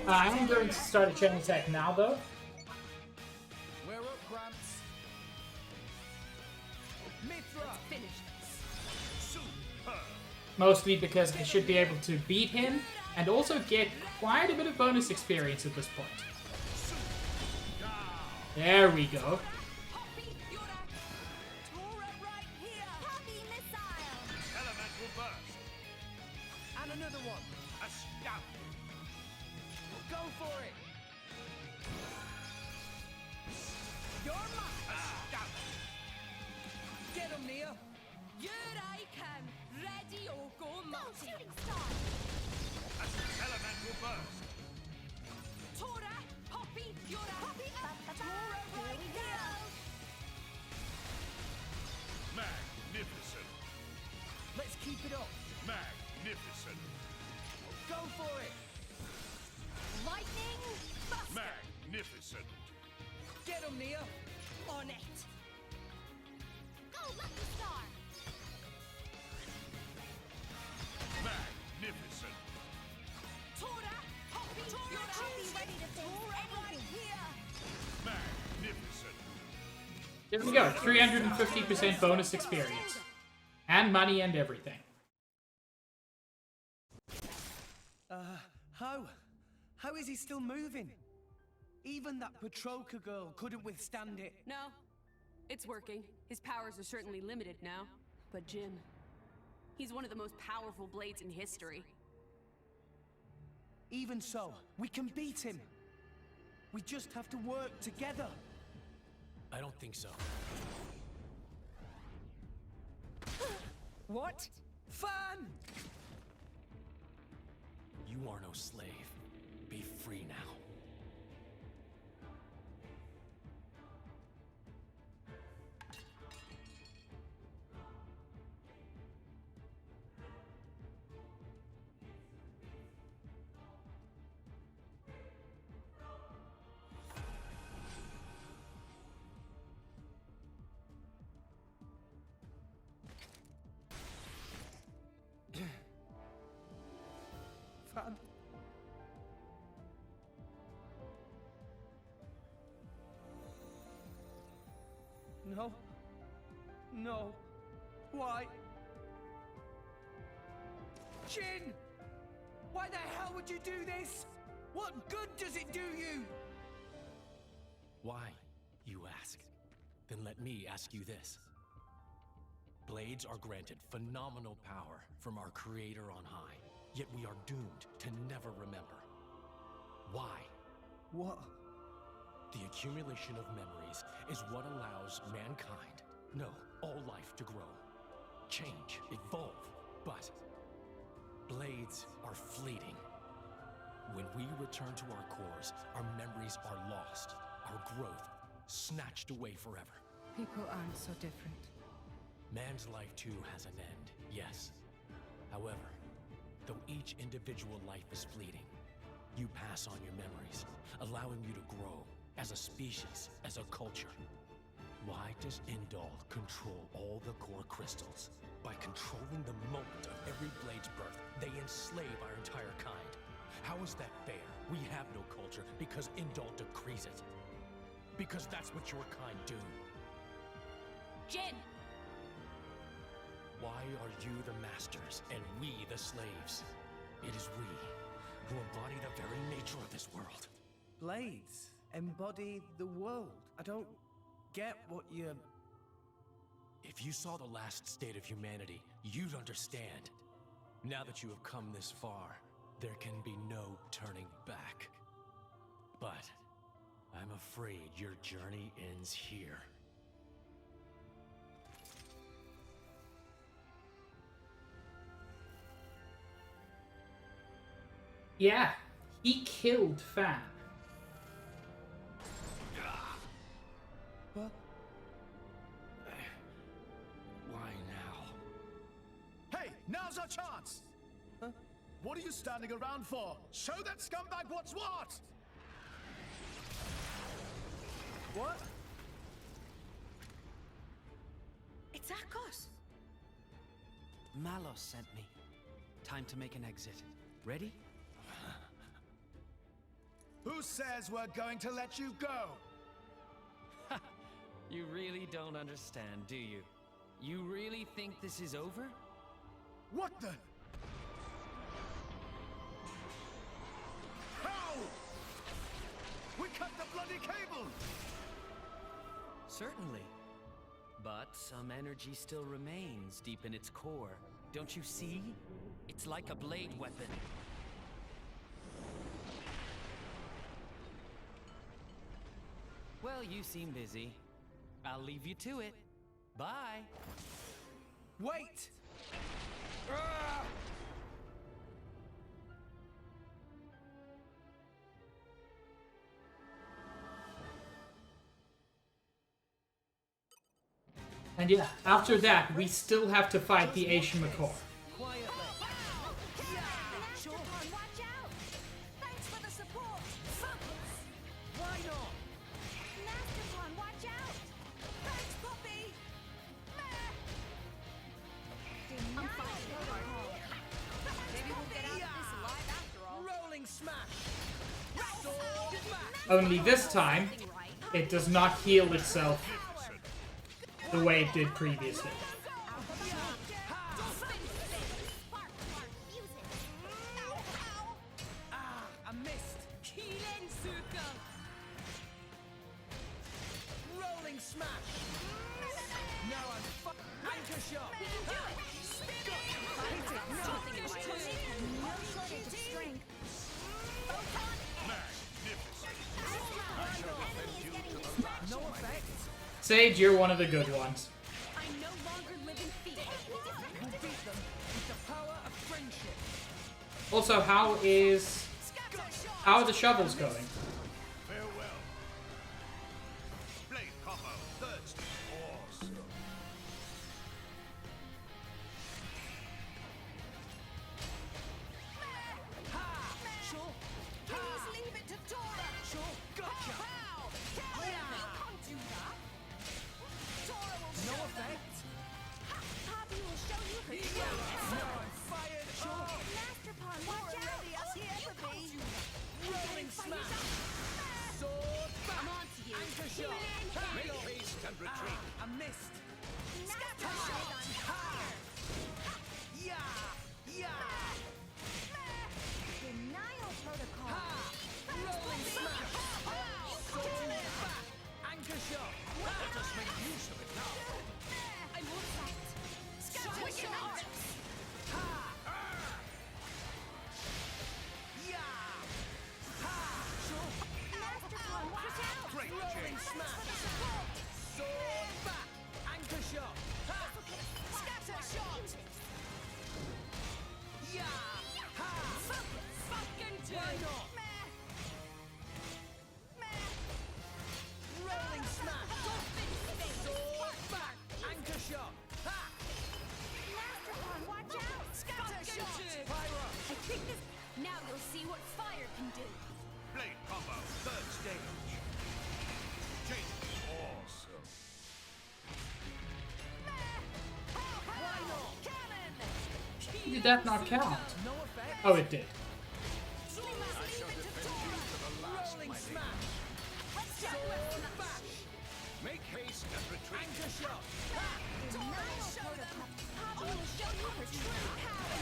S1: I'm going to start a chain attack now, though.
S19: We're up, Gramps.
S1: Mostly because I should be able to beat him and also get quite a bit of bonus experience at this point. There we go.
S19: And another one. A scout. Go for it. You're mine. A scout. Get him, Nia.
S10: Here I come. Ready or go, Marty.
S6: Shooting star.
S19: Elemental burst.
S10: Tora, Poppy, you're a Poppy.
S6: Tora, right here.
S17: Magnificent.
S19: Let's keep it up.
S17: Magnificent.
S19: Go for it.
S10: Lightning, buster.
S17: Magnificent.
S19: Get him, Nia.
S10: On it.
S6: Go, Lucky Star.
S17: Magnificent.
S10: Tora, Poppy, you're a Poppy ready to Tora right here.
S17: Magnificent.
S1: Here we go, 350% bonus experience. And money and everything.
S5: How is he still moving? Even that Petroka girl couldn't withstand it.
S3: No, it's working. His powers are certainly limited now. But Jin, he's one of the most powerful blades in history.
S5: Even so, we can beat him. We just have to work together.
S15: I don't think so.
S5: What? Fan!
S15: You are no slave. Be free now.
S5: Fan. No. No. Why?
S19: Jin! Why the hell would you do this? What good does it do you?
S15: Why, you ask? Then let me ask you this. Blades are granted phenomenal power from our creator on high, yet we are doomed to never remember. Why?
S19: What?
S15: The accumulation of memories is what allows mankind, no, all life to grow, change, evolve. But blades are fleeting. When we return to our cores, our memories are lost, our growth snatched away forever.
S11: People aren't so different.
S15: Man's life too has an end, yes. However, though each individual life is fleeting, you pass on your memories, allowing you to grow as a species, as a culture. Why does Indal control all the core crystals? By controlling the moment of every blade's birth, they enslave our entire kind. How is that fair? We have no culture because Indal decrees it. Because that's what your kind do.
S3: Jin!
S15: Why are you the masters and we the slaves? It is we who embody the very nature of this world.
S5: Blades embody the world. I don't get what you're...
S15: If you saw the last state of humanity, you'd understand. Now that you have come this far, there can be no turning back. But I'm afraid your journey ends here.
S1: Yeah, he killed Fan.
S5: What?
S15: Why now?
S2: Hey, now's our chance! Huh? What are you standing around for? Show that scumbag what's what!
S5: What?
S4: It's Akos.
S19: Malos sent me. Time to make an exit. Ready?
S2: Who says we're going to let you go?
S19: You really don't understand, do you? You really think this is over?
S2: What the? How? We cut the bloody cable!
S19: Certainly. But some energy still remains deep in its core. Don't you see? It's like a blade weapon. Well, you seem busy. I'll leave you to it. Bye.
S5: Wait!
S1: And yeah, after that, we still have to fight the Asian Macaw.
S10: Watch out! Thanks for the support!
S19: Why not?
S10: Masterplan, watch out! Thanks, puppy! I'm fine. Maybe we'll get out of this alive after all.
S19: Rolling smash!
S1: Only this time, it does not heal itself the way it did previously.
S19: I missed! Rolling smash! Now I'm anchor shot!
S10: We can do it! Spin it! No shortage of strength.
S19: No effect!
S1: Sage, you're one of the good ones.
S10: I no longer live in fear.
S19: We'll beat them with the power of friendship.
S1: Also, how are the shovels going?
S7: Farewell. Blade combo, thirst. Awesome.
S10: Please leave it to Tora.
S19: Gotcha!
S10: You can't do that. Tora will
S19: No
S10: show
S19: effect!
S10: Poppy will show you her
S19: Now I'm fired!
S10: Master Pawn, watch out!
S19: Rolling smash!
S1: Did that not count? Oh, it did.
S17: Make haste and retreat.
S10: Anchor shot. Now show them. I will show you her true power.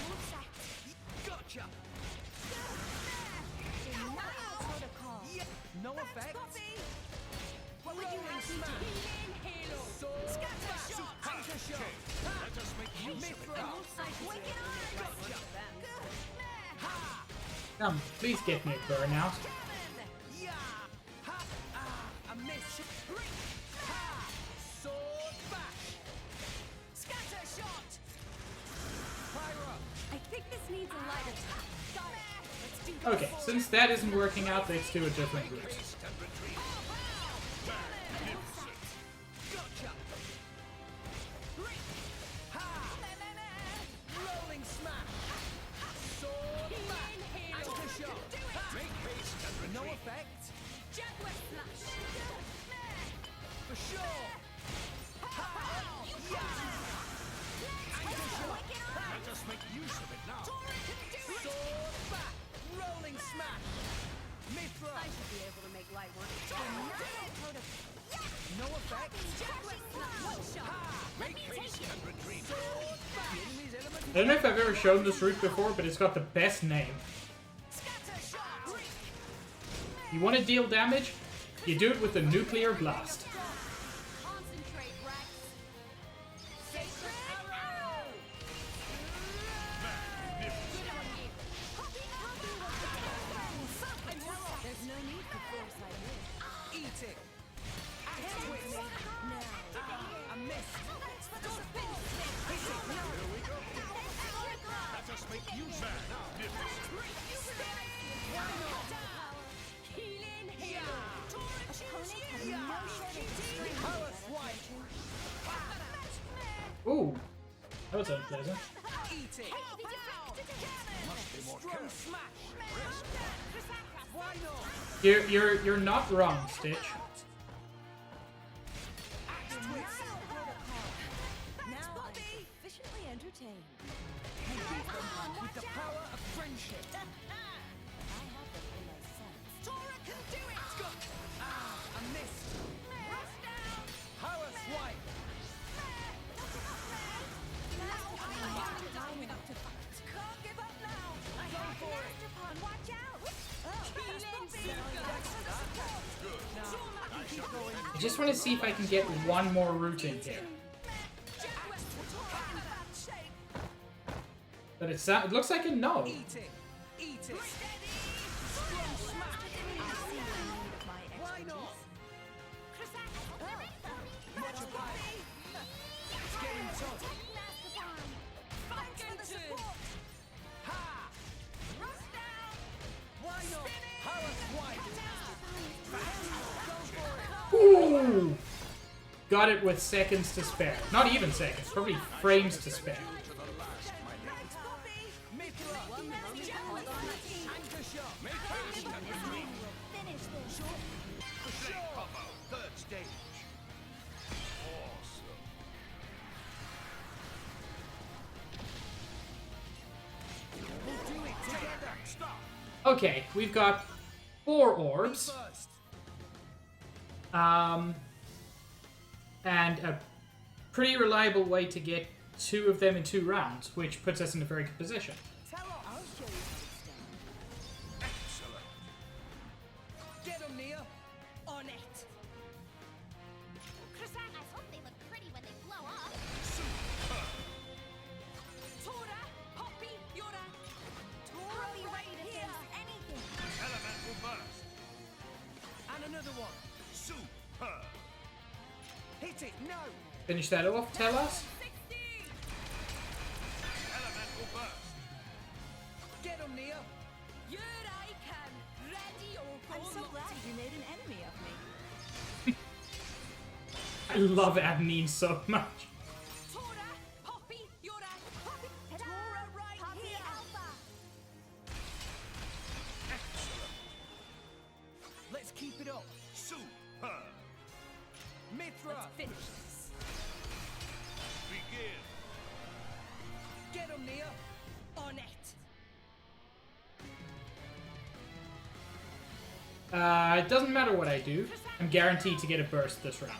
S5: Gotcha.
S10: Denial protocol.
S5: No effect.
S10: What would you have me do? Healing halo. Scatter shot.
S5: Anchor shot.
S17: Let us make use of it now.
S10: Wicked arm.
S1: Come, please get me a burnout.
S5: Yeah. Ha. Ah. A miss. Ha. Sword bash.
S10: Scatter shot.
S5: Fire up.
S3: I think this needs a light attack.
S10: Got it. Let's do this.
S1: Okay, since that isn't working out, let's do a different route.
S17: Haste and retreat. Magnificent.
S5: Gotcha. Ha. Rolling smash. Sword bash. Anchor shot.
S17: Make haste and retreat.
S5: No effect.
S10: Jaguar flash.
S5: For sure. Ha. Yeah. Anchor shot.
S17: Let us make use of it now.
S5: Sword back. Rolling smash. Mithra.
S3: I should be able to make light work.
S5: No effect.
S17: Make haste and retreat.
S5: Sword back. Enemy's element.
S1: I don't know if I've ever shown this route before, but it's got the best name. You want to deal damage? You do it with the nuclear blast.
S10: Concentrate, Rex. Sacred arrow. Good on you.
S3: There's no need for foresight here.
S5: Eat it. Axe twist. Ah, a miss.
S17: Let us make use of it now.
S10: Healing halo.
S5: Power swipe.
S1: Ooh, that was unpleasant.
S5: Eat it.
S17: Must be more
S5: Strong
S17: careful.
S5: smash. Why not?
S1: You're not wrong, Stitch.
S5: Axe twist.
S18: Now I'm sufficiently entertained.
S5: With the power of friendship.
S18: I have them in my sense.
S10: Tora can do it.
S5: Ah, a miss.
S10: Rush down.
S5: Power swipe.
S10: Can't give up now. I have to act upon. Watch out.
S1: I just want to see if I can get one more route in here. But it looks like a no.
S5: Eat it. Eat it. Strong smash. Why not? Much obliged. It's getting tough. Ha! Why not? Power swipe.
S1: Ooh! Got it with seconds to spare. Not even seconds, probably frames to spare.
S5: Mithra. Anchor shot.
S17: Make haste and retreat.
S10: Finish this.
S17: Take cover. Third stage. Awesome.
S5: We'll do it together.
S17: Stop.
S1: Okay, we've got 4 orbs.
S5: First.
S1: And a pretty reliable way to get 2 of them in 2 rounds, which puts us in a very good position.
S18: Tell her I'll show you how it's done.
S17: Excellent.
S5: Get them, Nia.
S10: On it.
S6: I hope they look pretty when they blow up.
S10: Tora, Poppy, Yora. Tora be ready to face anything.
S17: Elemental burst.
S5: And another one.
S17: Super.
S5: Hit it. No.
S1: Finish that off, tell us.
S17: Elemental burst.
S5: Get them, Nia.
S10: Here I can. Ready or go.
S18: I'm so glad you made an enemy of me.
S1: I love Adenine so much.
S10: Tora, Poppy, Yora. Poppy, Tora right here. Alpha.
S17: Excellent.
S5: Let's keep it up.
S17: Super.
S5: Mithra.
S10: Let's finish this.
S17: Begin.
S5: Get them, Nia.
S1: It doesn't matter what I do. I'm guaranteed to get a burst this round.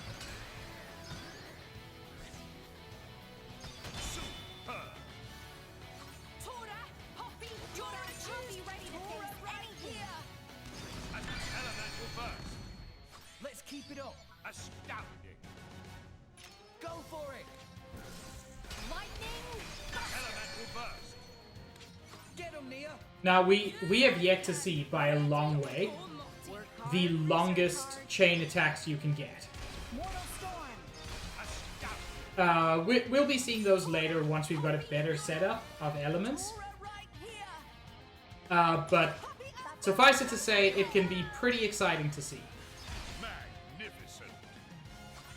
S5: Let's keep it up.
S17: Astounding.
S5: Go for it.
S6: Lightning!
S17: Elemental burst.
S5: Get him, Nia.
S1: Now, we have yet to see, by a long way, the longest chain attacks you can get. We'll be seeing those later once we've got a better setup of elements. But suffice it to say, it can be pretty exciting to see.
S17: Magnificent.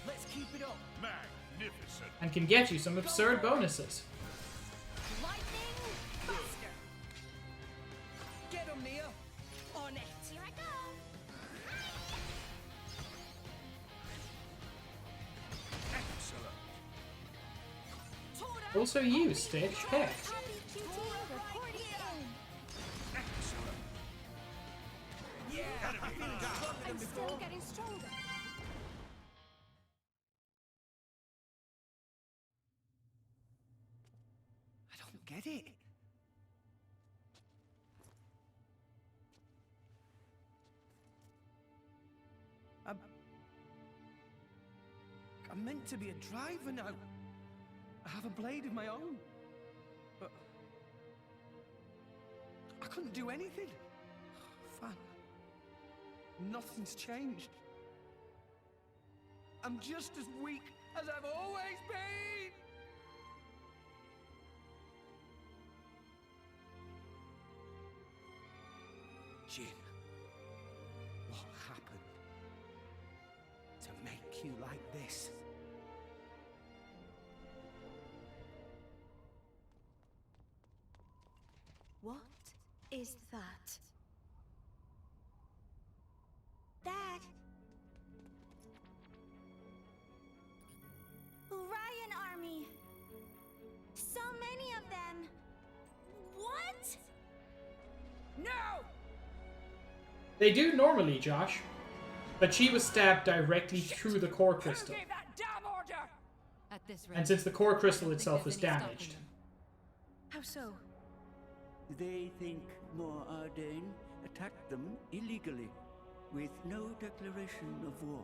S5: Let's keep it up.
S17: Magnificent.
S1: And can get you some absurd bonuses.
S5: Get him, Nia.
S6: On it. Here I go.
S17: Excellent.
S1: Also you, Stitch. Heck.
S4: I'm still getting stronger.
S5: I don't get it. I'm meant to be a driver now. I have a blade of my own. But I couldn't do anything. Fine. Nothing's changed. I'm just as weak as I've always been. Jin, what happened to make you like this?
S4: What is that?
S6: Dad. Ryan army. So many of them. What?
S10: No!
S1: They do normally, Josh. But she was stabbed directly through the core crystal.
S10: Who gave that damn order?
S13: At this rate,
S1: And since the core crystal
S13: I don't think
S1: itself is
S13: there's any stopping
S1: damaged.
S13: them.
S4: How so?
S9: They think more Ardain attacked them illegally, with no declaration of war.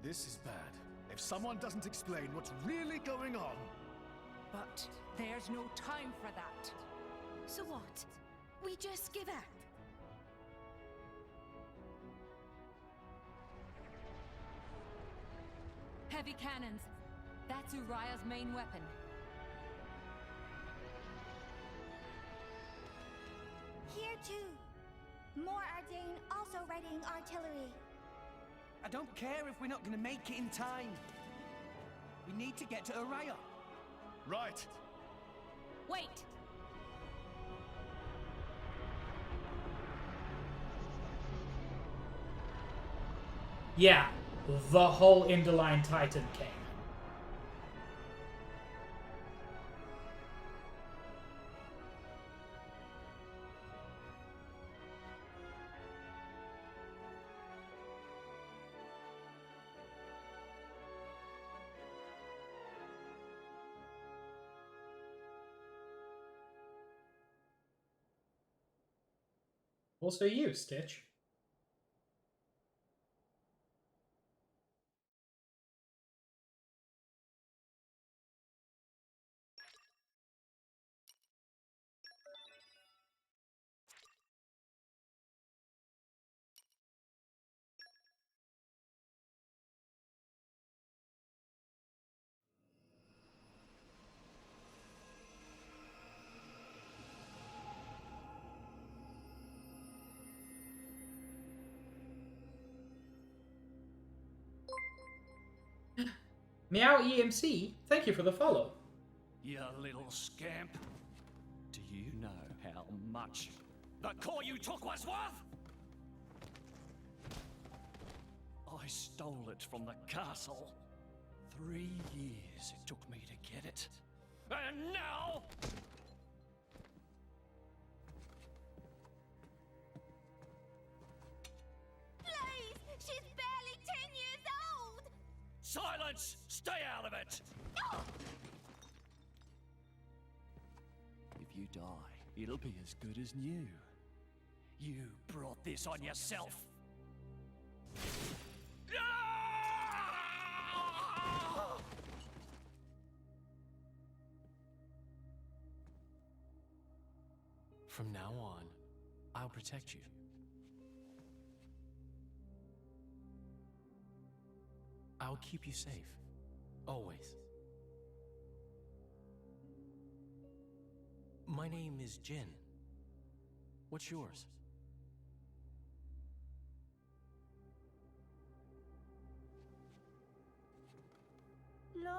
S2: This is bad. If someone doesn't explain what's really going on...
S10: But there's no time for that.
S4: So what? We just give up?
S13: Heavy cannons. That's Uriah's main weapon.
S6: Here too. More Ardain also readying artillery.
S5: I don't care if we're not going to make it in time. We need to get to Uriah.
S2: Right.
S13: Wait!
S1: Yeah, the whole Interline Titan came. Also you, Stitch. Meow EMC, thank you for the follow.
S17: You little scamp. Do you know how much the core you took was worth? I stole it from the castle. 3 years it took me to get it. And now...
S15: violence! Stay out of it! If you die, it'll be as good as new. You brought this on yourself. From now on, I'll protect you. I'll keep you safe. Always. My name is Jin. What's yours?
S4: Laura.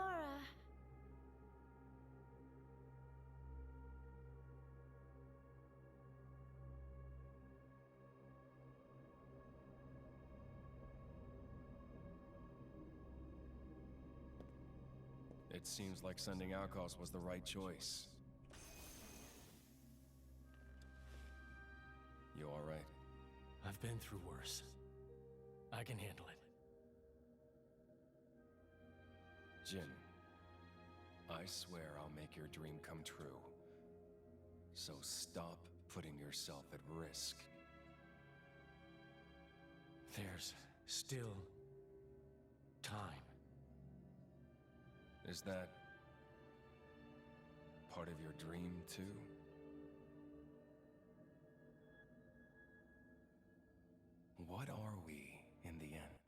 S20: It seems like sending Alkos was the right choice. You alright?
S15: I've been through worse. I can handle it.
S20: Jin, I swear I'll make your dream come true. So stop putting yourself at risk.
S15: There's still time.
S20: Is that part of your dream, too? What are we, in the end?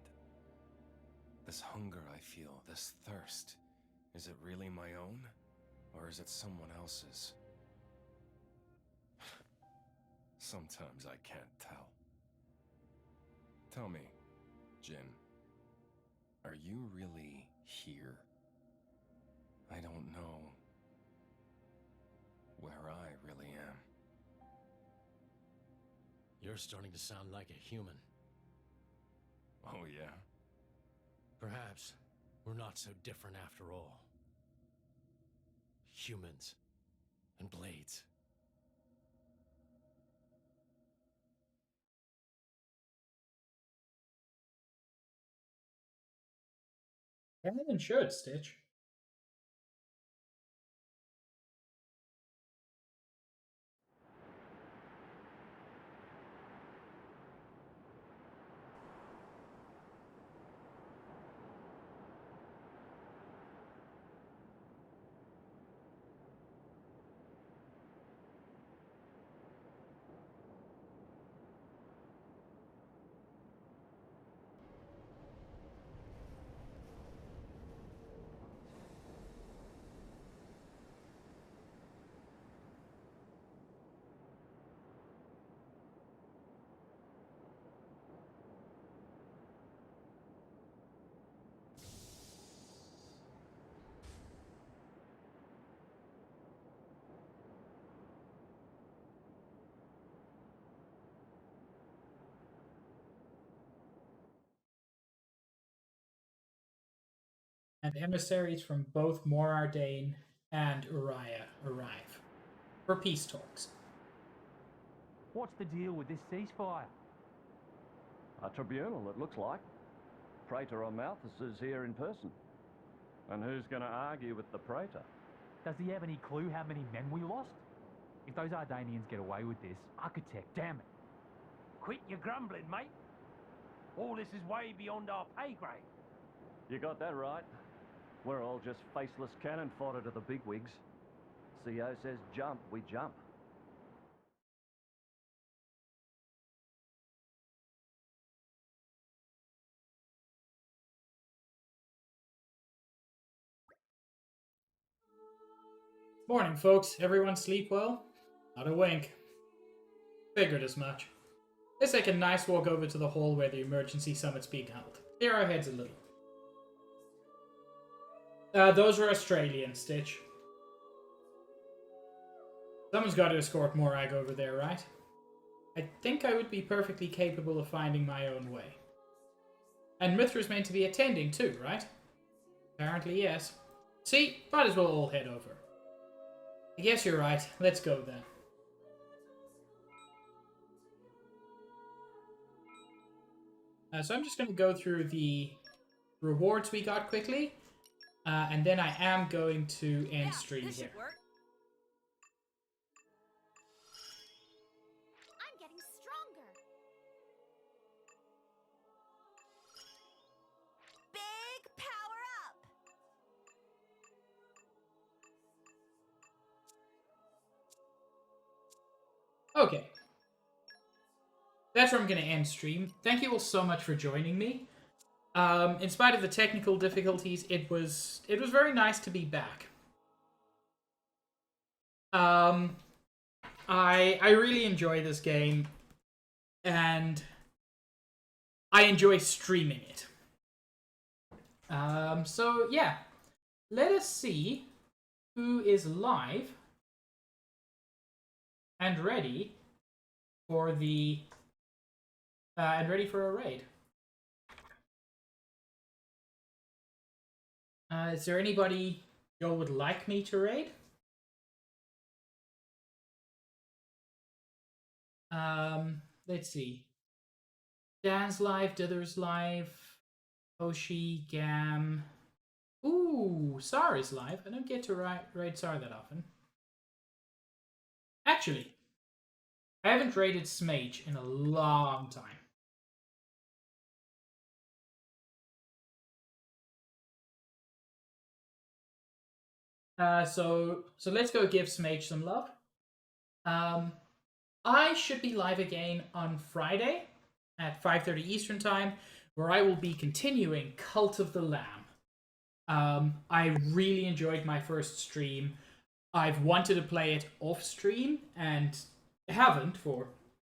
S20: This hunger I feel, this thirst, is it really my own? Or is it someone else's? Sometimes I can't tell. Tell me, Jin, are you really here? I don't know where I really am.
S15: You're starting to sound like a human.
S20: Oh, yeah?
S15: Perhaps we're not so different after all. Humans and blades.
S1: And should, Stitch. And emissaries from both Morardain and Uriah arrive for peace talks.
S21: What's the deal with this ceasefire?
S22: A tribunal, it looks like. Praetor Malthus is here in person. And who's going to argue with the Praetor?
S21: Does he have any clue how many men we lost? If those Ardanians get away with this, Architect, damn it.
S23: Quit your grumbling, mate. All this is way beyond our pay grade.
S22: You got that right. We're all just faceless cannon fodder to the bigwigs. CO says jump, we jump.
S1: Morning, folks. Everyone sleep well? Not a wink. Figured as much. Let's take a nice walk over to the hall where the emergency summit's being held. Clear our heads a little. Those are Australian, Stitch. Someone's got to escort Morag over there, right? I think I would be perfectly capable of finding my own way. And Mithra's meant to be attending too, right? Apparently, yes. See, might as well all head over. I guess you're right. Let's go then. So I'm just going to go through the rewards we got quickly. And then I am going to end stream here.
S6: I'm getting stronger. Big power up.
S1: Okay. That's where I'm going to end stream. Thank you all so much for joining me. In spite of the technical difficulties, it was very nice to be back. I really enjoy this game, and I enjoy streaming it. So yeah, let us see who is live and ready for the a raid. Is there anybody y'all would like me to raid? Let's see. Dan's live, Dither's live, Oshi, Gam. Ooh, Sar is live. I don't get to raid Sar that often. Actually, I haven't raided Smage in a long time. So let's go give Smage some love. I should be live again on Friday at 5:30 Eastern Time, where I will be continuing Cult of the Lamb. I really enjoyed my first stream. I've wanted to play it off stream and haven't for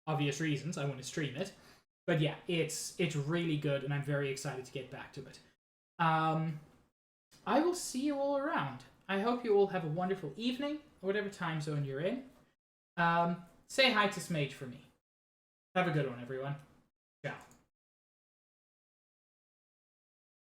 S1: obvious reasons. I want to stream it, but yeah, it's really good, and I'm very excited to get back to it. I will see you all around. I hope you all have a wonderful evening, whatever time zone you're in. Say hi to Smage for me. Have a good one, everyone. Ciao.